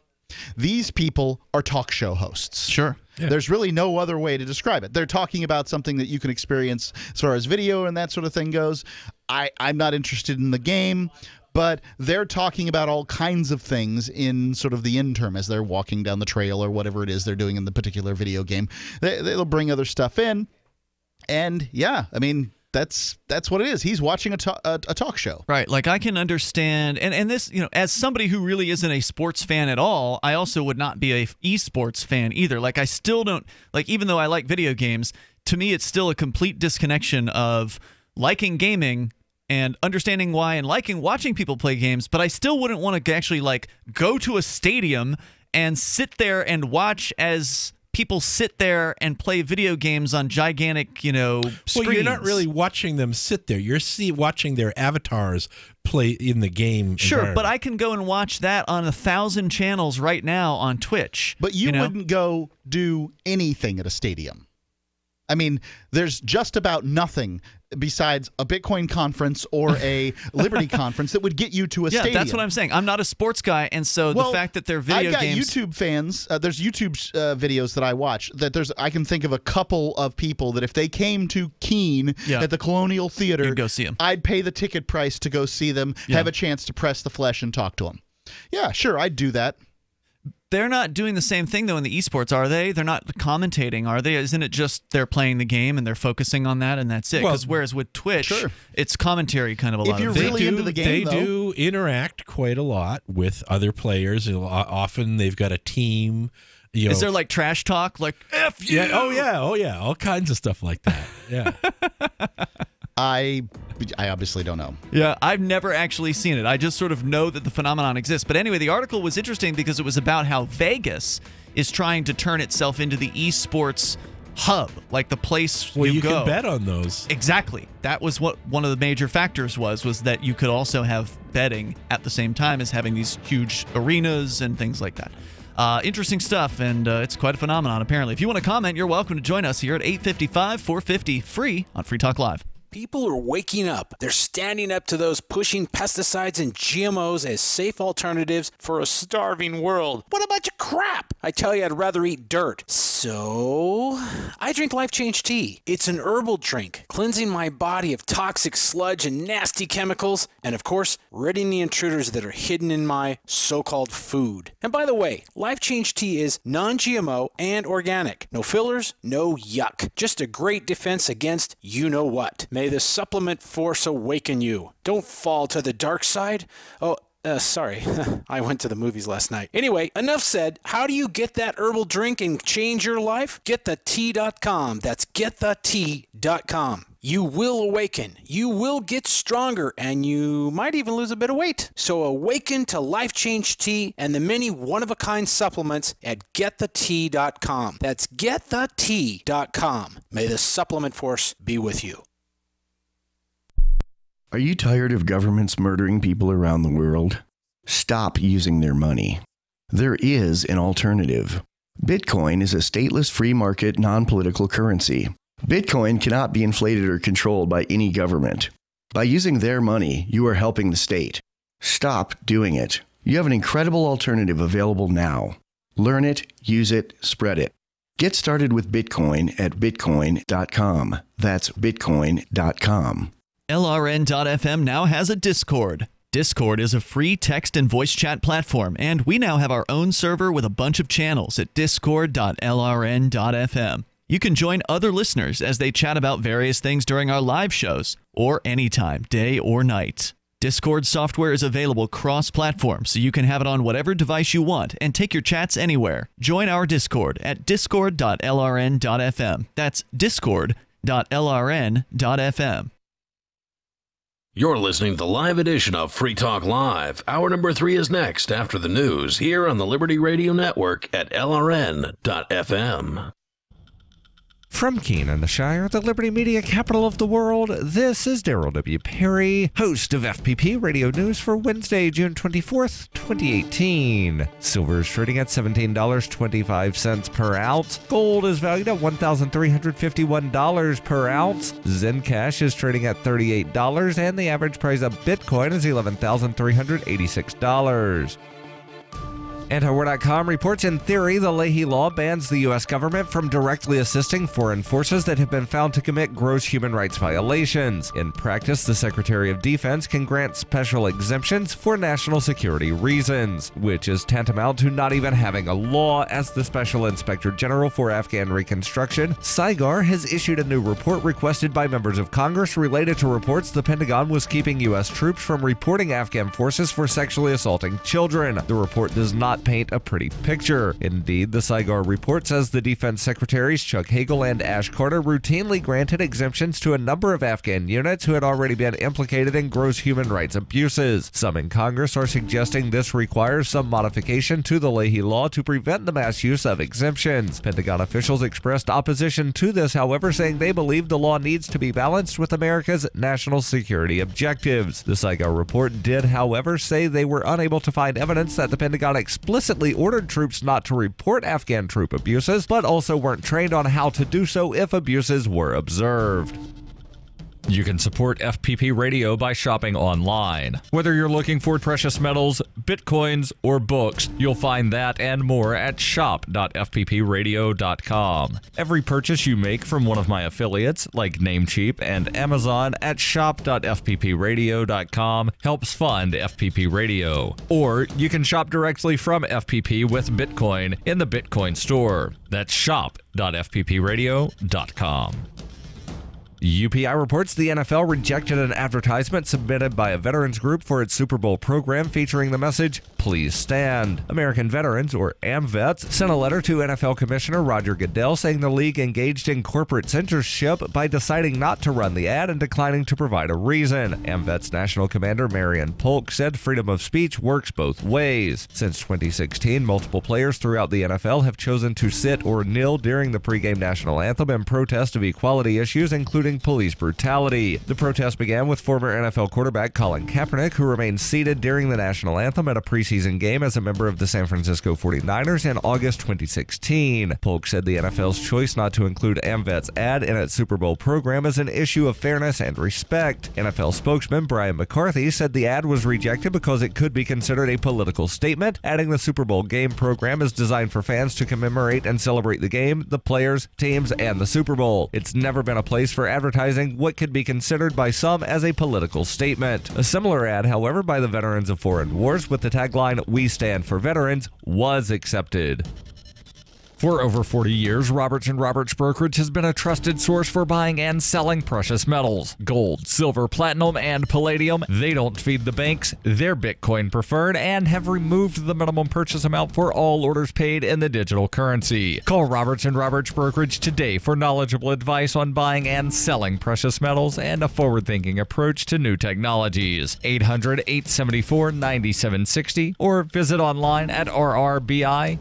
These people are talk show hosts. Sure. Yeah. There's really no other way to describe it. They're talking about something that you can experience as far as video and that sort of thing goes. I'm not interested in the game, but they're talking about all kinds of things in sort of the interim as they're walking down the trail or whatever it is they're doing in the particular video game. They'll bring other stuff in. And, yeah, I mean... That's what it is. He's watching a talk show. Right. Like I can understand. And this, as somebody who really isn't a sports fan at all, I also would not be a esports fan either. Like I still don't, even though I like video games, to me it's still a complete disconnection of liking gaming and understanding why and liking watching people play games, but I still wouldn't want to actually go to a stadium and sit there and watch as people sit there and play video games on gigantic, screens. Well, you're not really watching them sit there. You're watching their avatars play in the game. Sure, but I can go and watch that on 1,000 channels right now on Twitch. But you wouldn't go do anything at a stadium. I mean, there's just about nothing besides a Bitcoin conference or a Liberty conference that would get you to a stadium. Yeah, that's what I'm saying. I'm not a sports guy, and so the fact that they're video games... I've got YouTube fans. There's YouTube videos that I watch. I can think of a couple of people that if they came to Keene at the Colonial Theater, you'd go see them. I'd pay the ticket price to go see them, have a chance to press the flesh and talk to them. Yeah, sure, I'd do that. They're not doing the same thing, though, in the esports, are they? They're not commentating, are they? Isn't it just they're playing the game and they're focusing on that and that's it? Because whereas with Twitch, it's commentary kind of a lot of it. If you're really into the game, they do interact quite a lot with other players. Often they've got a team. Is there trash talk? Like, F you! Yeah, oh yeah, all kinds of stuff like that. Yeah. I obviously don't know. Yeah, I've never actually seen it. I just sort of know that the phenomenon exists. But anyway, the article was interesting because it was about how Vegas is trying to turn itself into the esports hub, like the place you go. Can bet on those. Exactly. That was what one of the major factors was that you could also have betting at the same time as having these huge arenas and things like that. Interesting stuff, and it's quite a phenomenon, apparently. If you want to comment, you're welcome to join us here at 855-450 free on Free Talk Live. People are waking up. They're standing up to those pushing pesticides and GMOs as safe alternatives for a starving world. What a bunch of crap! I tell you, I'd rather eat dirt. So, I drink Life Change Tea. It's an herbal drink, cleansing my body of toxic sludge and nasty chemicals, and of course, ridding the intruders that are hidden in my so-called food. And by the way, Life Change Tea is non-GMO and organic. No fillers, no yuck. Just a great defense against you-know-what. May the supplement force awaken you. Don't fall to the dark side. Sorry. I went to the movies last night. Anyway, enough said. How do you get that herbal drink and change your life? GetTheTea.com. That's GetTheTea.com. You will awaken. You will get stronger, and you might even lose a bit of weight. So awaken to Life Change Tea and the many one-of-a-kind supplements at GetTheTea.com. That's GetTheTea.com. May the supplement force be with you. Are you tired of governments murdering people around the world? Stop using their money. There is an alternative. Bitcoin is a stateless free market non-political currency. Bitcoin cannot be inflated or controlled by any government. By using their money, you are helping the state. Stop doing it. You have an incredible alternative available now. Learn it, use it, spread it. Get started with Bitcoin at Bitcoin.com. That's Bitcoin.com. LRN.FM now has a Discord. Discord is a free text and voice chat platform, and we now have our own server with a bunch of channels at discord.lrn.fm. You can join other listeners as they chat about various things during our live shows, or anytime, day or night. Discord software is available cross-platform, so you can have it on whatever device you want and take your chats anywhere. Join our Discord at discord.lrn.fm. That's discord.lrn.fm. You're listening to the live edition of Free Talk Live. Hour number 3 is next after the news here on the Liberty Radio Network at LRN.FM. From Keene in the Shire, the Liberty Media capital of the world, this is Daryl W. Perry, host of FPP Radio News for Wednesday, June 24th, 2018. Silver is trading at $17.25 per ounce. Gold is valued at $1,351 per ounce. Zencash is trading at $38, and the average price of Bitcoin is $11,386. Antiwar.com reports, in theory, the Leahy Law bans the U.S. government from directly assisting foreign forces that have been found to commit gross human rights violations. In practice, the Secretary of Defense can grant special exemptions for national security reasons, which is tantamount to not even having a law, as the Special Inspector General for Afghan Reconstruction, SIGAR, has issued a new report requested by members of Congress related to reports the Pentagon was keeping U.S. troops from reporting Afghan forces for sexually assaulting children. The report does not paint a pretty picture. Indeed, the SIGAR report says the Defense Secretaries Chuck Hagel and Ash Carter routinely granted exemptions to a number of Afghan units who had already been implicated in gross human rights abuses. Some in Congress are suggesting this requires some modification to the Leahy Law to prevent the mass use of exemptions. Pentagon officials expressed opposition to this, however, saying they believe the law needs to be balanced with America's national security objectives. The SIGAR report did, however, say they were unable to find evidence that the Pentagon explicitly ordered troops not to report Afghan troop abuses, but also weren't trained on how to do so if abuses were observed. You can support FPP Radio by shopping online. Whether you're looking for precious metals, bitcoins, or books, you'll find that and more at shop.fppradio.com. Every purchase you make from one of my affiliates, like Namecheap and Amazon, at shop.fppradio.com helps fund FPP Radio. Or you can shop directly from FPP with Bitcoin in the Bitcoin store. That's shop.fppradio.com. UPI reports the NFL rejected an advertisement submitted by a veterans group for its Super Bowl program featuring the message, "Please stand." American Veterans, or AMVETS, sent a letter to NFL Commissioner Roger Goodell saying the league engaged in corporate censorship by deciding not to run the ad and declining to provide a reason. AMVETS National Commander Marion Polk said freedom of speech works both ways. Since 2016, multiple players throughout the NFL have chosen to sit or kneel during the pregame national anthem in protest of equality issues, including police brutality. The protest began with former NFL quarterback Colin Kaepernick, who remained seated during the national anthem at a preseason game as a member of the San Francisco 49ers in August 2016. Polk said the NFL's choice not to include AMVET's ad in its Super Bowl program is an issue of fairness and respect. NFL spokesman Brian McCarthy said the ad was rejected because it could be considered a political statement, adding the Super Bowl game program is designed for fans to commemorate and celebrate the game, the players, teams, and the Super Bowl. It's never been a place for advertising what could be considered by some as a political statement. A similar ad, however, by the Veterans of Foreign Wars with the tagline, "We stand for veterans," was accepted. For over 40 years, Roberts & Roberts Brokerage has been a trusted source for buying and selling precious metals. Gold, silver, platinum, and palladium. They don't feed the banks. They're Bitcoin preferred and have removed the minimum purchase amount for all orders paid in the digital currency. Call Roberts & Roberts Brokerage today for knowledgeable advice on buying and selling precious metals and a forward-thinking approach to new technologies. 800-874-9760 or visit online at rrbi.co.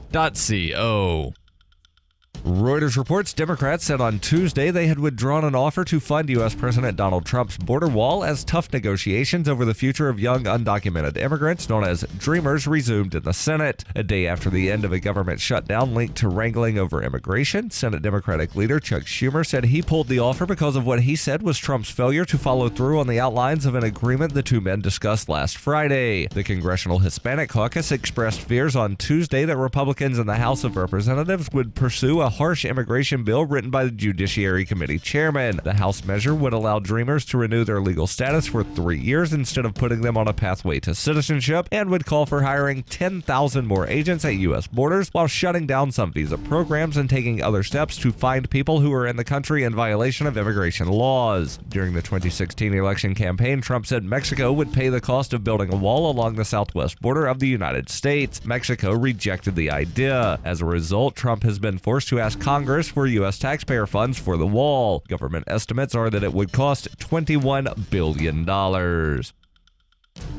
Reuters reports Democrats said on Tuesday they had withdrawn an offer to fund U.S. President Donald Trump's border wall as tough negotiations over the future of young undocumented immigrants, known as Dreamers, resumed in the Senate. A day after the end of a government shutdown linked to wrangling over immigration, Senate Democratic leader Chuck Schumer said he pulled the offer because of what he said was Trump's failure to follow through on the outlines of an agreement the two men discussed last Friday. The Congressional Hispanic Caucus expressed fears on Tuesday that Republicans in the House of Representatives would pursue a harsh immigration bill written by the Judiciary Committee chairman. The House measure would allow Dreamers to renew their legal status for 3 years instead of putting them on a pathway to citizenship, and would call for hiring 10,000 more agents at U.S. borders while shutting down some visa programs and taking other steps to find people who are in the country in violation of immigration laws. During the 2016 election campaign, Trump said Mexico would pay the cost of building a wall along the southwest border of the United States. Mexico rejected the idea. As a result, Trump has been forced to ask Congress for U.S. taxpayer funds for the wall. Government estimates are that it would cost $21 billion.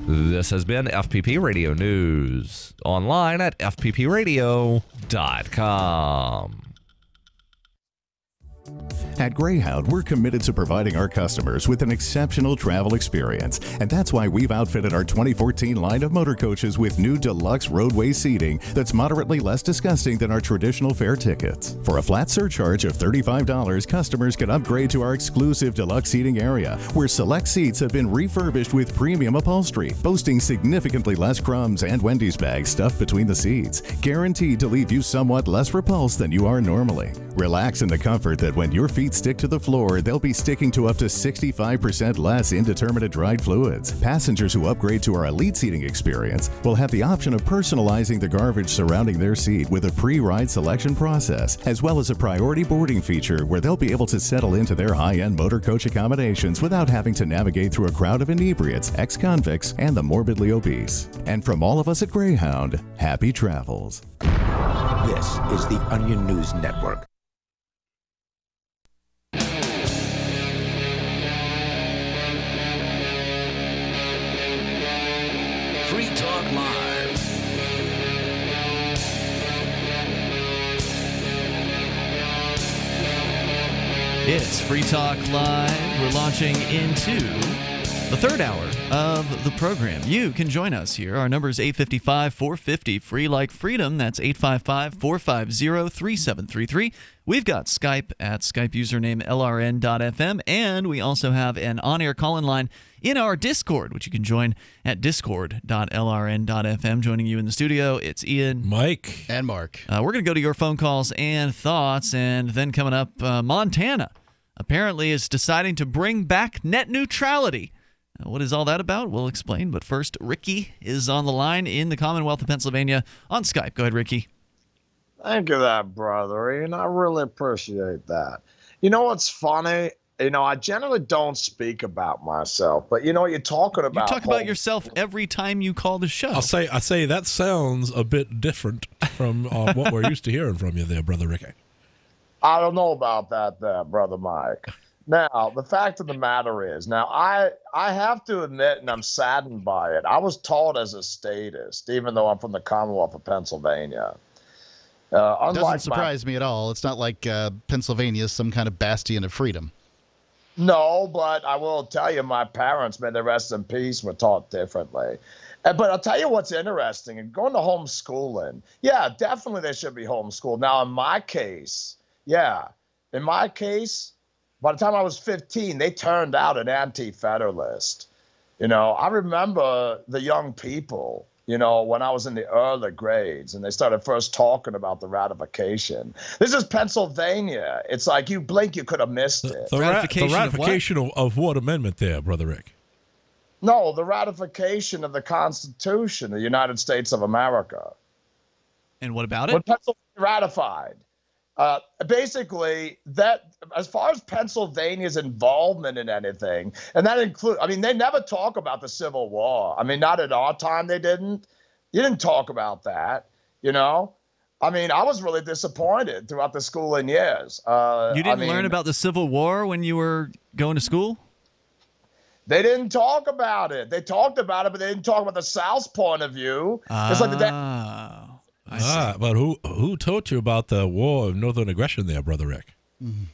This has been FPP Radio News. Online at fppradio.com. At Greyhound, we're committed to providing our customers with an exceptional travel experience, and that's why we've outfitted our 2014 line of motor coaches with new deluxe roadway seating that's moderately less disgusting than our traditional fare tickets. For a flat surcharge of $35, customers can upgrade to our exclusive deluxe seating area, where select seats have been refurbished with premium upholstery, boasting significantly less crumbs and Wendy's bags stuffed between the seats, guaranteed to leave you somewhat less repulsed than you are normally. Relax in the comfort that when your feet stick to the floor, they'll be sticking to up to 65% less indeterminate dried fluids. Passengers who upgrade to our elite seating experience will have the option of personalizing the garbage surrounding their seat with a pre-ride selection process, as well as a priority boarding feature where they'll be able to settle into their high-end motor coach accommodations without having to navigate through a crowd of inebriates, ex-convicts, and the morbidly obese. And from all of us at Greyhound, happy travels. This is the Onion News Network. Free Talk Live. It's Free Talk Live. We're launching into the third hour of the program. You can join us here. Our number is 855-450, free like freedom. That's 855-450-3733. We've got Skype at Skype username LRN.FM, and we also have an on-air call-in line in our Discord, which you can join at discord.lrn.fm. Joining you in the studio, it's Ian, Mike, and Mark. We're going to go to your phone calls and thoughts, and then coming up, Montana apparently is deciding to bring back net neutrality. What is all that about? We'll explain. But first, Ricky is on the line in the Commonwealth of Pennsylvania on Skype. Go ahead, Ricky. Thank you, that brother. And I really appreciate that. You know what's funny I generally don't speak about myself, but you're talking about. You talk about yourself every time you call the show. I say that sounds a bit different from what we're used to hearing from you there, Brother Ricky. I don't know about that there, Brother Mike. Now, the fact of the matter is, I have to admit, and I'm saddened by it, I was taught as a statist, even though I'm from the Commonwealth of Pennsylvania. Doesn't surprise me at all. It's not like Pennsylvania is some kind of bastion of freedom. No, but I will tell you, my parents, may they rest in peace, were taught differently. But I'll tell you what's interesting. And going to homeschooling, yeah, definitely they should be homeschooled. Now, in my case, by the time I was 15, they turned out an anti-federalist. I remember the young people, when I was in the early grades and they started first talking about the ratification. This is Pennsylvania. It's like you blink, you could have missed it. The ratification of what amendment there, Brother Rick? No, the ratification of the Constitution of the United States of America. And what about it? When Pennsylvania ratified. Basically, that as far as Pennsylvania's involvement in anything, and that includes, they never talk about the Civil War. Not at our time, they didn't. You didn't talk about that, I was really disappointed throughout the schooling years. You didn't learn about the Civil War when you were going to school? They didn't talk about it. They talked about it, but they didn't talk about the South's point of view. It's like but who taught you about the war of northern aggression there, Brother Rick? Mm-hmm.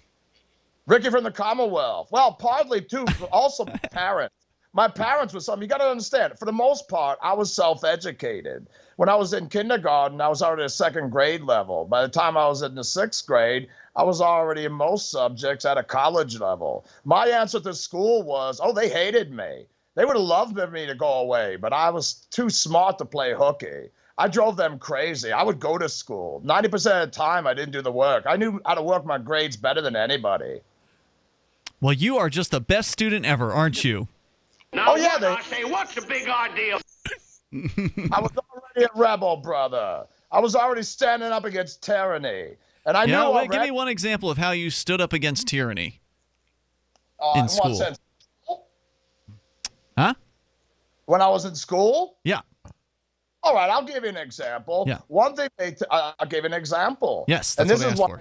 Ricky from the Commonwealth. Well, partly too, but also my parents. My parents were something. You got to understand, for the most part, I was self-educated. When I was in kindergarten, I was already at second grade level. By the time I was in the sixth grade, I was already in most subjects at a college level. My answer to school was, they hated me. They would have loved me to go away, but I was too smart to play hooky. I drove them crazy. I would go to school. 90% of the time, I didn't do the work. I knew how to work my grades better than anybody. Well, you are just the best student ever, aren't you? Now, I say, what's the big idea? I was already a rebel, brother. I was already standing up against tyranny. And I knew already. Give me one example of how you stood up against tyranny in school. What sense? Huh? When I was in school? Yeah. All right, I'll give you an example. Yeah. One thing I'll give you an example. Yes, that's this is what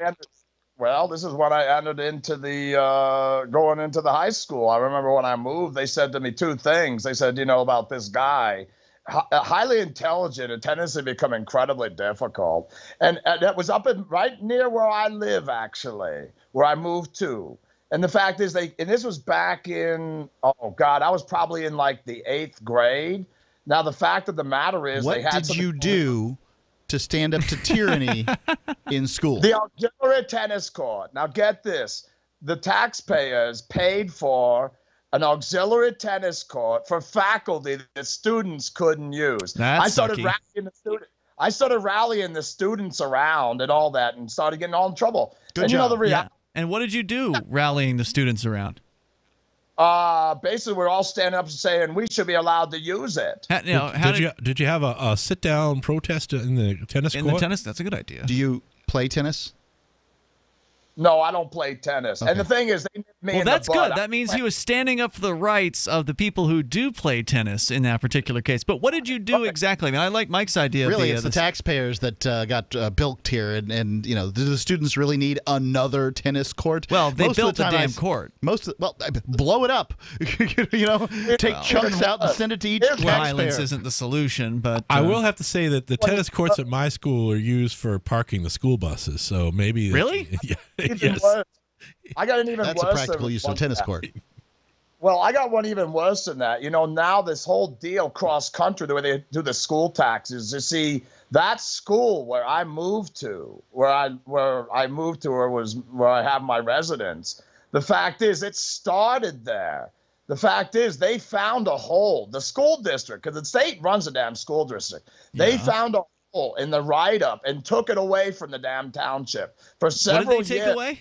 this is when I entered into the going into the high school. I remember when I moved, they said to me two things. They said, about this guy, highly intelligent, a tendency to become incredibly difficult, and that was up right near where I live, actually, where I moved to. And the fact is, and this was back in, I was probably in like the 8th grade. Now, the fact of the matter is, what did you do to stand up to tyranny in school? The auxiliary tennis court. Now, get this. The taxpayers paid for an auxiliary tennis court for faculty that students couldn't use. I started rallying the students around and all that and started getting all in trouble. Good job. And what did you do rallying the students around? Basically, we're all standing up and saying we should be allowed to use it. Did you have a sit-down protest in the tennis court? In the tennis? That's a good idea. Do you play tennis? No, I don't play tennis. Okay. And the thing is, they nipped me in the butt. Well, that's good. That means he was standing up for the rights of the people who do play tennis in that particular case. But what did you do exactly? I like Mike's idea. Really, it's the taxpayers that got bilked here. And do the students really need another tennis court? Well, they built the damn court. Blow it up. Take chunks out and send it to each taxpayer. Violence isn't the solution, but... I will have to say that the tennis courts at my school are used for parking the school buses, so maybe... Really? Yes. Worse. I got an even That's worse. That's a practical use of a tennis court. Well, I got one even worse than that. Now this whole deal cross country, the way they do the school taxes. You see, that school where I moved to, where I have my residence. The fact is, it started there. The fact is, they found a hole. The school district, because the state runs a damn school district, they found a in the write-up and took it away from the damn township for several years. What did they take away?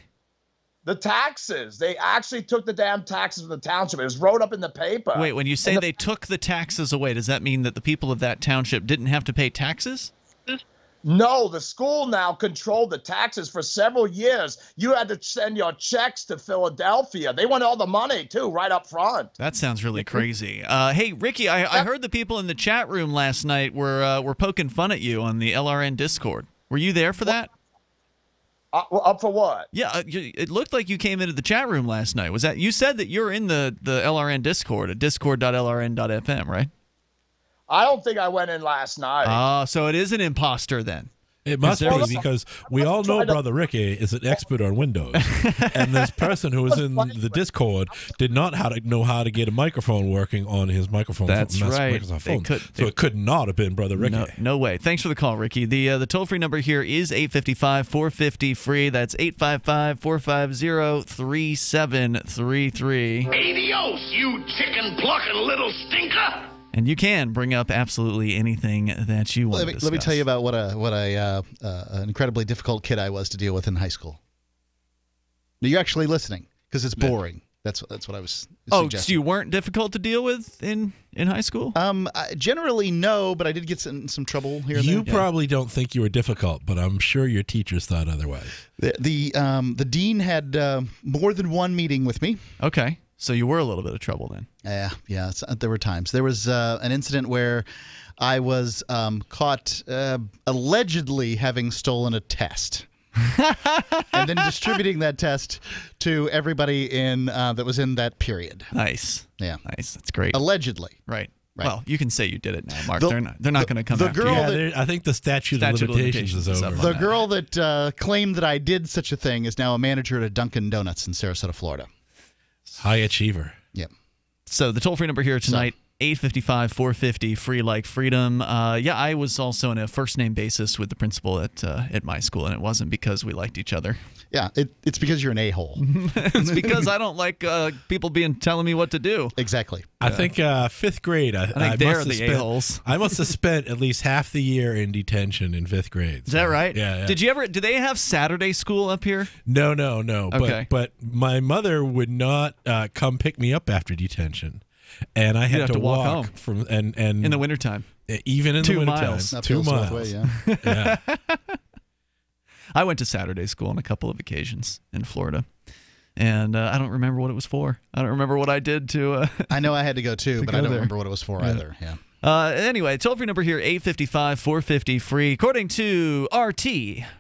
The taxes. They actually took the damn taxes from the township. It was wrote up in the paper. Wait, when you say they took the taxes away, does that mean that the people of that township didn't have to pay taxes? No, the school now controlled the taxes for several years. You had to send your checks to Philadelphia. They want all the money, too, right up front. That sounds really crazy. Hey, Ricky, I heard the people in the chat room last night were poking fun at you on the LRN Discord. Were you there for that? Up for what? Yeah, it looked like you came into the chat room last night. Was that you said that you're in the LRN Discord at discord.lrn.fm, right? I don't think I went in last night. So it is an imposter then. It must be, because we all know Brother Ricky is an expert on Windows. And this person who was in the Discord did not know how to get a microphone working on his microphone. That's right. So it could not have been Brother Ricky. No way. Thanks for the call, Ricky. The toll-free number here is 855-450-FREE. That's 855-450-3733. Adios, you chicken-plucking little stinker! And you can bring up absolutely anything that you want to discuss. Let me tell you about what an incredibly difficult kid I was to deal with in high school. You're actually listening because it's boring. That's what I was suggesting. So you weren't difficult to deal with in high school? Generally, no, but I did get in some trouble here and there. You probably don't think you were difficult, but I'm sure your teachers thought otherwise. The dean had more than one meeting with me. Okay. So you were a little bit of trouble then. Yeah. There were times. There was an incident where I was caught allegedly having stolen a test. And then distributing that test to everybody that was in that period. Nice. Yeah. Nice. That's great. Allegedly. Right. Well, you can say you did it now, Mark. They're not going to come after you. I think the statute of limitations is over. The girl that claimed that I did such a thing is now a manager at a Dunkin' Donuts in Sarasota, Florida. High achiever. Yep. So the toll-free number here tonight, 855-450-FREE like freedom. I was also on a first-name basis with the principal at my school, and it wasn't because we liked each other. Yeah, it's because you're an a-hole. It's because I don't like people telling me what to do. Exactly. I think fifth grade. I think they're the a-holes. I must have spent at least half the year in detention in fifth grade. Is that right? Yeah. Did they have Saturday school up here? No. Okay. But my mother would not come pick me up after detention. And I had to walk home from and in the wintertime. Even in 2 the wintertime. miles. 2 miles. Way, yeah. I went to Saturday school on a couple of occasions in Florida. And I don't remember what it was for. I don't remember what I did to... I know I had to go too, but I don't remember what it was for either. Yeah. Anyway, toll-free number here, 855-450-FREE. According to RT,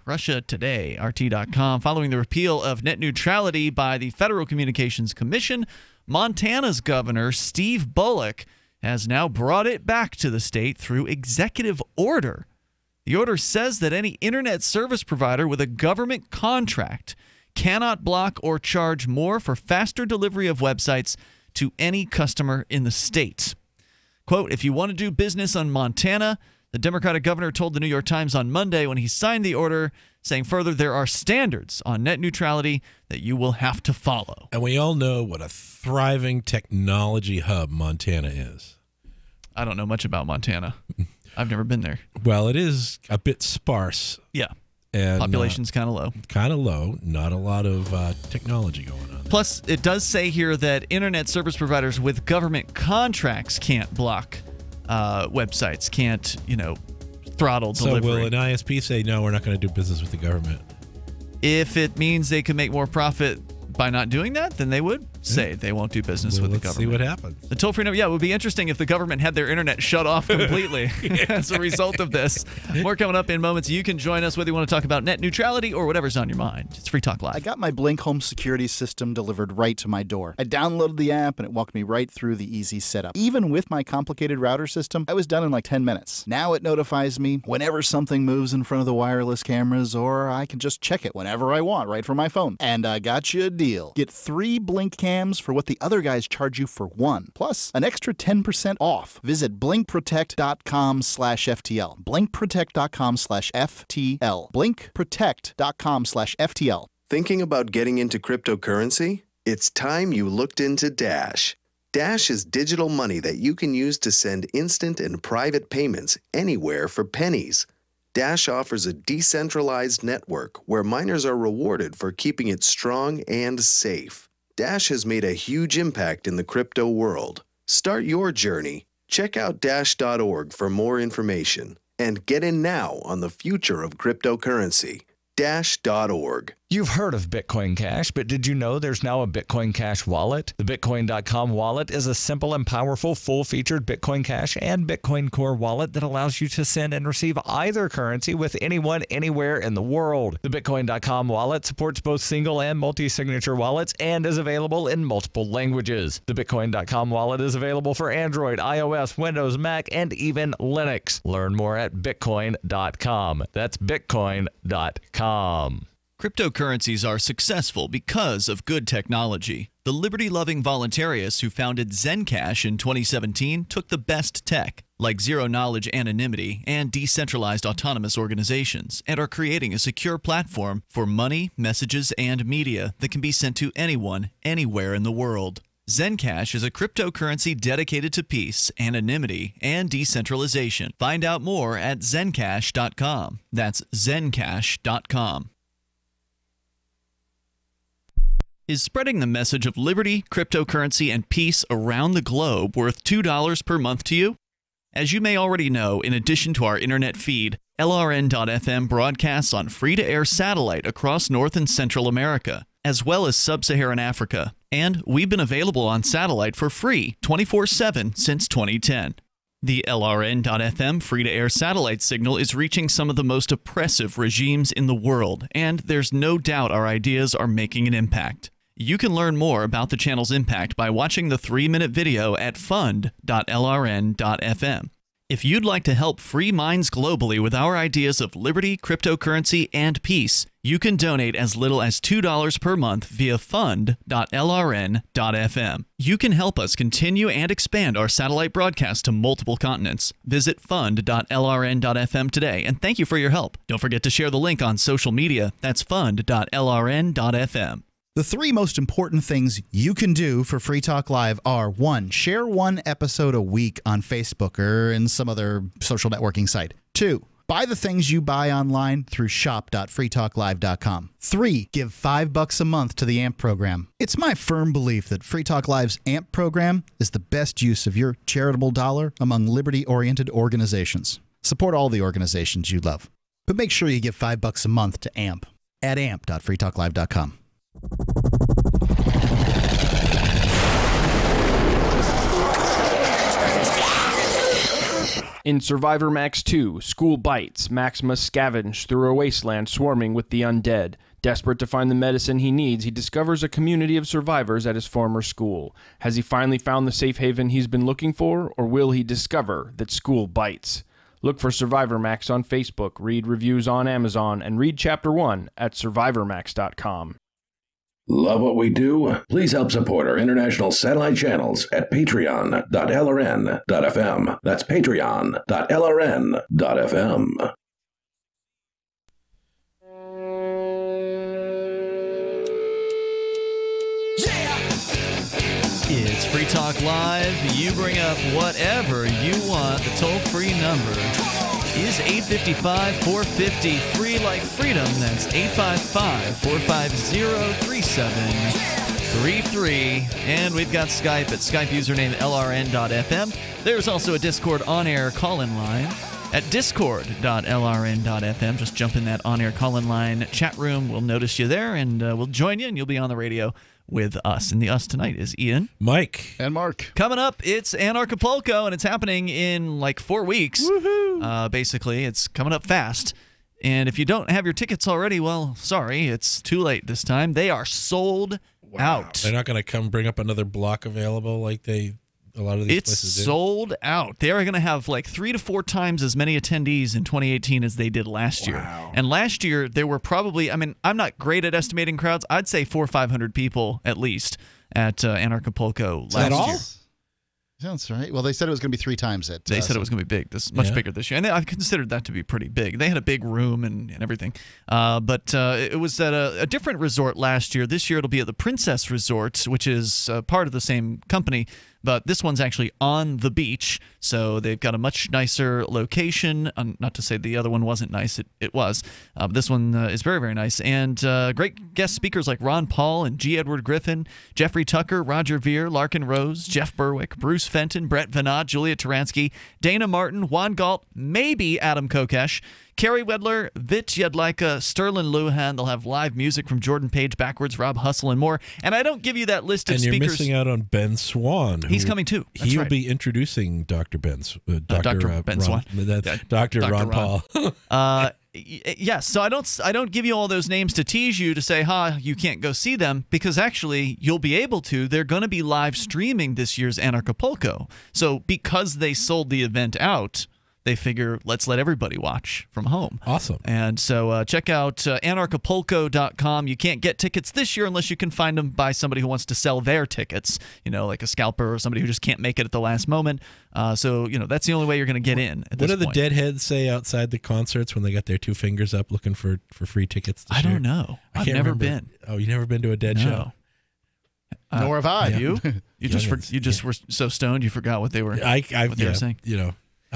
Russia Today, RT.com, following the repeal of net neutrality by the Federal Communications Commission, Montana's governor, Steve Bullock, has now brought it back to the state through executive order. The order says that any internet service provider with a government contract cannot block or charge more for faster delivery of websites to any customer in the state. Quote, if you want to do business on Montana, the Democratic governor told the New York Times on Monday when he signed the order, saying further there are standards on net neutrality that you will have to follow. And we all know what a thriving technology hub Montana is. I don't know much about Montana. I've never been there. Well, it is a bit sparse. Yeah. And population's kind of low. Kind of low. Not a lot of technology going on. Plus, it does say here that internet service providers with government contracts can't block websites, can't, throttle delivery. So will an ISP say, no, we're not going to do business with the government? If it means they can make more profit by not doing that, then they would say they won't do business with the government. Let's see what happens. The toll-free number, it would be interesting if the government had their internet shut off completely as a result of this. More coming up in moments. You can join us whether you want to talk about net neutrality or whatever's on your mind. It's Free Talk Live. I got my Blink home security system delivered right to my door. I downloaded the app and it walked me right through the easy setup. Even with my complicated router system, I was done in like 10 minutes. Now it notifies me whenever something moves in front of the wireless cameras, or I can just check it whenever I want right from my phone. And I got you a deal. Get 3 Blink cams for what the other guys charge you for 1, plus an extra 10% off. Visit blinkprotect.com/FTL. blinkprotect.com/FTL. blinkprotect.com/FTL. Thinking about getting into cryptocurrency? It's time you looked into Dash. Dash is digital money that you can use to send instant and private payments anywhere for pennies. Dash offers a decentralized network where miners are rewarded for keeping it strong and safe. Dash has made a huge impact in the crypto world. Start your journey. Check out Dash.org for more information. And get in now on the future of cryptocurrency. Dash.org. You've heard of Bitcoin Cash, but did you know there's now a Bitcoin Cash wallet? The Bitcoin.com wallet is a simple and powerful full-featured Bitcoin Cash and Bitcoin Core wallet that allows you to send and receive either currency with anyone, anywhere in the world. The Bitcoin.com wallet supports both single and multi-signature wallets and is available in multiple languages. The Bitcoin.com wallet is available for Android, iOS, Windows, Mac, and even Linux. Learn more at Bitcoin.com. That's Bitcoin.com. Cryptocurrencies are successful because of good technology. The liberty-loving voluntarists who founded Zencash in 2017 took the best tech, like zero-knowledge anonymity and decentralized autonomous organizations, and are creating a secure platform for money, messages, and media that can be sent to anyone, anywhere in the world. Zencash is a cryptocurrency dedicated to peace, anonymity, and decentralization. Find out more at zencash.com. That's zencash.com. Is spreading the message of liberty, cryptocurrency, and peace around the globe worth $2 per month to you? As you may already know, in addition to our internet feed, LRN.FM broadcasts on free-to-air satellite across North and Central America, as well as Sub-Saharan Africa. And we've been available on satellite for free 24/7 since 2010. The LRN.FM free-to-air satellite signal is reaching some of the most oppressive regimes in the world, and there's no doubt our ideas are making an impact. You can learn more about the channel's impact by watching the 3-minute video at fund.lrn.fm. If you'd like to help free minds globally with our ideas of liberty, cryptocurrency, and peace, you can donate as little as $2 per month via fund.lrn.fm. You can help us continue and expand our satellite broadcast to multiple continents. Visit fund.lrn.fm today, and thank you for your help. Don't forget to share the link on social media. That's fund.lrn.fm. The 3 most important things you can do for Free Talk Live are: 1, share 1 episode a week on Facebook or in some other social networking site. 2, buy the things you buy online through shop.freetalklive.com. 3, give $5 a month to the AMP program. It's my firm belief that Free Talk Live's AMP program is the best use of your charitable dollar among liberty-oriented organizations. Support all the organizations you love, but make sure you give $5 a month to AMP at amp.freetalklive.com. In Survivor Max 2, School Bites, Max must scavenge through a wasteland swarming with the undead. Desperate to find the medicine he needs, he discovers a community of survivors at his former school. Has he finally found the safe haven he's been looking for, or will he discover that school bites? Look for Survivor Max on Facebook, read reviews on Amazon, and read Chapter 1 at survivormax.com. Love what we do? Please help support our international satellite channels at patreon.lrn.fm. That's patreon.lrn.fm. It's Free Talk Live. You bring up whatever you want. The toll-free number is 855-450-FREE like freedom. That's 855-450-3733. And we've got Skype at Skype username LRN.FM. There's also a Discord on-air call-in line at discord.lrn.fm. Just jump in that on-air call-in line chat room. We'll notice you there, and we'll join you, and you'll be on the radio with us. And the us tonight is Ian, Mike, and Mark. Coming up, it's Anarchapulco, and it's happening in like 4 weeks. Woohoo! Basically, it's coming up fast. And if you don't have your tickets already, well, sorry, it's too late this time. They are sold out. They're not going to come bring up another block available like a lot of these places do. It's sold out. They are going to have like 3 to 4 times as many attendees in 2018 as they did last year. And last year, there were probably, I mean, I'm not great at estimating crowds. I'd say 400 or 500 people at least at Anarchapulco last year. Sounds right. Well, they said it was going to be 3 times it. They said it was going to be big, much bigger this year. And I considered that to be pretty big. They had a big room and everything. But it was at a different resort last year. This year it'll be at the Princess Resort, which is part of the same company. but this one's actually on the beach, so they've got a much nicer location. Not to say the other one wasn't nice, it was. This one is very, very nice, and great guest speakers like Ron Paul and G. Edward Griffin, Jeffrey Tucker, Roger Ver, Larkin Rose, Jeff Berwick, Bruce Fenton, Brett Venat, Julia Taransky, Dana Martin, Juan Galt, maybe Adam Kokesh, Kerry Wedler, Vit Yedlika, Sterling Luhan. They'll have live music from Jordan Page backwards, Rob Hustle, and more. And I don't give you that list of speakers. And you're missing out on Ben Swan. He's coming too. He will be introducing Dr. Ben Swan. Dr. Ron Paul. Yes, so I don't give you all those names to tease you to say, you can't go see them, because actually you'll be able to. They're going to be live streaming this year's Anarchapulco. So because they sold the event out, they figure, let's let everybody watch from home. Awesome. And so check out anarchapulco.com. You can't get tickets this year unless you can find them by somebody who wants to sell their tickets, like a scalper or somebody who just can't make it at the last moment. So that's the only way you're going to get in at this What do the point. Deadheads say outside the concerts when they got their two fingers up looking for free tickets this year? I don't know. I've never been. Oh, you never been to a Dead show? Nor have I. Have you? You just were so stoned you forgot what they were. What they were saying.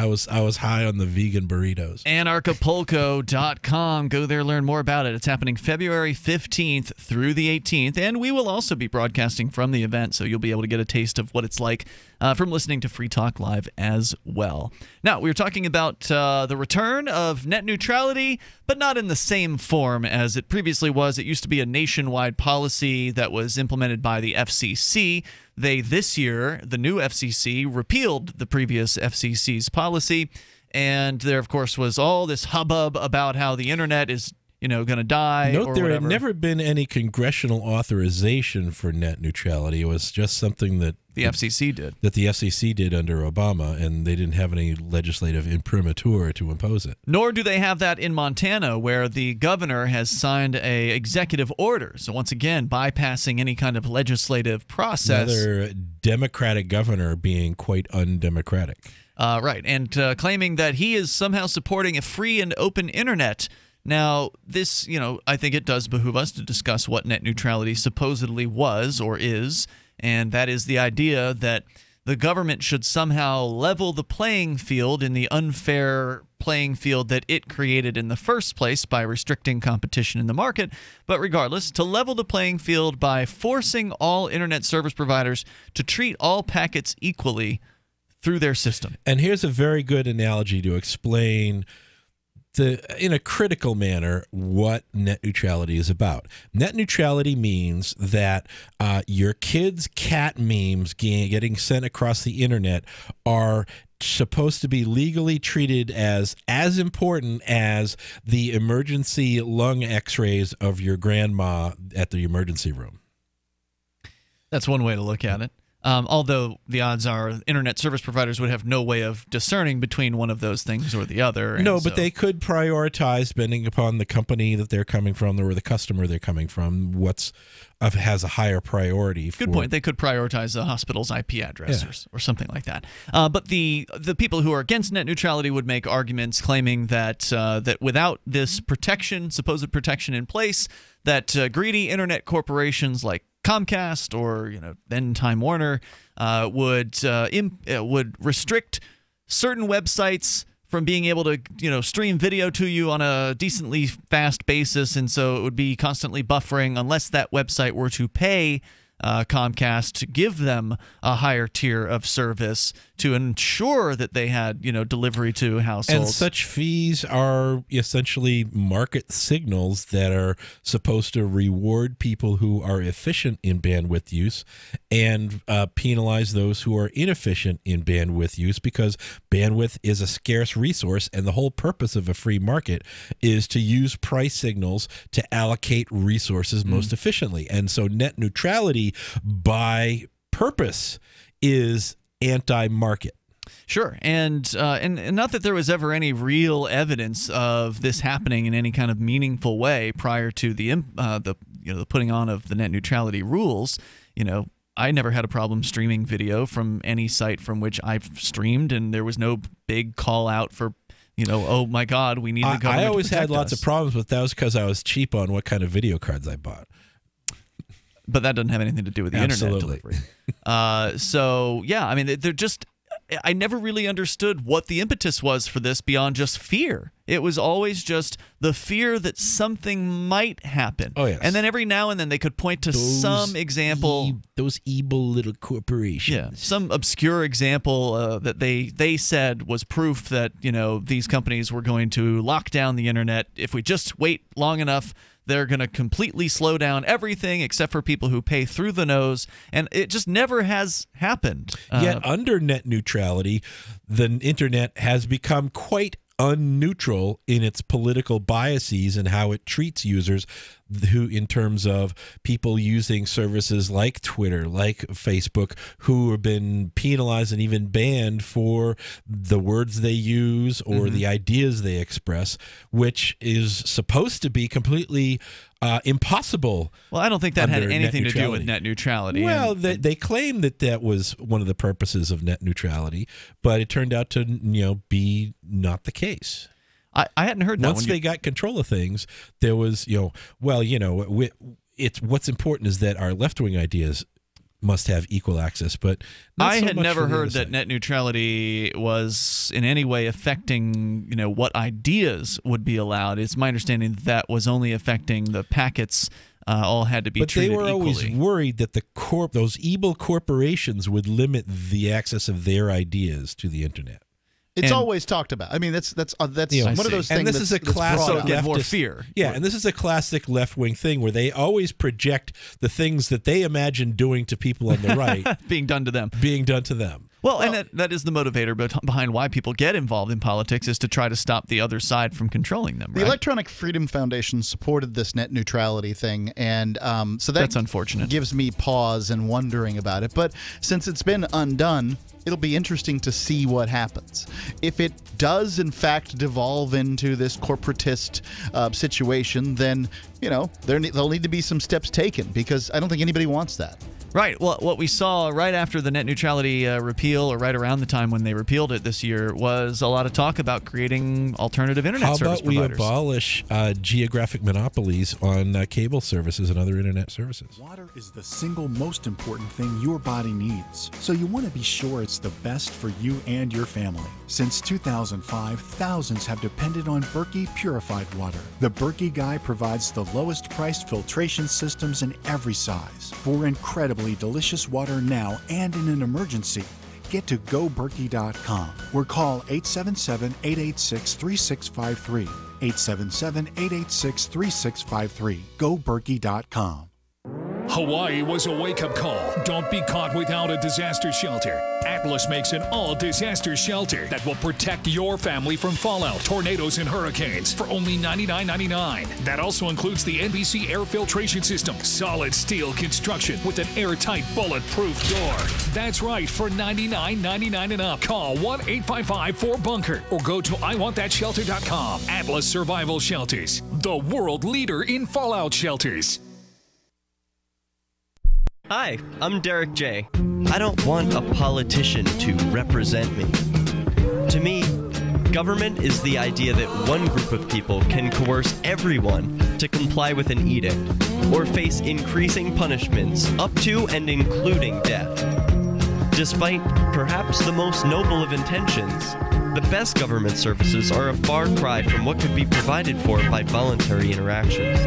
I was high on the vegan burritos. Anarchapulco.com. Go there, learn more about it. It's happening February 15th through the 18th, and we will also be broadcasting from the event, so you'll be able to get a taste of what it's like from listening to Free Talk Live as well. Now, we were talking about the return of net neutrality, but not in the same form as it previously was. It used to be a nationwide policy that was implemented by the FCC. This year, the new FCC repealed the previous FCC's policy, and there, of course, was all this hubbub about how the internet is, going to die. Note there had never been any congressional authorization for net neutrality. It was just something that the FCC did. That the FCC did under Obama, and they didn't have any legislative imprimatur to impose it. Nor do they have that in Montana, where the governor has signed an executive order. So once again, bypassing any kind of legislative process. Another Democratic governor being quite undemocratic. Right, and claiming that he is somehow supporting a free and open internet. Now, this, I think it does behoove us to discuss what net neutrality supposedly was or is, and that is the idea that the government should somehow level the playing field in the unfair playing field that it created in the first place by restricting competition in the market. But regardless, to level the playing field by forcing all internet service providers to treat all packets equally through their system. And here's a very good analogy to explain in a critical manner what net neutrality is about. Net neutrality means that your kids' cat memes getting sent across the internet are supposed to be legally treated as important as the emergency lung x-rays of your grandma at the emergency room. That's one way to look at it. Although the odds are internet service providers would have no way of discerning between one of those things or the other. No, but they could prioritize, depending upon the company that they're coming from or the customer they're coming from, has a higher priority. Good point. They could prioritize a hospital's IP address or something like that. But the people who are against net neutrality would make arguments claiming that that without this protection, supposed protection in place, that greedy internet corporations like Comcast or then Time Warner would restrict certain websites from being able to stream video to you on a decently fast basis, and so it would be constantly buffering unless that website were to pay Comcast to give them a higher tier of service to ensure that they had delivery to households. And such fees are essentially market signals that are supposed to reward people who are efficient in bandwidth use and penalize those who are inefficient in bandwidth use, because bandwidth is a scarce resource, and the whole purpose of a free market is to use price signals to allocate resources most efficiently. And so net neutrality by purpose is anti-market. Sure, and not that there was ever any real evidence of this happening in any kind of meaningful way prior to the putting on of the net neutrality rules. I never had a problem streaming video from any site from which I've streamed, and there was no big call out for oh my God, we need the government. I always to had lots of problems with that because I was cheap on what kind of video cards I bought. But that doesn't have anything to do with the internet delivery. So, yeah, I mean, they're just – I never really understood what the impetus was for this beyond just fear. It was always just the fear that something might happen. Oh, yes. And then every now and then they could point to some example. Those evil little corporations. Yeah, some obscure example that they said was proof that, these companies were going to lock down the internet. If we just wait long enough, they're going to completely slow down everything except for people who pay through the nose. And it just never has happened. Yet under net neutrality, the internet has become quite unneutral in its political biases and how it treats users who, in terms of people using services like Twitter, like Facebook, who have been penalized and even banned for the words they use or the ideas they express, which is supposed to be completely impossible. Well, I don't think that had anything to do with net neutrality. Well, they claim that was one of the purposes of net neutrality, but it turned out to be not the case. I hadn't heard that. Once they got control of things, there was, it's what's important is that our left-wing ideas must have equal access, but not I so had much never for the heard other that side. net neutrality was in any way affecting, what ideas would be allowed. It's my understanding that was only affecting the packets. All had to be treated equally. But they were always worried that those evil corporations would limit the access of their ideas to the internet. It's always talked about. I mean, that's one of those things. And this is a classic get more fear. Yeah, and this is a classic left-wing thing where they always project the things that they imagine doing to people on the right being done to them. Well, and that is the motivator behind why people get involved in politics, is to try to stop the other side from controlling them. The Electronic Freedom Foundation supported this net neutrality thing, and so that's unfortunate. Gives me pause and wondering about it. But since it's been undone, it'll be interesting to see what happens. If it does, in fact, devolve into this corporatist situation, then there'll need to be some steps taken, because I don't think anybody wants that. Right. Well, what we saw right after the net neutrality repeal, or right around the time when they repealed it this year, was a lot of talk about creating alternative internet service providers. How about we abolish geographic monopolies on cable services and other internet services? Water is the single most important thing your body needs, so you want to be sure it's the best for you and your family. Since 2005, thousands have depended on Berkey purified water. The Berkey Guy provides the lowest priced filtration systems in every size for incredibly delicious water now and in an emergency. Get to GoBerkey.com or call 877-886-3653. 877-886-3653. GoBerkey.com. Hawaii was a wake-up call. Don't be caught without a disaster shelter. Atlas makes an all-disaster shelter that will protect your family from fallout, tornadoes, and hurricanes for only $99.99. That also includes the NBC air filtration system, solid steel construction with an airtight, bulletproof door. That's right, for $99.99 and up. Call 1-855-4BUNKER or go to iwantthatshelter.com. Atlas Survival Shelters, the world leader in fallout shelters. Hi, I'm Derek J. I don't want a politician to represent me. To me, government is the idea that one group of people can coerce everyone to comply with an edict or face increasing punishments up to and including death. Despite perhaps the most noble of intentions, the best government services are a far cry from what could be provided for by voluntary interactions.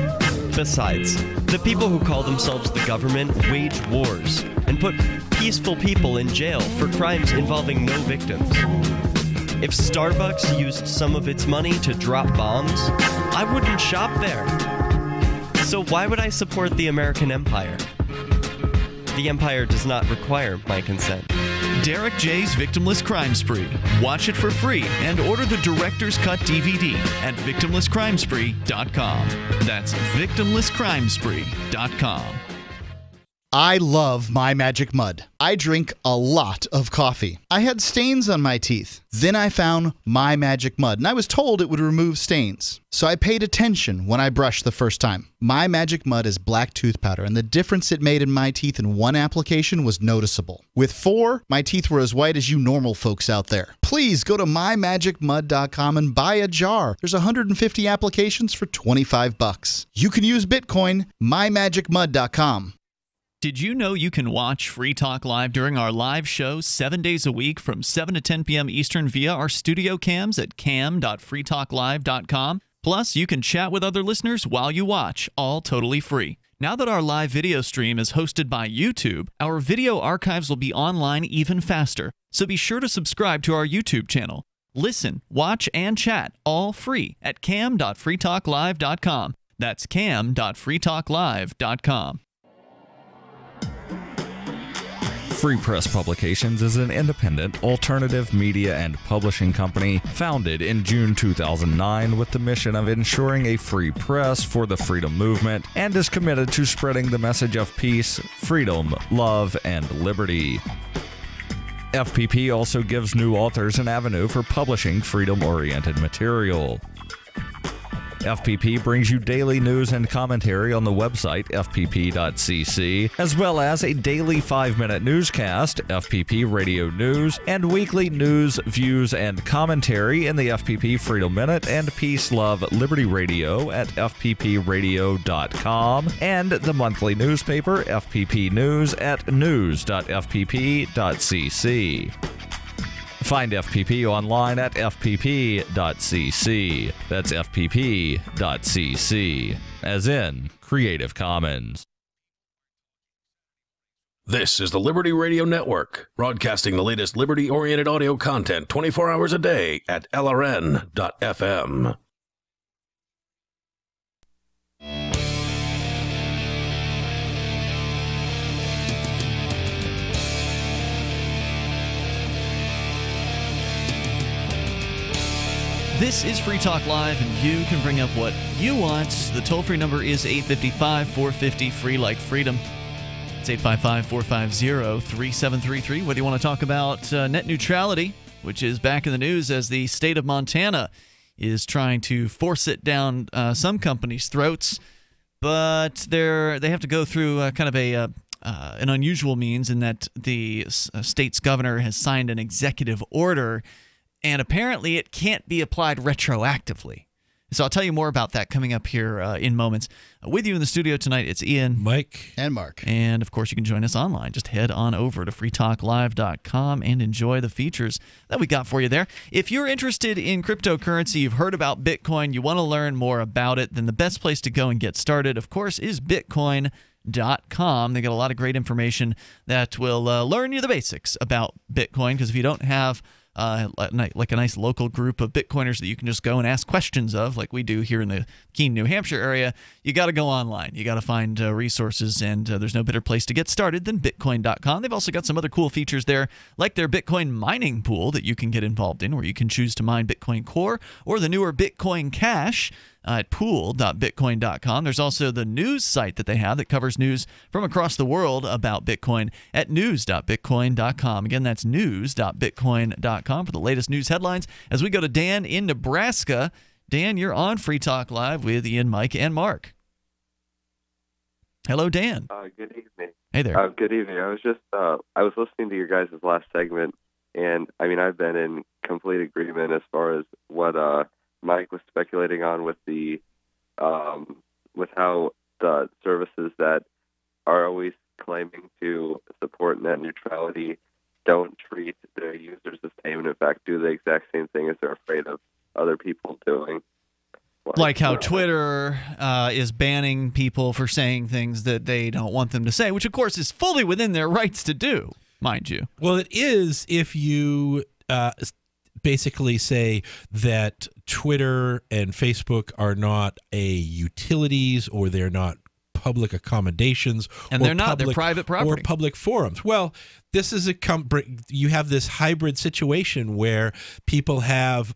Besides, the people who call themselves the government wage wars and put peaceful people in jail for crimes involving no victims. If Starbucks used some of its money to drop bombs, I wouldn't shop there. So why would I support the American empire? The empire does not require my consent. Derek J's Victimless Crime Spree. Watch it for free and order the Director's Cut DVD at victimlesscrimespree.com. That's victimlesscrimespree.com. I love My Magic Mud. I drink a lot of coffee. I had stains on my teeth. Then I found My Magic Mud, and I was told it would remove stains. So I paid attention when I brushed the first time. My Magic Mud is black tooth powder, and the difference it made in my teeth in one application was noticeable. With 4, my teeth were as white as you normal folks out there. Please go to mymagicmud.com and buy a jar. There's 150 applications for $25. You can use Bitcoin, mymagicmud.com. Did you know you can watch Free Talk Live during our live show 7 days a week from 7 to 10 p.m. Eastern via our studio cams at cam.freetalklive.com? Plus, you can chat with other listeners while you watch, all totally free. Now that our live video stream is hosted by YouTube, our video archives will be online even faster. So be sure to subscribe to our YouTube channel. Listen, watch, and chat all free at cam.freetalklive.com. That's cam.freetalklive.com. Free Press Publications is an independent, alternative media and publishing company founded in June 2009 with the mission of ensuring a free press for the freedom movement and is committed to spreading the message of peace, freedom, love, and liberty. FPP also gives new authors an avenue for publishing freedom-oriented material. FPP brings you daily news and commentary on the website fpp.cc, as well as a daily 5-minute newscast, FPP Radio News, and weekly news, views, and commentary in the FPP Freedom Minute and Peace, Love, Liberty Radio at fppradio.com, and the monthly newspaper, FPP News, at news.fpp.cc. Find FPP online at fpp.cc. That's fpp.cc, as in Creative Commons. This is the Liberty Radio Network, broadcasting the latest liberty-oriented audio content 24 hours a day at lrn.fm. This is Free Talk Live, and you can bring up what you want. The toll-free number is 855-450-FREE like freedom. It's 855-450-3733. Whether you want to talk about net neutrality, which is back in the news as the state of Montana is trying to force it down some companies' throats, but they have to go through kind of an unusual means in that the state's governor has signed an executive order, and apparently it can't be applied retroactively. So I'll tell you more about that coming up here in moments. With you in the studio tonight, it's Ian, Mike, and Mark. And, of course, you can join us online. Just head on over to freetalklive.com and enjoy the features that we got for you there. If you're interested in cryptocurrency, you've heard about Bitcoin, you want to learn more about it, then the best place to go and get started, of course, is Bitcoin.com. They got a lot of great information that will learn you the basics about Bitcoin, because if you don't have like a nice local group of Bitcoiners that you can just go and ask questions of, like we do here in the Keene, New Hampshire area, you got to go online. You got to find resources, and there's no better place to get started than Bitcoin.com. They've also got some other cool features there, like their Bitcoin mining pool that you can get involved in, where you can choose to mine Bitcoin Core or the newer Bitcoin Cash at pool.bitcoin.com. There's also the news site that they have that covers news from across the world about Bitcoin at news.bitcoin.com. Again, that's news.bitcoin.com for the latest news headlines. As we go to Dan in Nebraska. Dan, you're on Free Talk Live with Ian, Mike, and Mark. Hello, Dan. Good evening. Hey there. Good evening. I was just I was listening to your guys' last segment, and I mean I've been in complete agreement as far as what Mike was speculating on with the with how the services that are always claiming to support net neutrality don't treat their users the same, and in fact do the exact same thing as they're afraid of other people doing. Like how Twitter is banning people for saying things that they don't want them to say, which of course is fully within their rights to do, mind you. Well, it is if you basically say that Twitter and Facebook are not utilities, or they're not public accommodations, and they're not. They're private property or public forums. Well, this is you have this hybrid situation where people have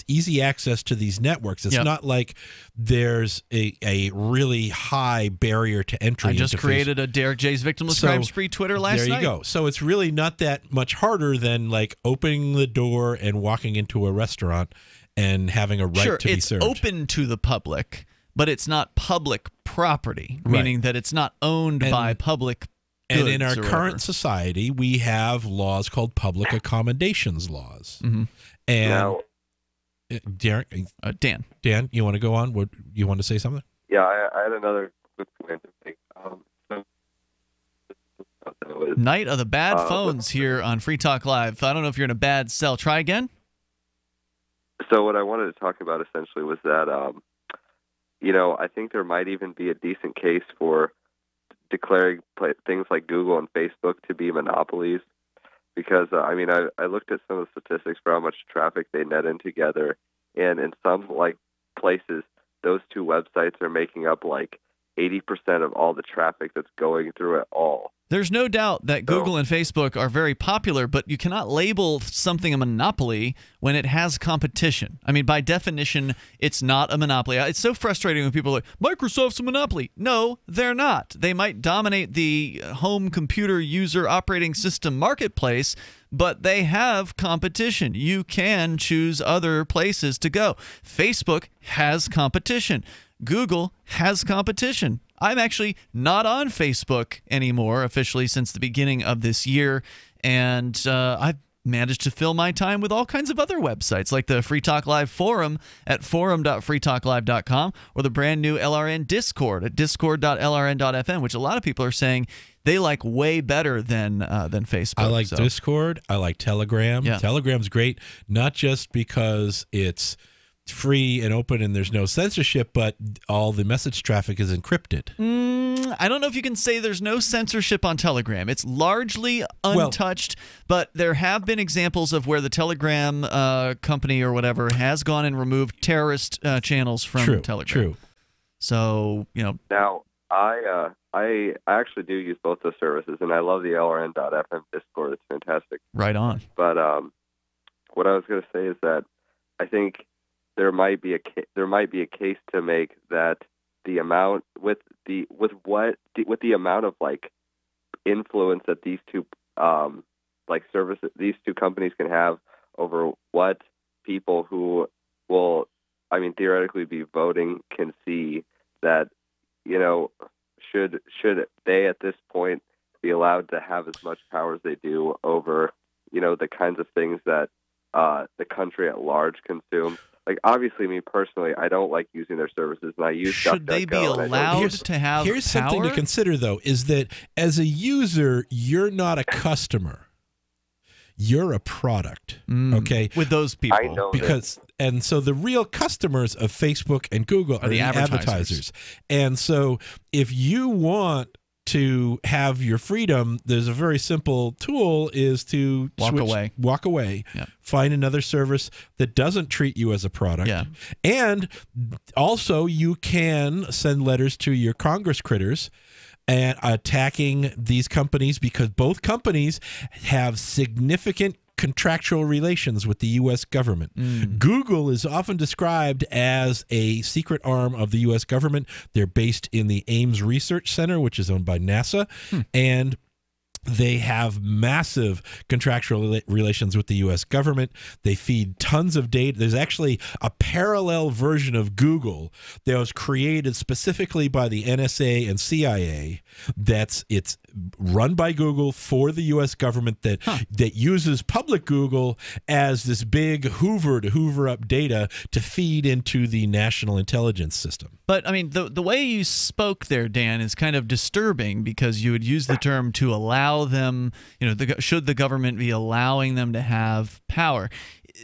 easy access to these networks. It's not like there's a really high barrier to entry. I just created a Derek J's Victimless Crime Spree Twitter last night. There you go. So it's really not that much harder than like opening the door and walking into a restaurant and having a right to be served. Sure, it's open to the public, but it's not public property, meaning that it's not owned by public goods. And in our current society, we have laws called public accommodations laws. Mm-hmm. Now, And Dan, you want to go on? What you want to say something? Yeah, I had another quick point to make. So Night of the bad phones here on Free Talk Live. I don't know if you're in a bad cell. Try again. So what I wanted to talk about essentially was that, I think there might even be a decent case for declaring things like Google and Facebook to be monopolies, because I looked at some of the statistics for how much traffic they net in together, and in some places those two websites are making up 80% of all the traffic that's going through it all. There's no doubt that Google and Facebook are very popular, but you cannot label something a monopoly when it has competition. I mean, by definition, it's not a monopoly. It's so frustrating when people are like, Microsoft's a monopoly. No, they're not. They might dominate the home computer user operating system marketplace, but they have competition. You can choose other places to go. Facebook has competition. Google has competition. I'm actually not on Facebook anymore officially since the beginning of this year, and I've managed to fill my time with all kinds of other websites like the Free Talk Live forum at forum.freetalklive.com or the brand new LRN Discord at discord.lrn.fm, which a lot of people are saying they like way better than Facebook. I like Discord. I like Telegram. Yeah. Telegram's great, not just because it's free and open and there's no censorship, but all the message traffic is encrypted. I don't know if you can say there's no censorship on Telegram. It's largely untouched, but there have been examples of where the Telegram company or whatever has gone and removed terrorist channels from Telegram. True. So, Now, I actually do use both those services, and I love the LRN.FM Discord. It's fantastic. Right on. But what I was going to say is that I think there might be a case to make that the amount with the amount of influence that these two services, these two companies can have over what people who will theoretically be voting can see, that should they at this point be allowed to have as much power as they do over the kinds of things that the country at large consume. Obviously, me personally, I don't like using their services, and I use Should they be allowed to have Here's power? something to consider, though, is that as a user, you're not a customer. You're a product, okay? With those people. I know and so the real customers of Facebook and Google are the advertisers. And so if you want to have your freedom, there's a very simple tool is to walk away, find another service that doesn't treat you as a product. And also you can send letters to your Congress critters and attacking these companies, because both companies have significant contractual relations with the U.S. government. Google is often described as a secret arm of the U.S. government. They're based in the Ames Research Center, which is owned by NASA, and they have massive contractual relations with the U.S. government. They feed tons of data. There's actually a parallel version of Google that was created specifically by the NSA and CIA. It's run by Google for the U.S. government that uses public Google as this big Hoover to hoover up data to feed into the national intelligence system. But, the way you spoke there, Dan, is kind of disturbing, because you would use the term to allow them, should the government be allowing them to have power?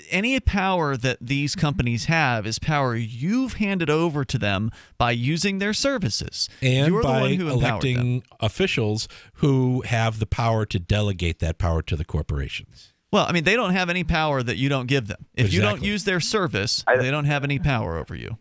Any power that these companies have is power you've handed over to them by using their services. And You're by the one who electing officials who have the power to delegate that power to the corporations. Well, they don't have any power that you don't give them. If you don't use their service, they don't have any power over you.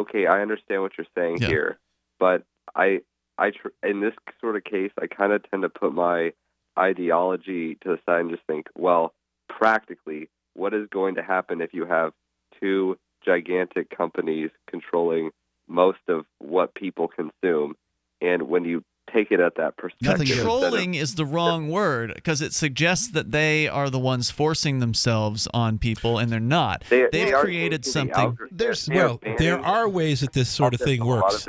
Okay, I understand what you're saying here, but in this sort of case, I kind of tend to put my ideology to the side and just think, well, practically, what is going to happen if you have two gigantic companies controlling most of what people consume? And when you take it at that perspective, Controlling is the wrong word, because it suggests that they are the ones forcing themselves on people, and they're not. They've created something. There are ways that this sort of thing works.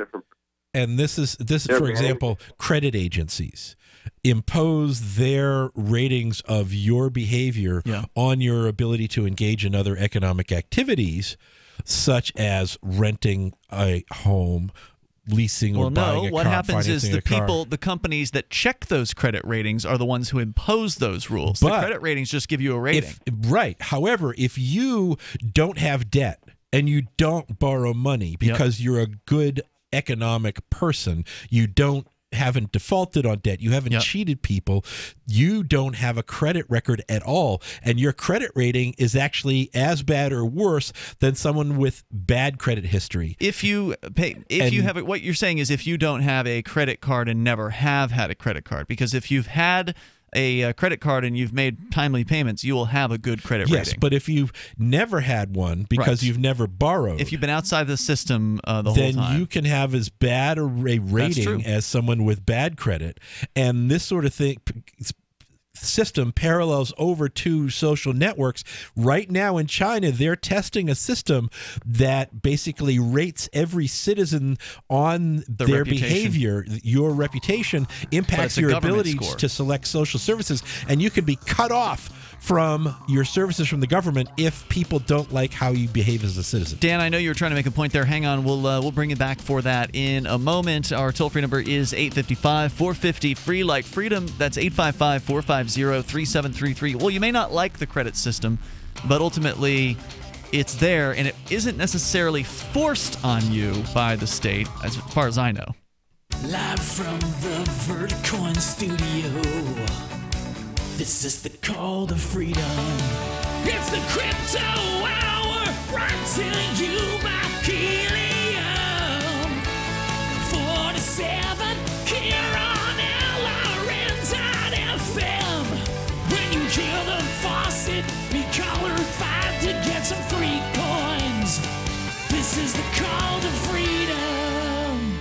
And this is for example, credit agencies impose their ratings of your behavior on your ability to engage in other economic activities, such as renting a home, leasing or buying a car. What happens is financing the companies that check those credit ratings are the ones who impose those rules. But the credit ratings just give you a rating. Right. However, if you don't have debt and you don't borrow money because you're a good economic person, you haven't defaulted on debt, you haven't cheated people, you don't have a credit record at all, and your credit rating is actually as bad or worse than someone with bad credit history. If you have what you're saying is if you don't have a credit card and never have had a credit card, because if you've had a credit card and you've made timely payments, you will have a good credit rating. Yes, but if you've never had one because you've never borrowed, if you've been outside the system the whole then time, you can have as bad a rating as someone with bad credit. And this sort of thing system parallels over to social networks. Right now in China, they're testing a system that basically rates every citizen on their behavior. Your reputation impacts your ability to select social services, and you can be cut off from your services from the government if people don't like how you behave as a citizen. Dan, I know you were trying to make a point there. Hang on. We'll bring it back for that in a moment. Our toll-free number is 855-450-FREE like freedom. That's 855-450-3733. Well, you may not like the credit system, but ultimately it's there, and it isn't necessarily forced on you by the state, as far as I know. Live from the Verticoin studio. This is the call to freedom. It's the Crypto Hour, brought to you by Helium 47 here on LRN.FM. When you hear the faucet, be caller 5 to get some free coins. This is the call to freedom.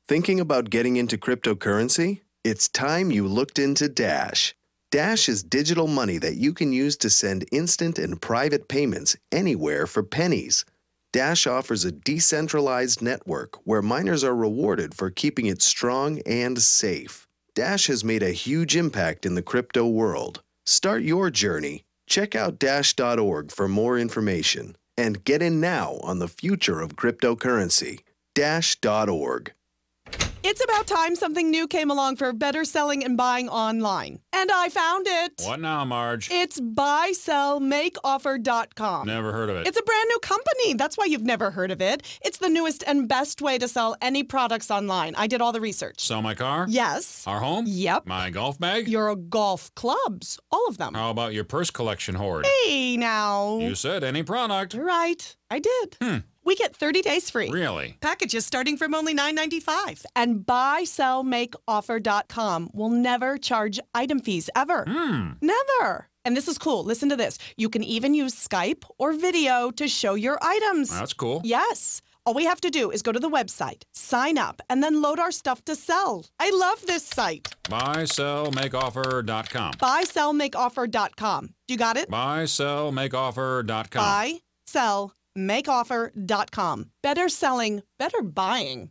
Thinking about getting into cryptocurrency? It's time you looked into Dash. Dash is digital money that you can use to send instant and private payments anywhere for pennies. Dash offers a decentralized network where miners are rewarded for keeping it strong and safe. Dash has made a huge impact in the crypto world. Start your journey. Check out Dash.org for more information and get in now on the future of cryptocurrency. Dash.org. It's about time something new came along for better selling and buying online. And I found it. What now, Marge? It's buysellmakeoffer.com. Never heard of it. It's a brand new company. That's why you've never heard of it. It's the newest and best way to sell any products online. I did all the research. Sell my car? Yes. Our home? Yep. My golf bag? Your golf clubs. All of them. How about your purse collection hoard? Hey, now. You said any product. Right. I did. We get 30 days free. Really? Packages starting from only $9.95. And buysellmakeoffer.com will never charge item fees, ever. Never. And this is cool. Listen to this. You can even use Skype or video to show your items. That's cool. Yes. All we have to do is go to the website, sign up, and then load our stuff to sell. I love this site. Buysellmakeoffer.com. Buysellmakeoffer.com. You got it? Buysellmakeoffer.com. Buysellmakeoffer.com. Better selling, better buying.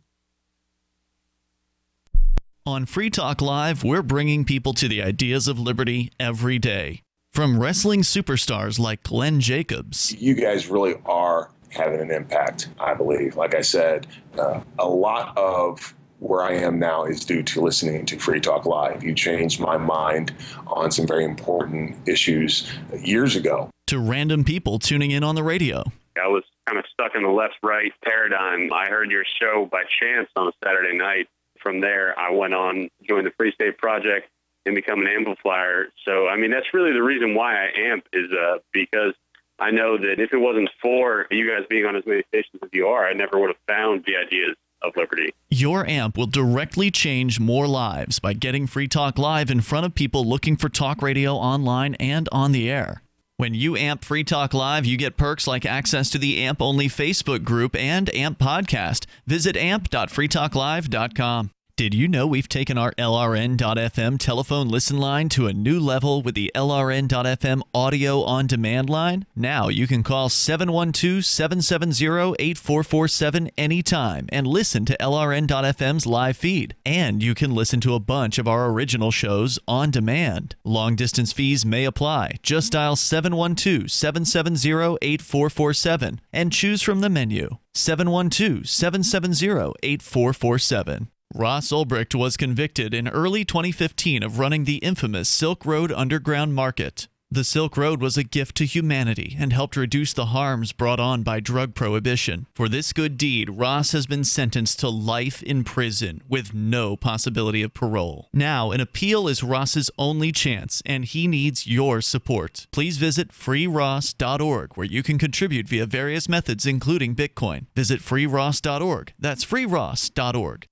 On Free Talk Live, we're bringing people to the ideas of liberty every day. From wrestling superstars like Glenn Jacobs. You guys really are having an impact, I believe. Like I said, a lot of where I am now is due to listening to Free Talk Live. You changed my mind on some very important issues years ago. To random people tuning in on the radio. I was kind of stuck in the left-right paradigm. I heard your show by chance on a Saturday night. From there, I went on, joined the Free State Project, and become an amplifier. So, I mean, that's really the reason why I amp is because I know that if it wasn't for you guys being on as many stations as you are, I never would have found the ideas of liberty. Your amp will directly change more lives by getting Free Talk Live in front of people looking for talk radio online and on the air. When you amp Free Talk Live, you get perks like access to the AMP-only Facebook group and AMP podcast. Visit amp.freetalklive.com. Did you know we've taken our LRN.FM telephone listen line to a new level with the LRN.FM audio on demand line? Now you can call 712-770-8447 anytime and listen to LRN.FM's live feed. And you can listen to a bunch of our original shows on demand. Long distance fees may apply. Just dial 712-770-8447 and choose from the menu. 712-770-8447. Ross Ulbricht was convicted in early 2015 of running the infamous Silk Road Underground Market. The Silk Road was a gift to humanity and helped reduce the harms brought on by drug prohibition. For this good deed, Ross has been sentenced to life in prison with no possibility of parole. Now, an appeal is Ross's only chance, and he needs your support. Please visit freeross.org, where you can contribute via various methods, including Bitcoin. Visit freeross.org. That's freeross.org.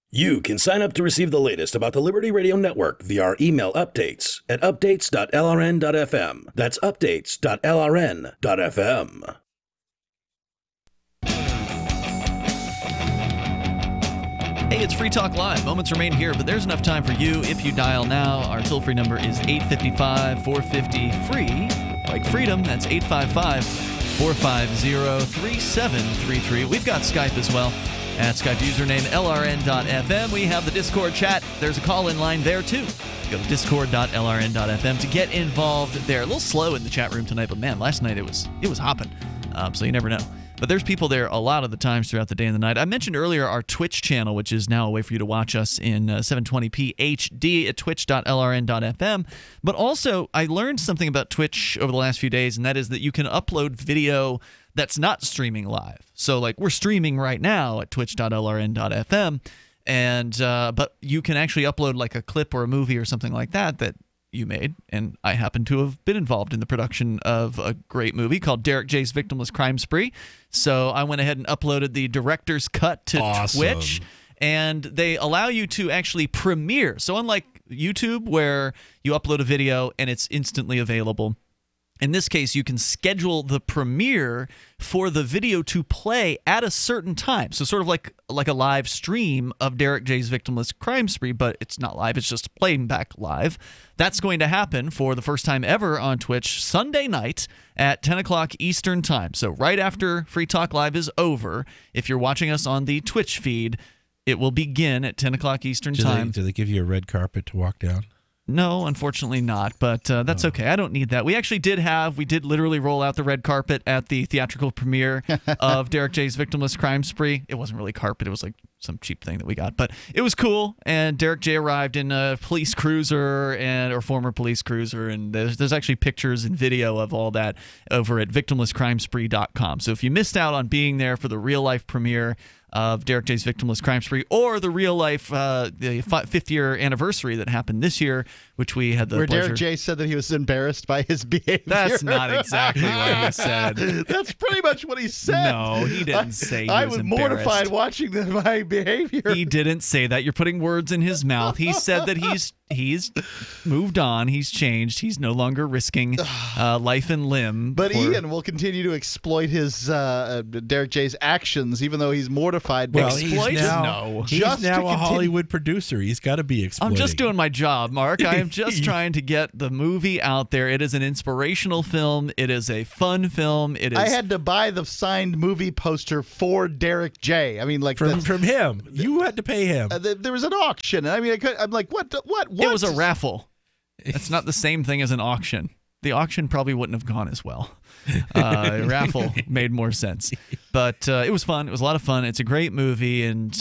You can sign up to receive the latest about the Liberty Radio Network via our email updates at updates.lrn.fm. That's updates.lrn.fm. Hey, it's Free Talk Live. Moments remain here, but there's enough time for you if you dial now. Our toll-free number is 855-450-FREE. Like freedom, that's 855-450-3733. We've got Skype as well. At Skype username LRN.FM. We have the Discord chat. There's a call-in line there, too. Go to discord.lrn.fm to get involved there. A little slow in the chat room tonight, but man, last night it was hopping. So you never know. But there's people there a lot of the times throughout the day and the night. I mentioned earlier our Twitch channel, which is now a way for you to watch us in 720p HD at twitch.lrn.fm. But also, I learned something about Twitch over the last few days, and that is that you can upload video that's not streaming live. So, like, we're streaming right now at twitch.lrn.fm, and but you can actually upload like a clip or a movie or something like that you made, and I happen to have been involved in the production of a great movie called Derek J's Victimless Crime Spree. So I went ahead and uploaded the director's cut to Twitch, and they allow you to actually premiere. So unlike YouTube, where you upload a video and it's instantly available, in this case, you can schedule the premiere for the video to play at a certain time. So sort of like a live stream of Derek J's Victimless Crime Spree, but it's not live. It's just playing back live. That's going to happen for the first time ever on Twitch Sunday night at 10 o'clock Eastern Time. So right after Free Talk Live is over, if you're watching us on the Twitch feed, it will begin at 10 o'clock Eastern Time. Do they give you a red carpet to walk down? No, unfortunately not, but that's okay. I don't need that. We actually did literally roll out the red carpet at the theatrical premiere of Derek J's Victimless Crime Spree. It wasn't really carpet. It was like some cheap thing that we got, but it was cool. And Derek J arrived in a police cruiser or former police cruiser, and there's actually pictures and video of all that over at victimlesscrimespree.com. So if you missed out on being there for the real-life premiere of Derek J's Victimless Crime Spree, or the real life, the 5th year anniversary that happened this year, which we had the Where pleasure. Derek J said that he was embarrassed by his behavior. That's not exactly what he said. That's pretty much what he said. No, he didn't say he I was was embarrassed. mortified watching my behavior. He didn't say that. You're putting words in his mouth. He said that he's moved on. He's changed. He's no longer risking life and limb. But Ian will continue to exploit his Derek J's actions, even though he's mortified. Well, Exploit? he's now a Hollywood producer. He's got to be exploiting. I'm just doing my job, Mark. I am just trying to get the movie out there. It is an inspirational film. It is a fun film. It is. I had to buy the signed movie poster for Derek J. I mean, like from him. You had to pay him. There was an auction. I mean, I'm like, what? It was a raffle. It's not the same thing as an auction. The auction probably wouldn't have gone as well. Raffle made more sense. But it was fun. It was a lot of fun. It's a great movie, and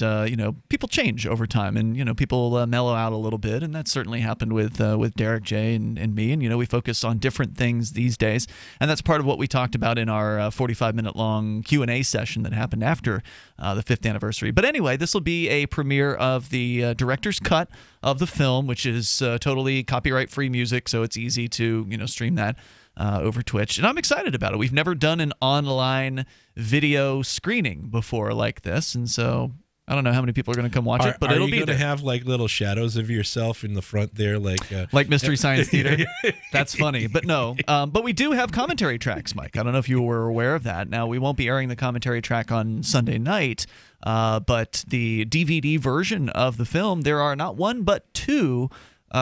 people change over time, and people mellow out a little bit, and that certainly happened with Derek J and me. And we focus on different things these days, and that's part of what we talked about in our 45-minute long Q&A session that happened after the 5th anniversary. But anyway, this will be a premiere of the director's cut of the film, which is totally copyright-free music, so it's easy to stream that over Twitch, and I'm excited about it. We've never done an online video screening before like this, and so I don't know how many people are going to come watch it, but it'll be going to there. have like little shadows of yourself in the front there, like Mystery Science Theater. That's funny, but no. But we do have commentary tracks, Mike. I don't know if you were aware of that. Now we won't be airing the commentary track on Sunday night, but the DVD version of the film, there are not one but two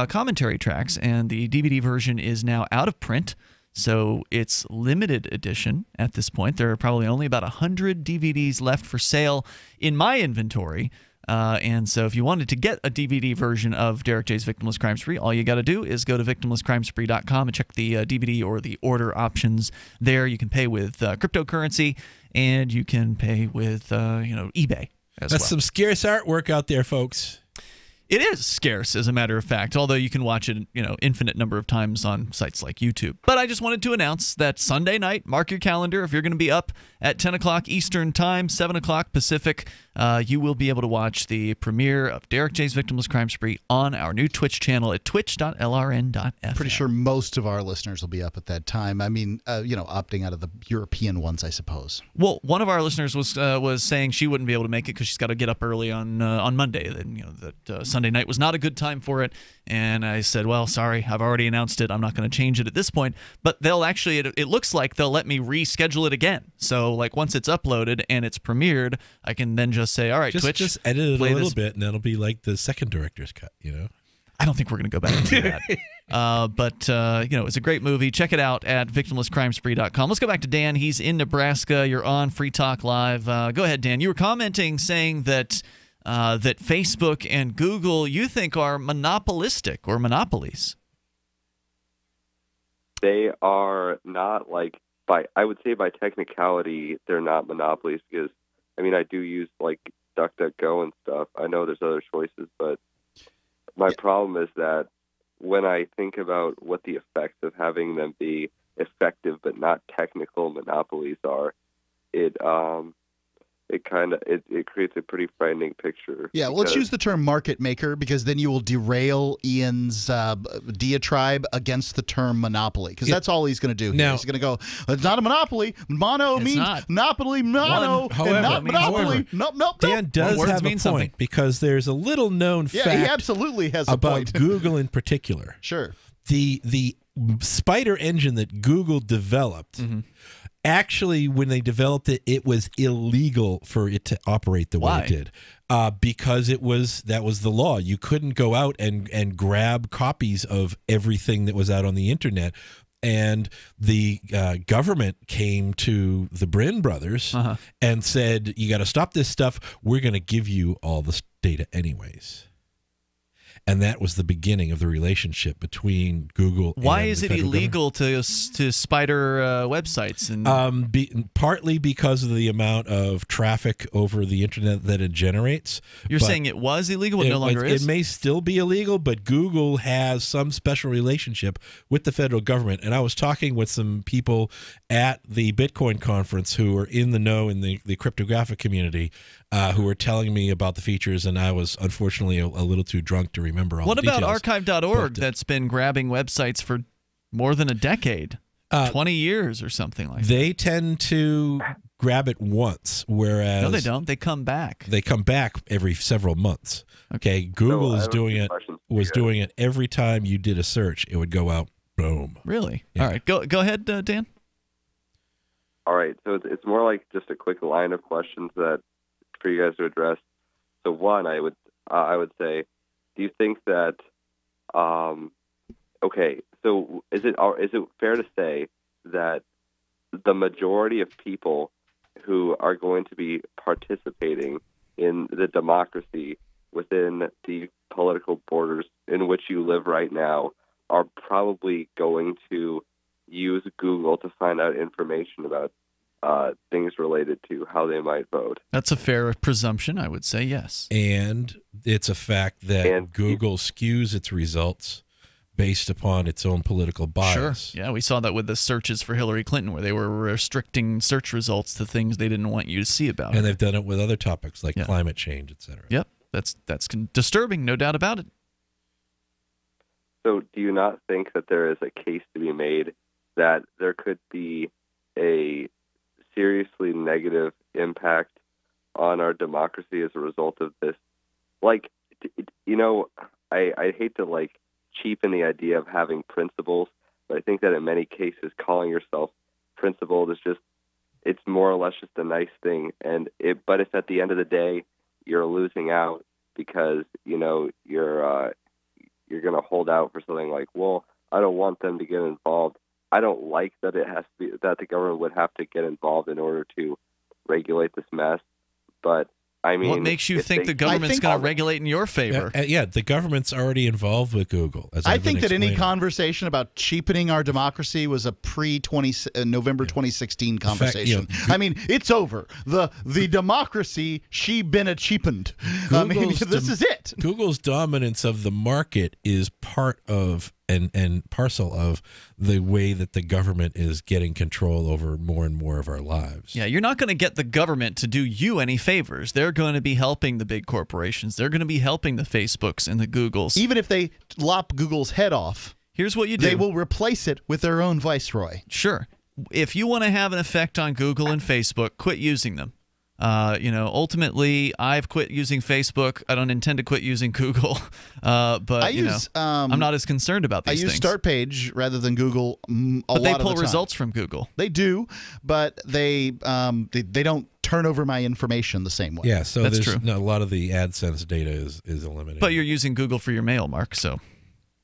commentary tracks, and the DVD version is now out of print. So it's limited edition at this point. There are probably only about 100 DVDs left for sale in my inventory. And so if you wanted to get a DVD version of Derek J's Victimless Crime Spree, all you got to do is go to victimlesscrimespree.com and check the DVD or the order options there. You can pay with cryptocurrency, and you can pay with eBay as well. That's some scarce artwork out there, folks. It is scarce, as a matter of fact, although you can watch it, infinite number of times on sites like YouTube. But I just wanted to announce that Sunday night, mark your calendar. If you're going to be up at 10 o'clock Eastern Time, 7 o'clock Pacific, you will be able to watch the premiere of Derek J's Victimless Crime Spree on our new Twitch channel at twitch.lrn.fm. Pretty sure most of our listeners will be up at that time. I mean, opting out of the European ones, I suppose. Well, one of our listeners was saying she wouldn't be able to make it because she's got to get up early on Monday. That Sunday night was not a good time for it. And I said, well, sorry, I've already announced it. I'm not going to change it at this point. But they'll actually, it looks like they'll let me reschedule it again. So, once it's uploaded and it's premiered, I can then just say, all right, Twitch, just edit it a little this. bit, and that'll be like the second director's cut, I don't think we're going to go back and do that. But it's a great movie. Check it out at victimlesscrimespree.com. Let's go back to Dan. He's in Nebraska. You're on Free Talk Live. Go ahead, Dan. You were commenting saying that Facebook and Google you think are monopolistic or monopolies. They are not I would say by technicality, they're not monopolies because, I do use DuckDuckGo and stuff. I know there's other choices, but my problem is that when I think about what the effects of having them be effective but not technical monopolies are, it creates a pretty frightening picture. Yeah, well, let's use the term market maker because then you will derail Ian's diatribe against the term monopoly because that's all he's going to do. He's going to go, it's not a monopoly. Mono means monopoly, mono, and not monopoly. Nope. Dan does have a point because there's a little known fact he absolutely has a about point. Google in particular. Sure. The spider engine that Google developed, actually, when they developed it, it was illegal for it to operate the way it did. Because that was the law. You couldn't go out and grab copies of everything that was out on the internet. And the government came to the Brin brothers and said, you got to stop this stuff. We're going to give you all this data anyways. And that was the beginning of the relationship between Google and Why is the it federal illegal to spider websites? And partly because of the amount of traffic over the internet that it generates. You're saying it was illegal, but no longer is? It may still be illegal, but Google has some special relationship with the federal government. And I was talking with some people at the Bitcoin conference who are in the know in the cryptographic community who were telling me about the features, and I was unfortunately a little too drunk to remember all the details. What about archive.org that's been grabbing websites for more than a decade, 20 years or something like that? They tend to grab it once, whereas... No, they don't. They come back. They come back every several months. Okay, Google is doing it every time you did a search. It would go out, boom. Really? Yeah. All right, go ahead, Dan. All right, so it's more like just a quick line of questions that for you guys to address. So one, I would say, do you think that so is it fair to say that the majority of people who are going to be participating in the democracy within the political borders in which you live right now are probably going to use Google to find out information about things related to how they might vote? That's a fair presumption, I would say, yes. And it's a fact that Google skews its results based upon its own political bias. Sure. Yeah, we saw that with the searches for Hillary Clinton, where they were restricting search results to things they didn't want you to see about and they've done it with other topics like climate change, etc. Yep, that's disturbing, no doubt about it. So do you not think that there is a case to be made that there could be a seriously negative impact on our democracy as a result of this. Like, you know, I hate to like cheapen the idea of having principles, but I think that in many cases calling yourself principled is just, it's more or less just a nice thing. But if at the end of the day you're losing out because, you know, you're going to hold out for something like, well, I don't want them to get involved. I don't like that it has to be that the government would have to get involved in order to regulate this mess. But I mean, what makes you think the government's going to regulate in your favor? Yeah, the government's already involved with Google. I think that any conversation about cheapening our democracy was a pre-November 2016 conversation. I mean, it's over. The democracy, she been a cheapened. I mean, this is it. Google's dominance of the market is part of and parcel of the way that the government is getting control over more and more of our lives. Yeah, you're not going to get the government to do you any favors. They're going to be helping the big corporations. They're going to be helping the Facebooks and the Googles. Even if they lop Google's head off, here's what you do. They will replace it with their own viceroy. Sure. If you want to have an effect on Google and Facebook, quit using them. Ultimately, I've quit using Facebook. I don't intend to quit using Google, but I'm not as concerned about these things. I use Startpage rather than Google a lot of the time. But they pull results from Google. They do, but they don't turn over my information the same way. Yeah, so that's true. A lot of the AdSense data is eliminated. But you're using Google for your mail, Mark, so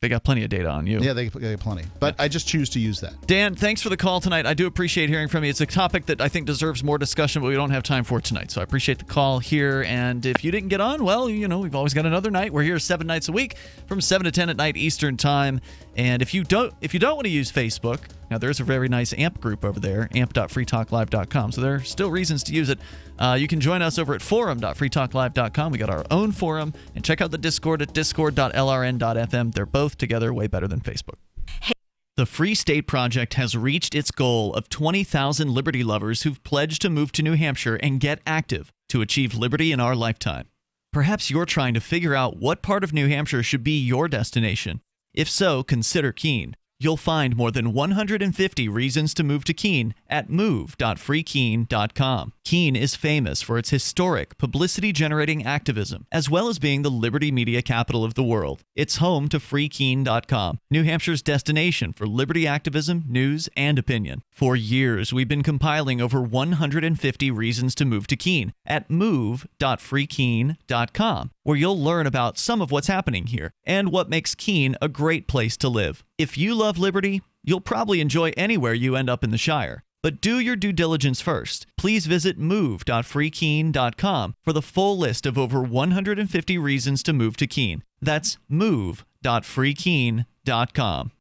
they got plenty of data on you. Yeah, they got plenty. But I just choose to use that. Dan, thanks for the call tonight. I do appreciate hearing from you. It's a topic that I think deserves more discussion, but we don't have time for tonight. So I appreciate the call here. And if you didn't get on, well, we've always got another night. We're here 7 nights a week from 7 to 10 at night Eastern Time. And if you don't want to use Facebook, now there's a very nice AMP group over there, amp.freetalklive.com. So there are still reasons to use it. You can join us over at forum.freetalklive.com. We got our own forum, and check out the Discord at discord.lrn.fm. They're both together way better than Facebook. The Free State Project has reached its goal of 20,000 liberty lovers who've pledged to move to New Hampshire and get active to achieve liberty in our lifetime. Perhaps you're trying to figure out what part of New Hampshire should be your destination. If so, consider Keene. You'll find more than 150 reasons to move to Keene at move.freekeene.com. Keene is famous for its historic, publicity-generating activism, as well as being the liberty media capital of the world. It's home to freekeene.com, New Hampshire's destination for liberty activism, news, and opinion. For years, we've been compiling over 150 reasons to move to Keene at move.freekeene.com, where you'll learn about some of what's happening here and what makes Keene a great place to live. If you love liberty, you'll probably enjoy anywhere you end up in the Shire. But do your due diligence first. Please visit move.freekeene.com for the full list of over 150 reasons to move to Keene. That's move.freekeene.com.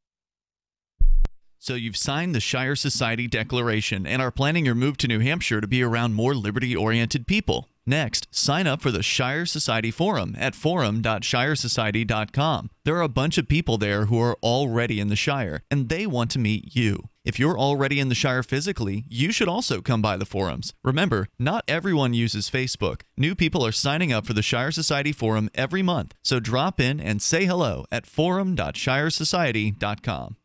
So you've signed the Shire Society Declaration and are planning your move to New Hampshire to be around more liberty-oriented people. Next, sign up for the Shire Society Forum at forum.shiresociety.com. There are a bunch of people there who are already in the Shire, and they want to meet you. If you're already in the Shire physically, you should also come by the forums. Remember, not everyone uses Facebook. New people are signing up for the Shire Society Forum every month, so drop in and say hello at forum.shiresociety.com.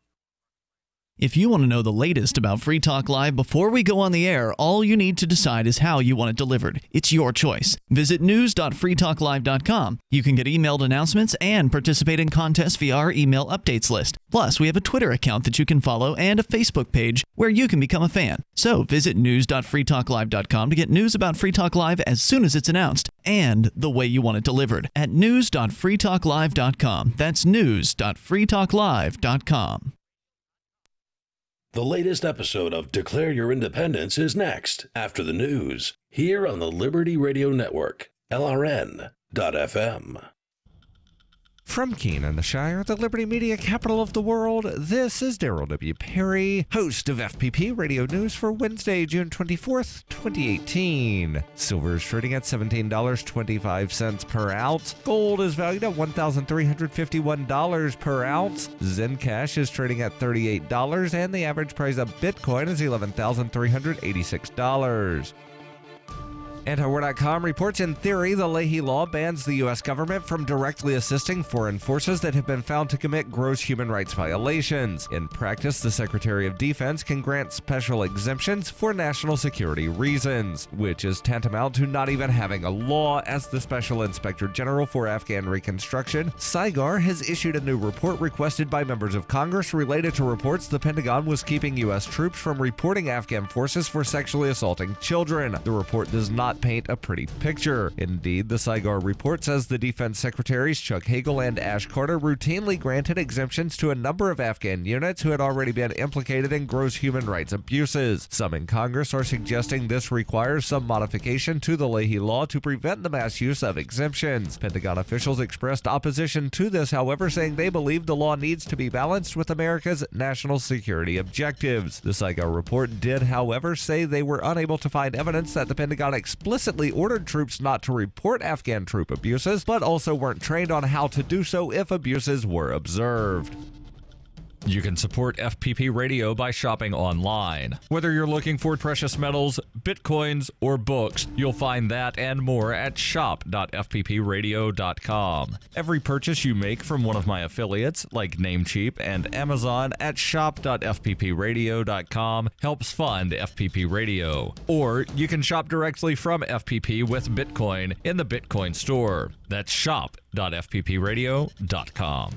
If you want to know the latest about Free Talk Live before we go on the air, all you need to decide is how you want it delivered. It's your choice. Visit news.freetalklive.com. You can get emailed announcements and participate in contests via our email updates list. Plus, we have a Twitter account that you can follow and a Facebook page where you can become a fan. So visit news.freetalklive.com to get news about Free Talk Live as soon as it's announced and the way you want it delivered at news.freetalklive.com. That's news.freetalklive.com. The latest episode of Declare Your Independence is next, after the news, here on the Liberty Radio Network, LRN.FM. From Keene in the Shire, the Liberty Media capital of the world, this is Daryl W. Perry, host of FPP Radio News for Wednesday, June 24th, 2018. Silver is trading at $17.25 per ounce. Gold is valued at $1,351 per ounce. Zencash is trading at $38, and the average price of Bitcoin is $11,386. Antiwar.com reports in theory the Leahy Law bans the U.S. government from directly assisting foreign forces that have been found to commit gross human rights violations. In practice, the Secretary of Defense can grant special exemptions for national security reasons, which is tantamount to not even having a law, as the Special Inspector General for Afghan Reconstruction, SIGAR, has issued a new report requested by members of Congress related to reports the Pentagon was keeping U.S. troops from reporting Afghan forces for sexually assaulting children. The report does not paint a pretty picture. Indeed, the SIGAR report says the Defense Secretaries Chuck Hagel and Ash Carter routinely granted exemptions to a number of Afghan units who had already been implicated in gross human rights abuses. Some in Congress are suggesting this requires some modification to the Leahy Law to prevent the mass use of exemptions. Pentagon officials expressed opposition to this, however, saying they believe the law needs to be balanced with America's national security objectives. The SIGAR report did, however, say they were unable to find evidence that the Pentagon explicitly ordered troops not to report Afghan troop abuses, but also weren't trained on how to do so if abuses were observed. You can support FPP Radio by shopping online. Whether you're looking for precious metals, bitcoins, or books, you'll find that and more at shop.fppradio.com. Every purchase you make from one of my affiliates, like Namecheap and Amazon, at shop.fppradio.com helps fund FPP Radio. Or you can shop directly from FPP with Bitcoin in the Bitcoin store. That's shop.fppradio.com.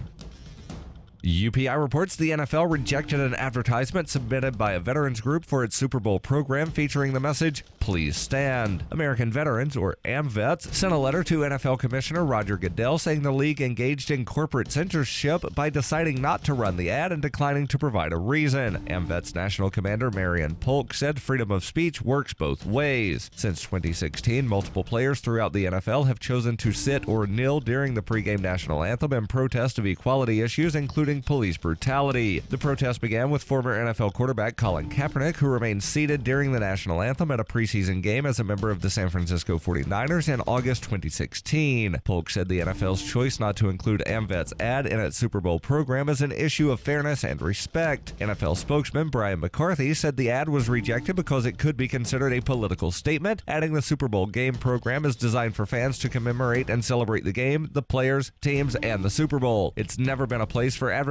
UPI reports the NFL rejected an advertisement submitted by a veterans group for its Super Bowl program featuring the message, "Please stand." American Veterans, or AMVETS, sent a letter to NFL Commissioner Roger Goodell saying the league engaged in corporate censorship by deciding not to run the ad and declining to provide a reason. AMVETS National Commander Marion Polk said freedom of speech works both ways. Since 2016, multiple players throughout the NFL have chosen to sit or kneel during the pregame national anthem in protest of equality issues, including police brutality. The protest began with former NFL quarterback Colin Kaepernick, who remained seated during the national anthem at a preseason game as a member of the San Francisco 49ers in August 2016. Polk said the NFL's choice not to include AMVET's ad in its Super Bowl program is an issue of fairness and respect. NFL spokesman Brian McCarthy said the ad was rejected because it could be considered a political statement, adding the Super Bowl game program is designed for fans to commemorate and celebrate the game, the players, teams, and the Super Bowl. It's never been a place for advertising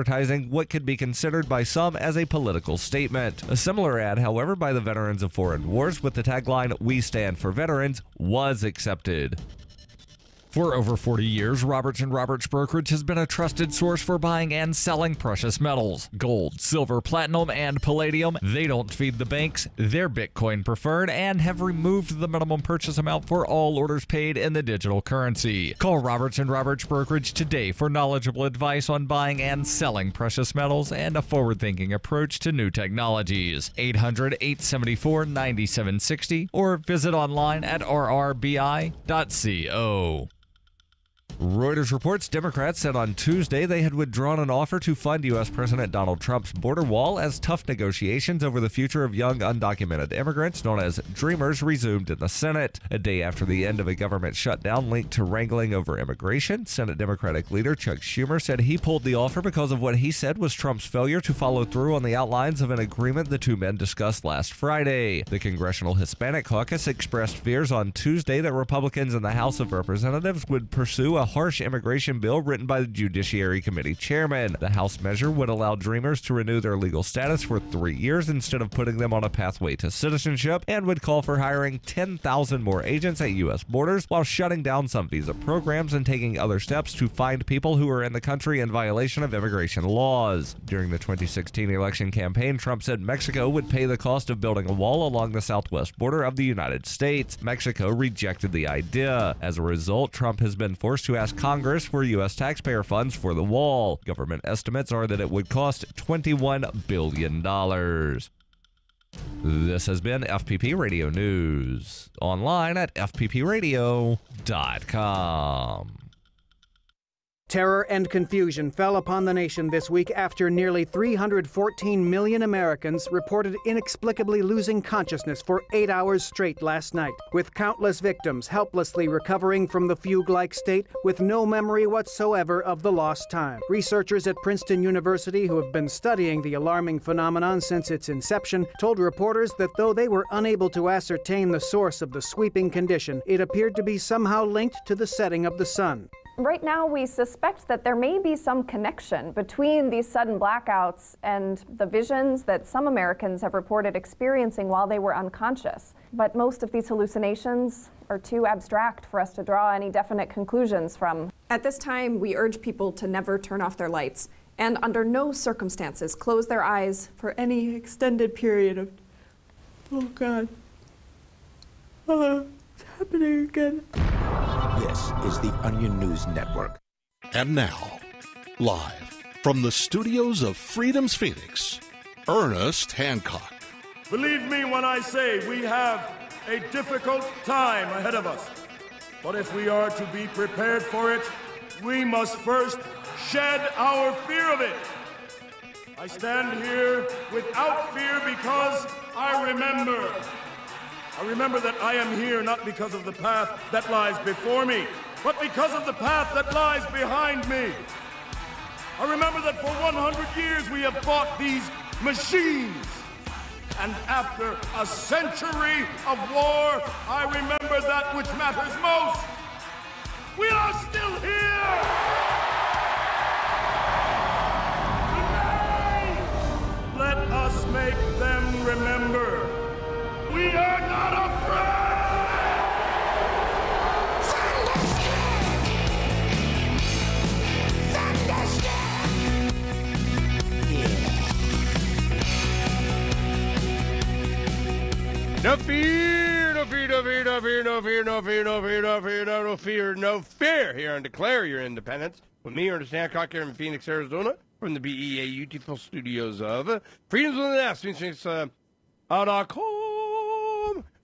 what could be considered by some as a political statement. A similar ad, however, by the Veterans of Foreign Wars with the tagline, "We Stand for Veterans," was accepted. For over 40 years, Roberts & Roberts Brokerage has been a trusted source for buying and selling precious metals. Gold, silver, platinum, and palladium. They don't feed the banks. They're Bitcoin preferred and have removed the minimum purchase amount for all orders paid in the digital currency. Call Roberts & Roberts Brokerage today for knowledgeable advice on buying and selling precious metals and a forward-thinking approach to new technologies. 800-874-9760 or visit online at rrbi.co. Reuters reports Democrats said on Tuesday they had withdrawn an offer to fund U.S. President Donald Trump's border wall as tough negotiations over the future of young undocumented immigrants, known as Dreamers, resumed in the Senate. A day after the end of a government shutdown linked to wrangling over immigration, Senate Democratic leader Chuck Schumer said he pulled the offer because of what he said was Trump's failure to follow through on the outlines of an agreement the two men discussed last Friday. The Congressional Hispanic Caucus expressed fears on Tuesday that Republicans in the House of Representatives would pursue a harsh immigration bill written by the Judiciary Committee chairman. The House measure would allow Dreamers to renew their legal status for 3 years instead of putting them on a pathway to citizenship, and would call for hiring 10,000 more agents at U.S. borders while shutting down some visa programs and taking other steps to find people who are in the country in violation of immigration laws. During the 2016 election campaign, Trump said Mexico would pay the cost of building a wall along the southwest border of the United States. Mexico rejected the idea. As a result, Trump has been forced to ask Congress for U.S. taxpayer funds for the wall. Government estimates are that it would cost $21 billion. This has been FPP Radio News. Online at fppradio.com. Terror and confusion fell upon the nation this week after nearly 314 million Americans reported inexplicably losing consciousness for 8 hours straight last night, with countless victims helplessly recovering from the fugue-like state with no memory whatsoever of the lost time. Researchers at Princeton University, who have been studying the alarming phenomenon since its inception, told reporters that though they were unable to ascertain the source of the sweeping condition, it appeared to be somehow linked to the setting of the sun. Right now, we suspect that there may be some connection between these sudden blackouts and the visions that some Americans have reported experiencing while they were unconscious. But most of these hallucinations are too abstract for us to draw any definite conclusions from. At this time, we urge people to never turn off their lights and under no circumstances close their eyes for any extended period of... Oh, God. It's happening again. This is the Onion News Network. And now, live from the studios of Freedom's Phoenix, Ernest Hancock. Believe me when I say we have a difficult time ahead of us. But if we are to be prepared for it, we must first shed our fear of it. I stand here without fear because I remember. I remember that I am here not because of the path that lies before me, but because of the path that lies behind me. I remember that for 100 years we have fought these machines. And after a century of war, I remember that which matters most. We are still here! Today, let us make them remember. We are not afraid! No fear, no fear, no fear, no fear, no fear, no fear, no fear, no fear, no fear, no fear. Here and declare your independence with me, Ernest Hancock, here in Phoenix, Arizona, from the BEA beautiful studios of Freedom's with an S, Phoenix.com.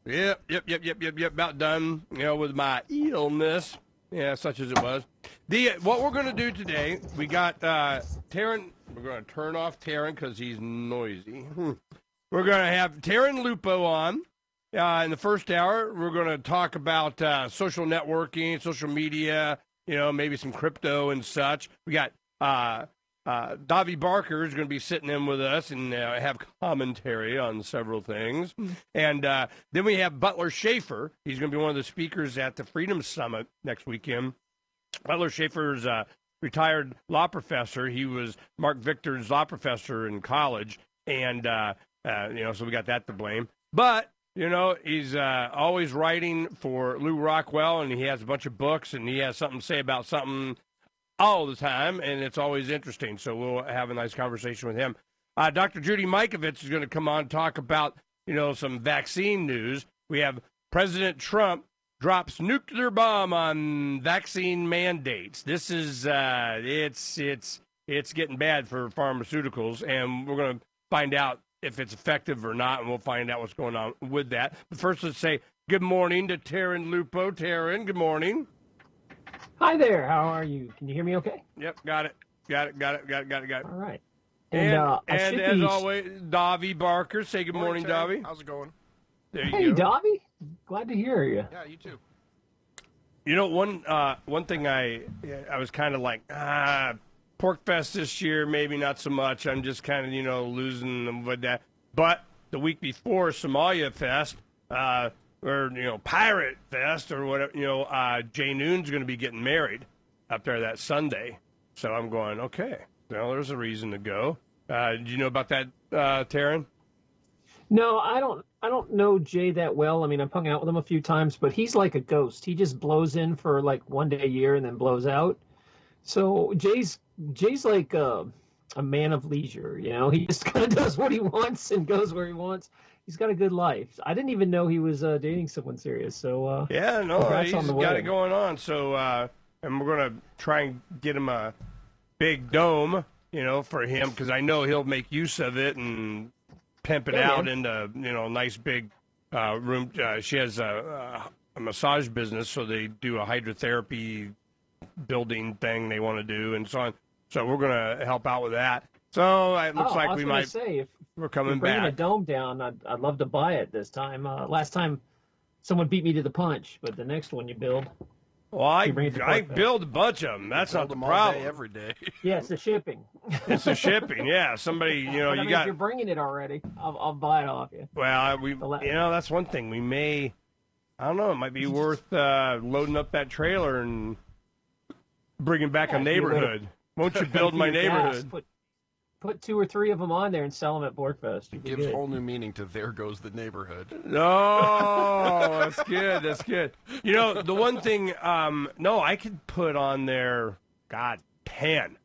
Yep. About done, with my illness. Yeah, such as it was. What we're going to do today, we got Taryn. We're going to turn off Taryn because he's noisy. We're going to have Taryn Lupo on in the first hour. We're going to talk about social networking, social media, maybe some crypto and such. We got Davi Barker is going to be sitting in with us and have commentary on several things. And then we have Butler Schaefer. He's going to be one of the speakers at the Freedom Summit next weekend. Butler Schaefer's a retired law professor. He was Mark Victor's law professor in college. And, so we got that to blame. But, he's always writing for Lou Rockwell, and he has a bunch of books, and he has something to say about something all the time, and it's always interesting. So we'll have a nice conversation with him. Dr. Judy Mikovits is going to come on and talk about, some vaccine news. We have President Trump drops nuclear bomb on vaccine mandates. This is it's getting bad for pharmaceuticals, and we're going to find out if it's effective or not, and we'll find out what's going on with that. But first, let's say good morning to Taryn Lupo. Taryn, good morning. Hi there. How are you? Can you hear me okay? Yep, got it. All right. And as always, Davi Barker. Say good morning, Davi. How's it going? There you Hey, go. Davi. Glad to hear you. Yeah, you too. One thing I was kind of like, Pork Fest this year, maybe not so much. I'm just kind of, losing them with that. But the week before Somalia Fest, or, Pirate Fest or whatever, Jay Noon's going to be getting married up there that Sunday. So I'm going, okay, well, there's a reason to go. Did you know about that, Taryn? No, I don't know Jay that well. I mean, I've hung out with him a few times, but he's like a ghost. He just blows in for like one day a year and then blows out. So Jay's like a man of leisure, He just kind of does what he wants and goes where he wants. He's got a good life. I didn't even know he was dating someone serious. So he's got it going on. So and we're gonna try and get him a big dome, for him because I know he'll make use of it and pimp it out into a nice big room. She has a massage business, so they do a hydrotherapy building thing they want to do and so on. So we're going to help out with that. So it looks like we might. Say, if we're coming you're bringing back. a dome down, I'd love to buy it this time. Last time, someone beat me to the punch, but the next one you build. Well, I build a bunch of them. That's not the problem. Every day. Yeah, it's the shipping. It's the shipping. Yeah, somebody, you know, But, you got. If you're bringing it already, I'll buy it off you. Well, that's one thing. We may, I don't know, it might be worth loading up that trailer and bringing back a neighborhood. Won't you build my neighborhood? Put 2 or 3 of them on there and sell them at Borkfest. It gives whole new meaning to "There Goes the Neighborhood." No, that's good. That's good. You know, the one thing, I could put on there, 10.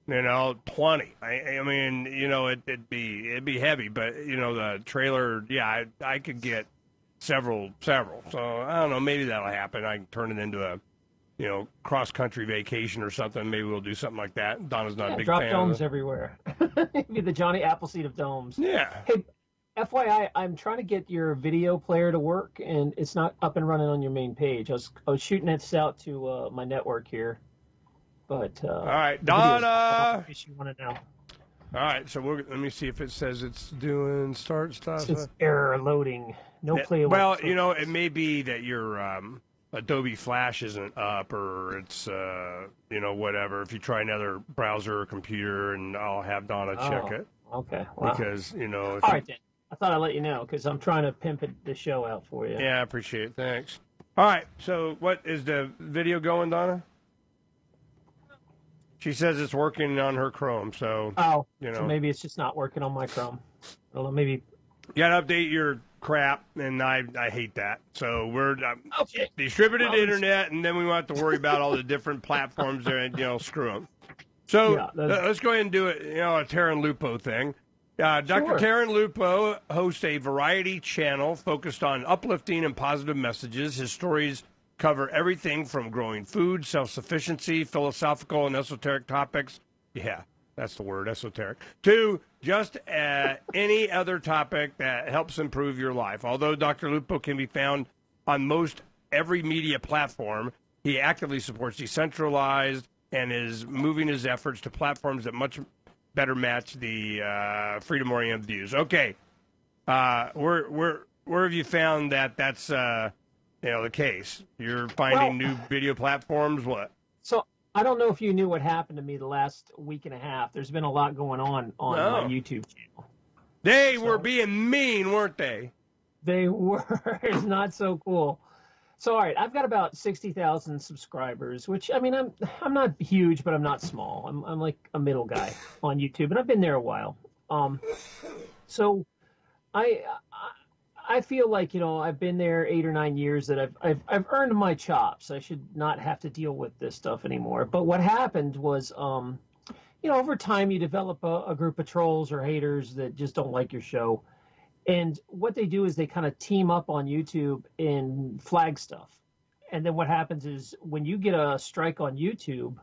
20. I mean, it'd be heavy, but the trailer, yeah, I could get several. So I don't know, maybe that'll happen. I can turn it into a cross-country vacation or something. Maybe we'll do something like that. Donna's not a big fan. Drop domes everywhere. Be the Johnny Appleseed of domes. Yeah. Hey, FYI, I'm trying to get your video player to work, and it's not up and running on your main page. I was shooting this out to my network here, but all right, Donna. In case you want to know. All right, so let me see if it says it's doing start stuff. It's error loading. No play. Well, it may be that your Adobe Flash isn't up, or it's whatever. If you try another browser or computer, and I'll have Donna check it. Okay. Wow. Because All right then. I thought I'd let you know because I'm trying to pimp the show out for you. Yeah, I appreciate it. Thanks. All right. So, what is the video going, Donna? She says it's working on her Chrome. So. So maybe it's just not working on my Chrome. I don't know, maybe. You gotta update your crap, and I hate that. So we're distributed internet, and then we won't have to worry about all the different platforms there, and screw them. So let's go ahead and do it. A Taryn Lupo thing. Dr. Taryn Lupo hosts a variety channel focused on uplifting and positive messages. His stories cover everything from growing food, self-sufficiency, philosophical and esoteric topics. Yeah. That's the word, esoteric. To just any other topic that helps improve your life. Although Dr. Lupo can be found on most every media platform, he actively supports decentralized and is moving his efforts to platforms that much better match the freedom-oriented views. Okay, where have you found that that's the case? You're finding new video platforms. What? So. I don't know if you knew what happened to me the last week and a half. There's been a lot going on my YouTube channel. They were being mean, weren't they? They were. It's not so cool. So, all right, I've got about 60,000 subscribers, which, I mean, I'm not huge, but I'm not small. I'm like a middle guy on YouTube, and I've been there a while. So I feel like, I've been there 8 or 9 years, that I've earned my chops. I should not have to deal with this stuff anymore. But what happened was, over time you develop a group of trolls or haters that just don't like your show. And what they do is they kind of team up on YouTube and flag stuff. And then what happens is when you get a strike on YouTube,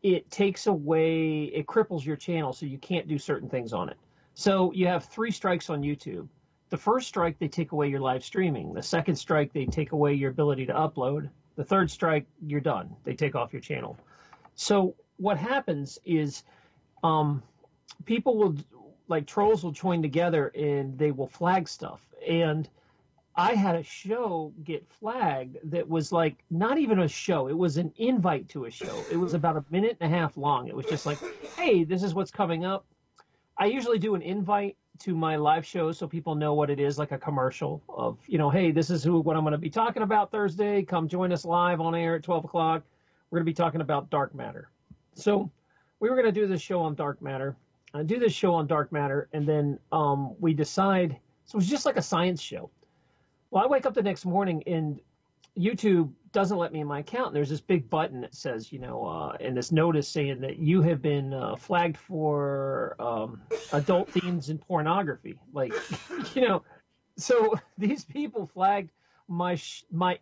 it cripples your channel, so you can't do certain things on it. So you have 3 strikes on YouTube. The first strike, they take away your live streaming. The second strike, they take away your ability to upload. The third strike, you're done. They take off your channel. So what happens is people will, like trolls will join together and they will flag stuff. And I had a show get flagged that was like not even a show. It was an invite to a show. It was about 1.5 minutes long. It was just like, hey, this is what's coming up. I usually do an invite to my live shows so people know what it is, like a commercial of, hey, this is what I'm going to be talking about Thursday. Come join us live on air at 12 o'clock. We're going to be talking about dark matter. So we were going to do this show on dark matter. I do this show on dark matter, and then we decide, so it's just like a science show. Well, I wake up the next morning, and YouTube doesn't let me in my account. And there's this big button that says, and this notice saying that you have been flagged for adult themes and pornography. Like, so these people flagged my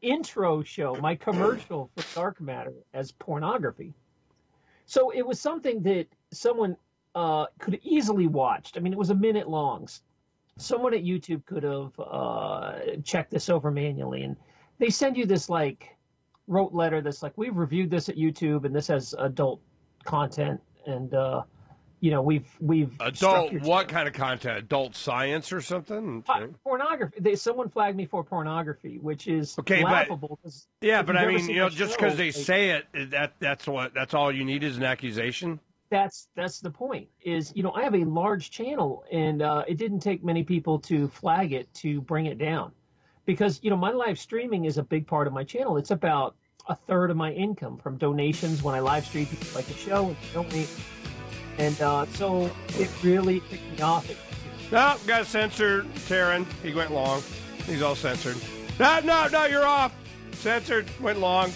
intro show, my commercial for dark matter as pornography. So it was something that someone could have easily watched. I mean, it was 1 minute long. Someone at YouTube could have checked this over manually, and they send you this like rote letter that's like, we've reviewed this at YouTube and this has adult content, and we've adult what kind of content? Adult science or something? Pornography. Someone flagged me for pornography, which is laughable. But I mean, just because they say it, that's all you need is an accusation. That's the point. Is I have a large channel, and it didn't take many people to flag it to bring it down, because my live streaming is a big part of my channel. It's about a third of my income from donations when I live stream like a show and donate. And so it really picked me off. No, got censored. Taryn, he went long. He's all censored. No, you're off. Censored, went long.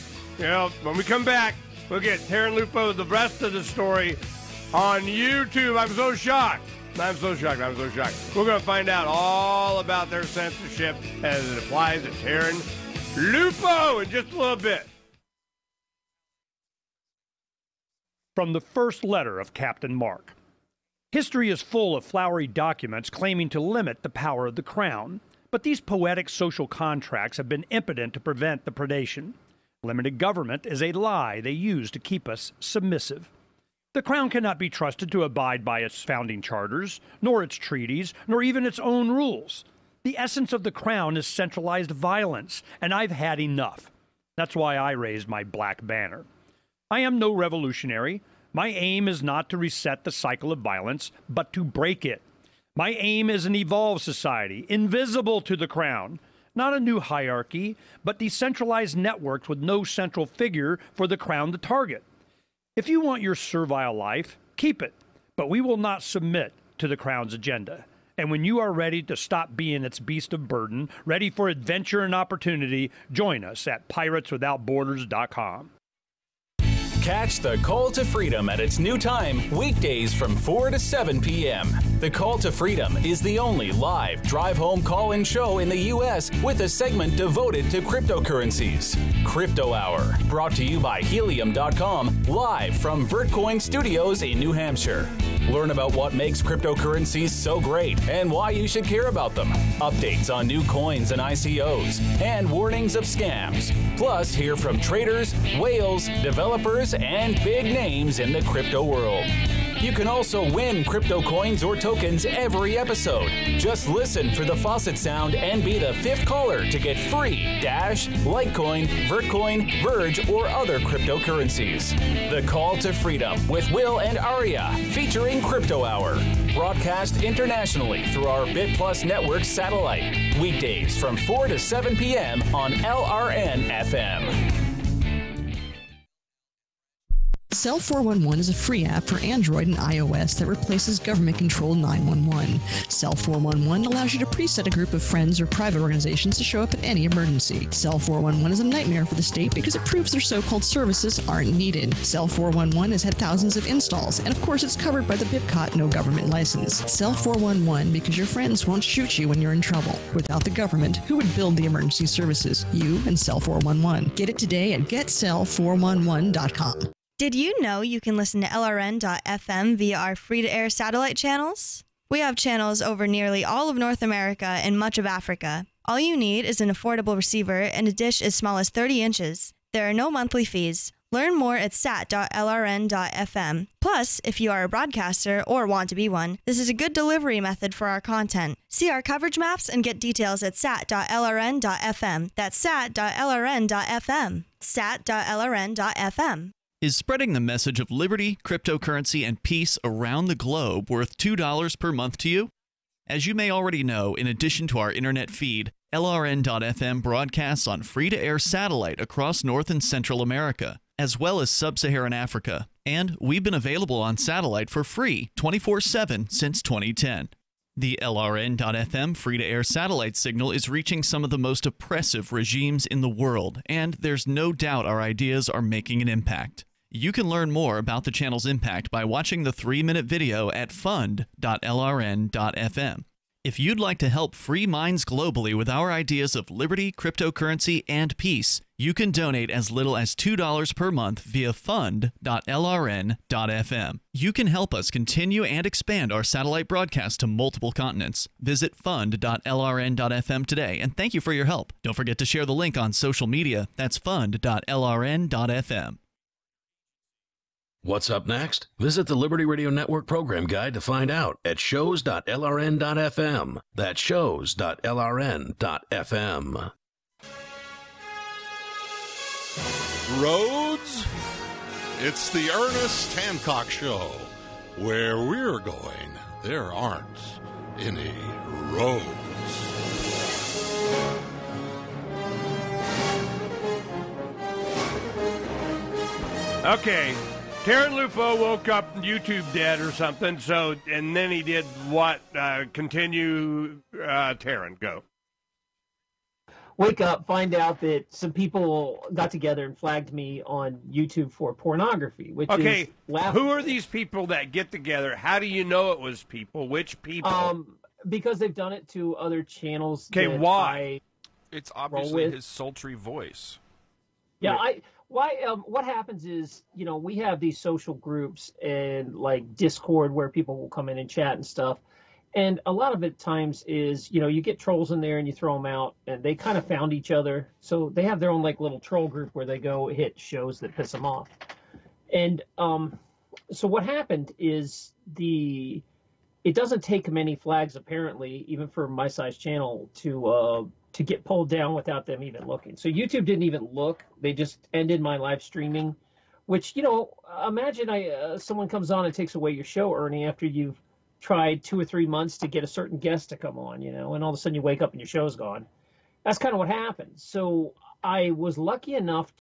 When we come back, we'll get Taryn Lupo, the rest of the story on YouTube. I'm so shocked. We're going to find out all about their censorship as it applies to Taryn Lupo in just a little bit. From the first letter of Captain Mark. History is full of flowery documents claiming to limit the power of the crown, but these poetic social contracts have been impotent to prevent the predation. Limited government is a lie they use to keep us submissive. The crown cannot be trusted to abide by its founding charters, nor its treaties, nor even its own rules. The essence of the crown is centralized violence, and I've had enough. That's why I raised my black banner. I am no revolutionary. My aim is not to reset the cycle of violence, but to break it. My aim is an evolved society, invisible to the crown. Not a new hierarchy, but decentralized networks with no central figure for the crown to target. If you want your servile life, keep it, but we will not submit to the crown's agenda. And when you are ready to stop being its beast of burden, ready for adventure and opportunity, join us at pirateswithoutborders.com. Catch the Call to Freedom at its new time, weekdays from 4 to 7 p.m. The Call to Freedom is the only live drive-home call-in show in the U.S. with a segment devoted to cryptocurrencies. Crypto Hour, brought to you by Helium.com, live from Vertcoin Studios in New Hampshire. Learn about what makes cryptocurrencies so great and why you should care about them. Updates on new coins and ICOs, and warnings of scams. Plus, hear from traders, whales, developers, and big names in the crypto world. You can also win crypto coins or tokens every episode. Just listen for the faucet sound and be the 5th caller to get free Dash, Litecoin, Vertcoin, Verge, or other cryptocurrencies. The Call to Freedom with Will and Aria, featuring Crypto Hour. Broadcast internationally through our BitPlus network satellite. Weekdays from 4 to 7 p.m. on LRN FM. Cell 411 is a free app for Android and iOS that replaces government-controlled 911. Cell 411 allows you to preset a group of friends or private organizations to show up at any emergency. Cell 411 is a nightmare for the state because it proves their so-called services aren't needed. Cell 411 has had thousands of installs, and of course it's covered by the BIPCOT no government license. Cell 411 because your friends won't shoot you when you're in trouble. Without the government, who would build the emergency services? You and Cell 411. Get it today at getcell411.com. Did you know you can listen to LRN.FM via our free-to-air satellite channels? We have channels over nearly all of North America and much of Africa. All you need is an affordable receiver and a dish as small as 30 inches. There are no monthly fees. Learn more at sat.lrn.fm. Plus, if you are a broadcaster or want to be one, this is a good delivery method for our content. See our coverage maps and get details at sat.lrn.fm. That's sat.lrn.fm. sat.lrn.fm. Is spreading the message of liberty, cryptocurrency, and peace around the globe worth $2 per month to you? As you may already know, in addition to our internet feed, LRN.FM broadcasts on free-to-air satellite across North and Central America, as well as Sub-Saharan Africa. And we've been available on satellite for free 24/7 since 2010. The LRN.FM free-to-air satellite signal is reaching some of the most oppressive regimes in the world, and there's no doubt our ideas are making an impact. You can learn more about the channel's impact by watching the 3-minute video at fund.lrn.fm. If you'd like to help free minds globally with our ideas of liberty, cryptocurrency, and peace, you can donate as little as $2 per month via fund.lrn.fm. You can help us continue and expand our satellite broadcast to multiple continents. Visit fund.lrn.fm today, and thank you for your help. Don't forget to share the link on social media. That's fund.lrn.fm. What's up next? Visit the Liberty Radio Network program guide to find out at shows.lrn.fm. That's shows.lrn.fm. Roads? It's the Ernest Hancock Show. Where we're going, there aren't any roads. Okay. Taryn Lupo woke up YouTube dead or something, so, and then he did what? Continue, Taryn, go. Wake up, find out that some people got together and flagged me on YouTube for pornography, which is who are these people that get together? How do you know it was people? Which people? Because they've done it to other channels. Okay, why? It's obviously his sultry voice. Yeah, what happens is, you know, we have these social groups and like Discord where people will come in and chat and stuff. And a lot of it times is, you know, you get trolls in there and you throw them out and they kind of found each other. So they have their own like little troll group where they go hit shows that piss them off. And so what happened is it doesn't take many flags, apparently, even for my size channel to get pulled down without them even looking. So YouTube didn't even look. They just ended my live streaming, which, you know, imagine someone comes on and takes away your show, Ernie, after you've tried 2 or 3 months to get a certain guest to come on, you know, and all of a sudden you wake up and your show's gone. That's kind of what happened. So I was lucky enough